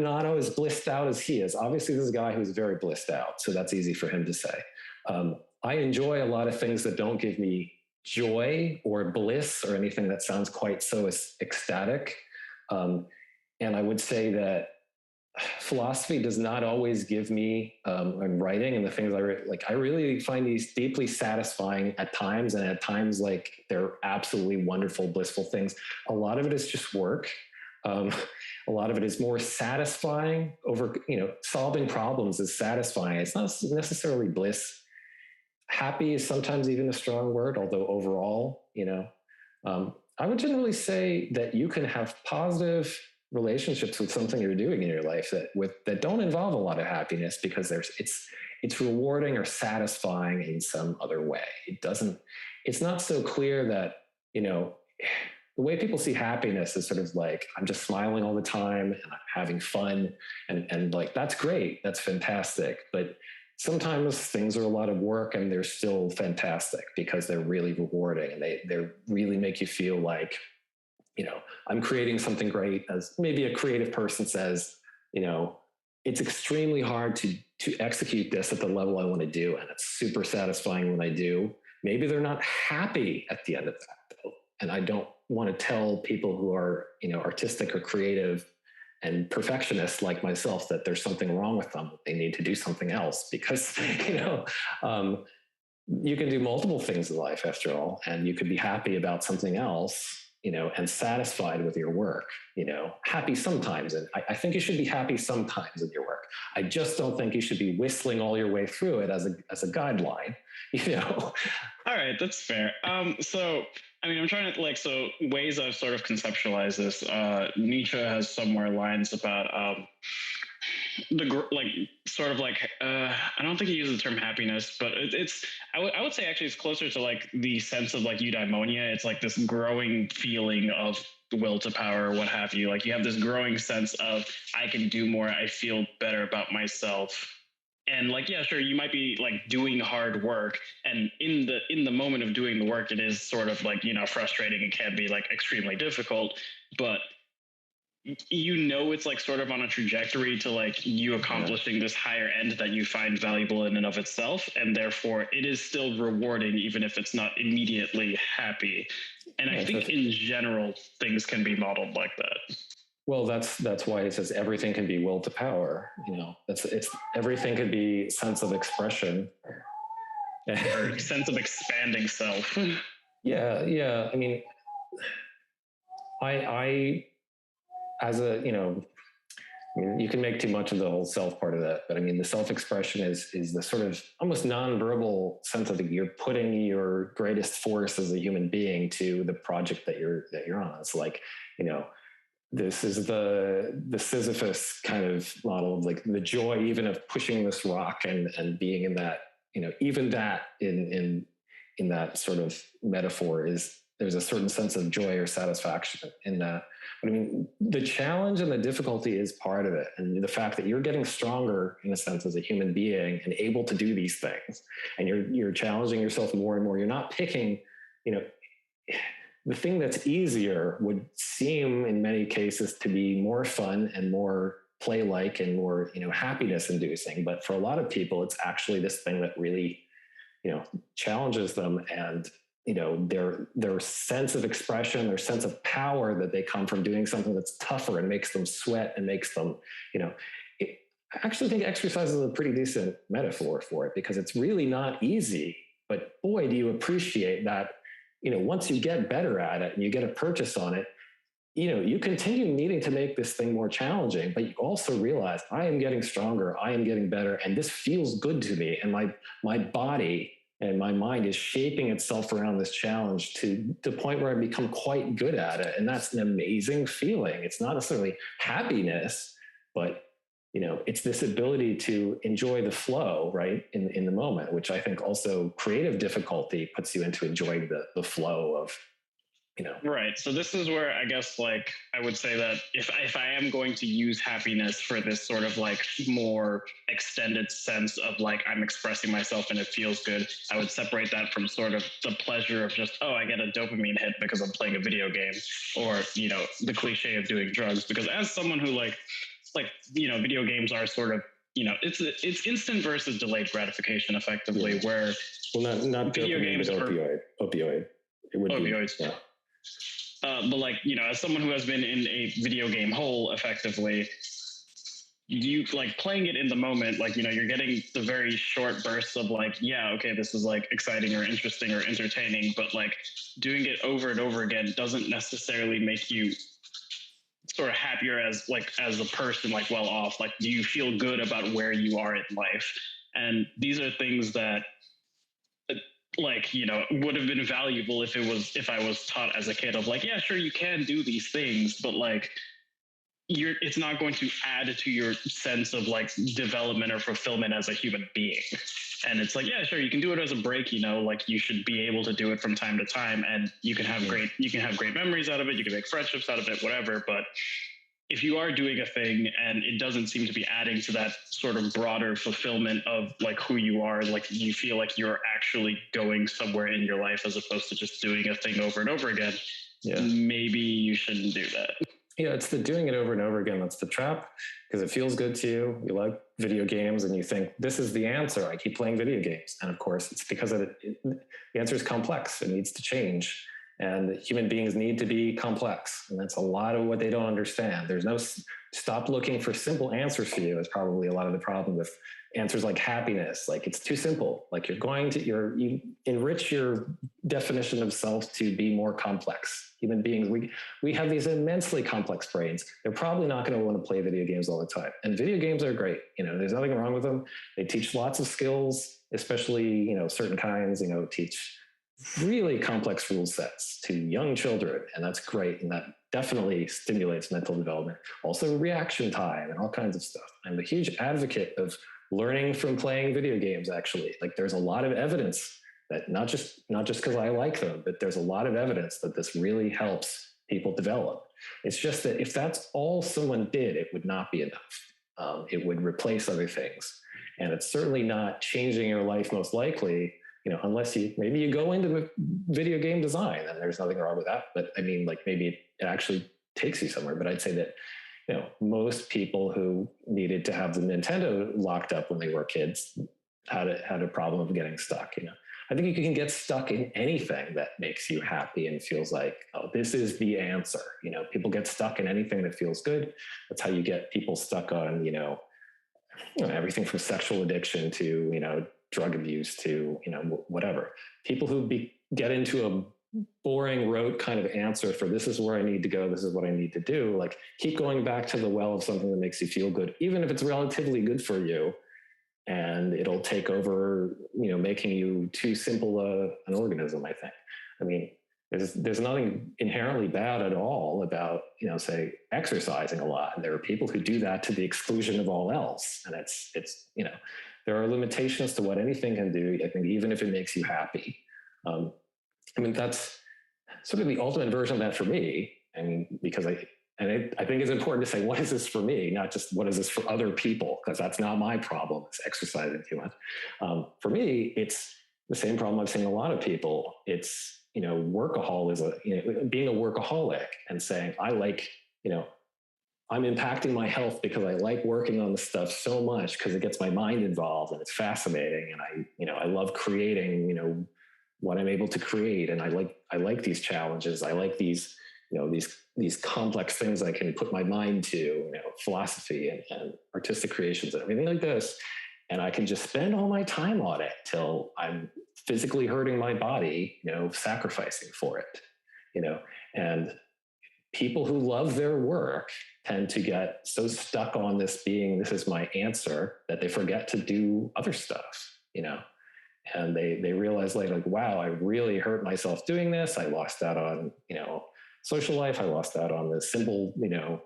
not as blissed out as he is. Obviously, this is a guy who's very blissed out, so that's easy for him to say. I enjoy a lot of things that don't give me joy or bliss or anything that sounds quite so ecstatic. And I would say that philosophy does not always give me, and writing and the things I really find these deeply satisfying at times, and at times like they're absolutely wonderful, blissful things. A lot of it is just work. A lot of it is more satisfying over, solving problems is satisfying. It's not necessarily bliss. Happy is sometimes even a strong word, although overall, I would generally say that you can have positive relationships with something you're doing in your life that don't involve a lot of happiness, because it's rewarding or satisfying in some other way. It's not so clear that, the way people see happiness is sort of like, I'm just smiling all the time and I'm having fun, and like, that's great. That's fantastic. But sometimes things are a lot of work and they're still fantastic because they're really rewarding, and they really make you feel like, I'm creating something great. As maybe a creative person says, it's extremely hard to execute this at the level I want to do. And it's super satisfying when I do. Maybe they're not happy at the end of that, though. And I don't want to tell people who are, artistic or creative and perfectionists like myself that there's something wrong with them. They need to do something else, because, you can do multiple things in life after all, and you could be happy about something else, and satisfied with your work, happy sometimes. And I think you should be happy sometimes in your work. I just don't think you should be whistling all your way through it as a guideline, All right, that's fair. So, I'm trying to so ways I've sort of conceptualized this. Nietzsche has somewhere lines about I don't think he uses the term happiness, but I would say actually it's closer to like the sense of like eudaimonia. It's like this growing feeling of will to power or what have you. Like you have this growing sense of I can do more. I feel better about myself. And like, yeah, sure, you might be like doing hard work, and in the moment of doing the work, it is sort of like, frustrating. It can be like extremely difficult, but it's like sort of on a trajectory to like you accomplishing this higher end that you find valuable in and of itself, and therefore it is still rewarding even if it's not immediately happy. And I think in general things can be modeled like that. Well, that's why it says everything can be will to power. It's everything could be sense of expression or sense of expanding self. Yeah. I as a, you can make too much of the whole self part of that, but the self-expression is the sort of almost non-verbal sense of you're putting your greatest force as a human being to the project that you're on. It's like, this is the Sisyphus kind of model of like the joy even of pushing this rock and being in that, even that in that sort of metaphor there's a certain sense of joy or satisfaction in that. But the challenge and the difficulty is part of it. And the fact that you're getting stronger in a sense as a human being and able to do these things, and you're challenging yourself more and more. You're not picking, the thing that's easier would seem in many cases to be more fun and more play-like and more, happiness inducing. But for a lot of people, it's actually this thing that really, challenges them, and their sense of expression, their sense of power that they come from doing something that's tougher and makes them sweat and makes them, I actually think exercise is a pretty decent metaphor for it, because it's really not easy, but boy, do you appreciate that, once you get better at it and you get a purchase on it, you continue needing to make this thing more challenging, but you also realize I am getting stronger, I am getting better, and this feels good to me. And my body and my mind is shaping itself around this challenge to the point where I become quite good at it. And that's an amazing feeling. It's not necessarily happiness, but it's this ability to enjoy the flow, right, in the moment, which I think also creative difficulty puts you into enjoying the flow of, Right. So this is where I guess like I would say that if I am going to use happiness for this sort of like more extended sense of like I'm expressing myself and it feels good, I would separate that from sort of the pleasure of just, I get a dopamine hit because I'm playing a video game, or, the cliche of doing drugs. Because as someone who video games are sort of, it's instant versus delayed gratification effectively, where not video games, opioid. It would opioids. Be, yeah. But as someone who has been in a video game hole effectively, you like playing it in the moment, like, you know, you're getting the very short bursts of like, yeah, okay, this is like exciting or interesting or entertaining, but like doing it over and over again doesn't necessarily make you sort of happier as a person, like well off. Like, do you feel good about where you are in life? And these are things that, like, you know, would have been valuable if I was taught as a kid of like, yeah, sure, you can do these things, but like, it's not going to add to your sense of like development or fulfillment as a human being. And it's like, yeah, sure, you can do it as a break, you know, like you should be able to do it from time to time, and you can have great memories out of it, you can make friendships out of it, whatever. But if you are doing a thing and it doesn't seem to be adding to that sort of broader fulfillment of like who you are, like you feel like you're actually going somewhere in your life as opposed to just doing a thing over and over again, maybe you shouldn't do that. Yeah, it's the doing it over and over again that's the trap, because it feels good to you. You like video games and you think, this is the answer. I keep playing video games. And of course, it's because the answer is complex. It needs to change. And human beings need to be complex. And that's a lot of what they don't understand. There's no stop looking for simple answers for you is probably a lot of the problem with answers like happiness. Like, it's too simple. Like, you enrich your definition of self to be more complex. Human beings, we have these immensely complex brains. They're probably not going to want to play video games all the time. And video games are great. You know, there's nothing wrong with them. They teach lots of skills, especially, you know, certain kinds, you know, teach really complex rule sets to young children. And that's great. And that definitely stimulates mental development. Also reaction time and all kinds of stuff. I'm a huge advocate of learning from playing video games, actually. Like, there's a lot of evidence that not just because I like them, but there's a lot of evidence that this really helps people develop. It's just that if that's all someone did, it would not be enough. It would replace other things. And it's certainly not changing your life, most likely, you know, unless maybe you go into video game design, and there's nothing wrong with that. But I mean, like, maybe it actually takes you somewhere. But I'd say that, you know, most people who needed to have the Nintendo locked up when they were kids had a problem of getting stuck. You know, I think you can get stuck in anything that makes you happy and feels like, oh, this is the answer. You know, people get stuck in anything that feels good. That's how you get people stuck on, you know, everything from sexual addiction to, you know, drug abuse to, you know, whatever. People who get into a boring rote kind of answer for this is where I need to go, this is what I need to do, like, keep going back to the well of something that makes you feel good, even if it's relatively good for you, and it'll take over, you know, making you too simple an organism, I think. I mean, there's nothing inherently bad at all about, you know, say, exercising a lot. And there are people who do that to the exclusion of all else. And it's, you know, there are limitations to what anything can do, I think, even if it makes you happy. I mean, that's sort of the ultimate version of that for me. I mean, because I think it's important to say, what is this for me? Not just what is this for other people? Because that's not my problem. It's exercising too much. For me, it's the same problem I've seen a lot of people. It's, you know, being a workaholic and saying, I like, you know, I'm impacting my health because I like working on this stuff so much because it gets my mind involved and it's fascinating. And I love creating, you know, what I'm able to create. And I like these challenges. I like these, you know, these complex things I can put my mind to, you know, philosophy and artistic creations and everything like this. And I can just spend all my time on it till I'm physically hurting my body, you know, sacrificing for it, you know. And people who love their work tend to get so stuck on this is my answer, that they forget to do other stuff, you know. And they realize like, wow, I really hurt myself doing this. I lost out on, you know, social life. I lost out on the simple, you know,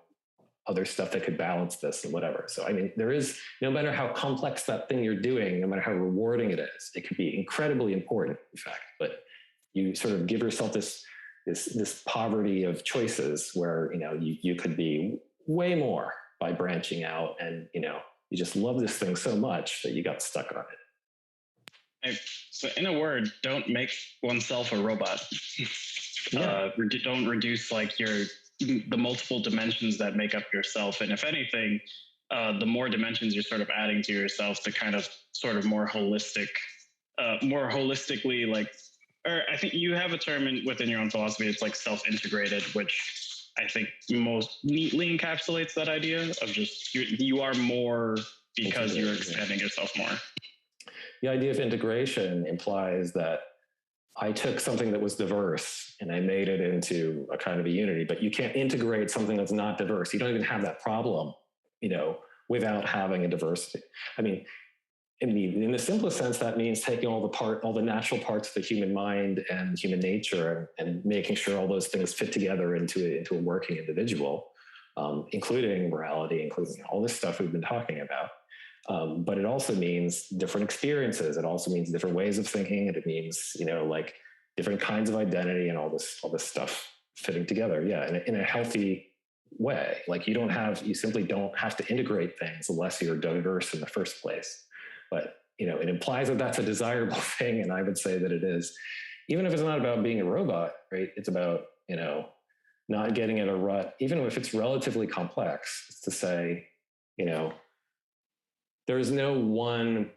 other stuff that could balance this and whatever. So, I mean, there is, no matter how complex that thing you're doing, no matter how rewarding it is, it could be incredibly important, in fact, but you sort of give yourself this poverty of choices where, you know, you could be way more by branching out, and, you know, you just love this thing so much that you got stuck on it. So in a word, don't make oneself a robot. Don't reduce like the multiple dimensions that make up yourself. And if anything, the more dimensions you're sort of adding to yourself, the kind of sort of more holistically, like, or I think you have a term within your own philosophy, it's like self-integrated, which I think most neatly encapsulates that idea of just you are more because you're expanding yourself more. The idea of integration implies that I took something that was diverse and I made it into a kind of a unity, but you can't integrate something that's not diverse. You don't even have that problem, without having a diversity. I mean, in the simplest sense, that means taking all the natural parts of the human mind and human nature and making sure all those things fit together into a working individual, including morality, including all this stuff we've been talking about. But it also means different experiences. It also means different ways of thinking. And it means, like different kinds of identity and all this stuff fitting together. Yeah. In a healthy way. Like you simply don't have to integrate things unless you're diverse in the first place. But, it implies that that's a desirable thing. And I would say that it is, even if it's not about being a robot, right? It's about, not getting in a rut, even if it's relatively complex. It's to say, there's no one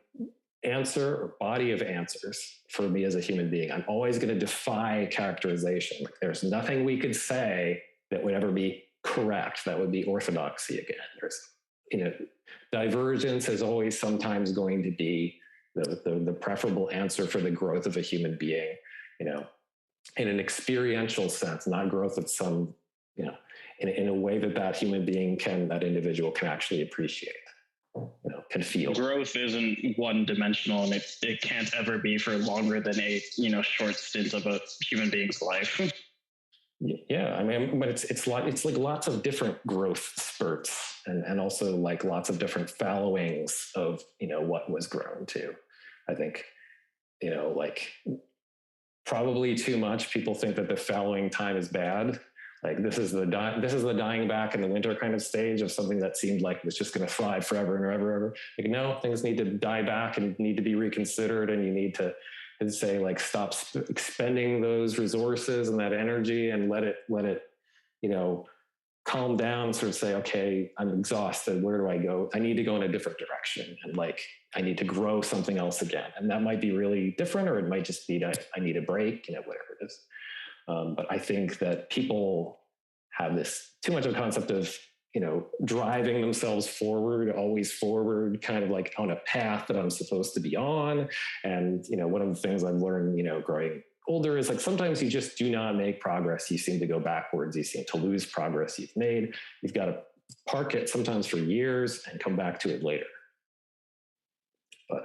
answer or body of answers for me as a human being. I'm always going to defy characterization. Like there's nothing we could say that would ever be correct. That would be orthodoxy again. There's, divergence is always sometimes going to be the preferable answer for the growth of a human being, in an experiential sense, not growth of some, in a way that human being that individual can actually appreciate. Can feel. Growth isn't one dimensional, and it can't ever be for longer than a short stint of a human being's life. Yeah, I mean, but it's like lots of different growth spurts, and also like lots of different fallowings of what was grown to. I think like probably too much people think that the fallowing time is bad. Like this is the dying back in the winter kind of stage of something that seemed like it was just going to thrive forever and ever. Like no, things need to die back and need to be reconsidered, and you need to say like stop expending those resources and that energy and let it calm down. Sort of say, okay, I'm exhausted. Where do I go? I need to go in a different direction, and like I need to grow something else again. And that might be really different, or it might just be that I need a break. Whatever it is. But I think that people have this too much of a concept of, driving themselves forward, always forward, kind of like on a path that I'm supposed to be on. And, one of the things I've learned, growing older is like, sometimes you just do not make progress. You seem to go backwards. You seem to lose progress you've made. You've got to park it sometimes for years and come back to it later. But,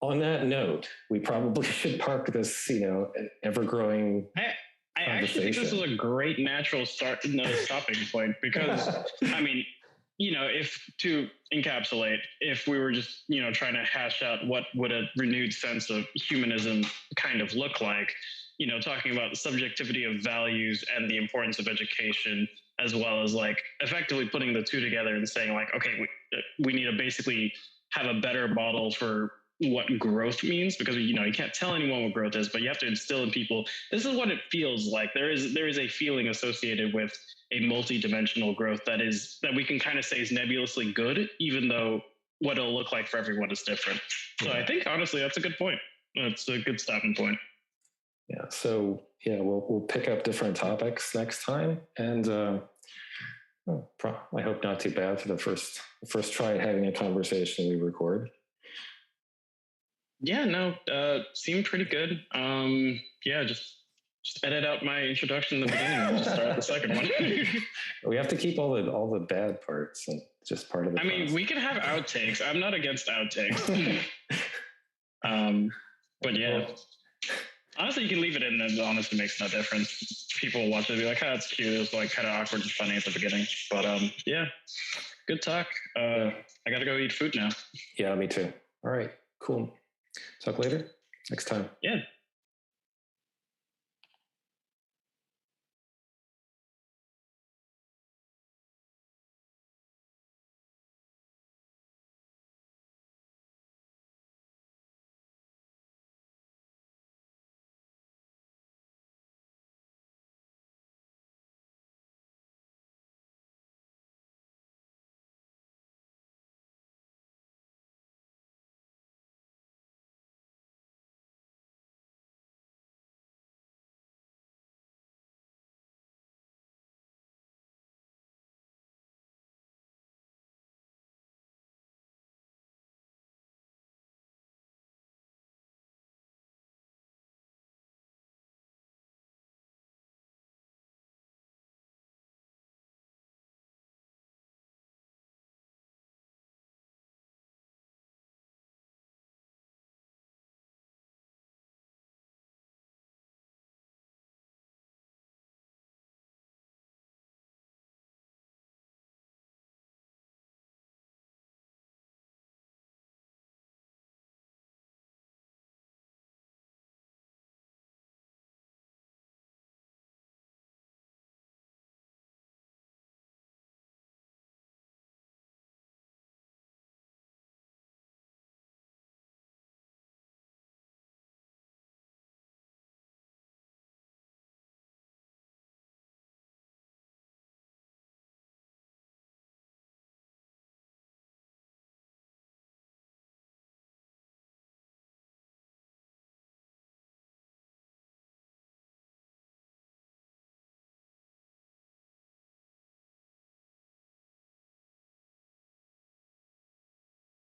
on that note, we probably should park this, ever-growing. I actually think this is a great natural stopping point because, I mean, if to encapsulate, if we were just, trying to hash out what would a renewed sense of humanism kind of look like, talking about the subjectivity of values and the importance of education, as well as like effectively putting the two together and saying like, okay, we need to basically have a better model for what growth means, because you can't tell anyone what growth is, but you have to instill in people, this is what it feels like. There is a feeling associated with a multi-dimensional growth that we can kind of say is nebulously good, even though what it'll look like for everyone is different. So I think honestly that's a good point. That's a good stopping point. Yeah. So we'll pick up different topics next time, and I hope not too bad for the first try at having a conversation we record. Yeah, no, seemed pretty good. Just edit out my introduction in the beginning and just start the second one. We have to keep all the bad parts, and just part of the process. Mean, we can have outtakes. I'm not against outtakes. But yeah, honestly, you can leave it in, and honestly, it makes no difference. People will watch it and be like, "Oh, it's cute." It was like kind of awkward and funny at the beginning, but yeah, good talk. I gotta go eat food now. Yeah, me too. All right, cool. Talk later next time. Yeah.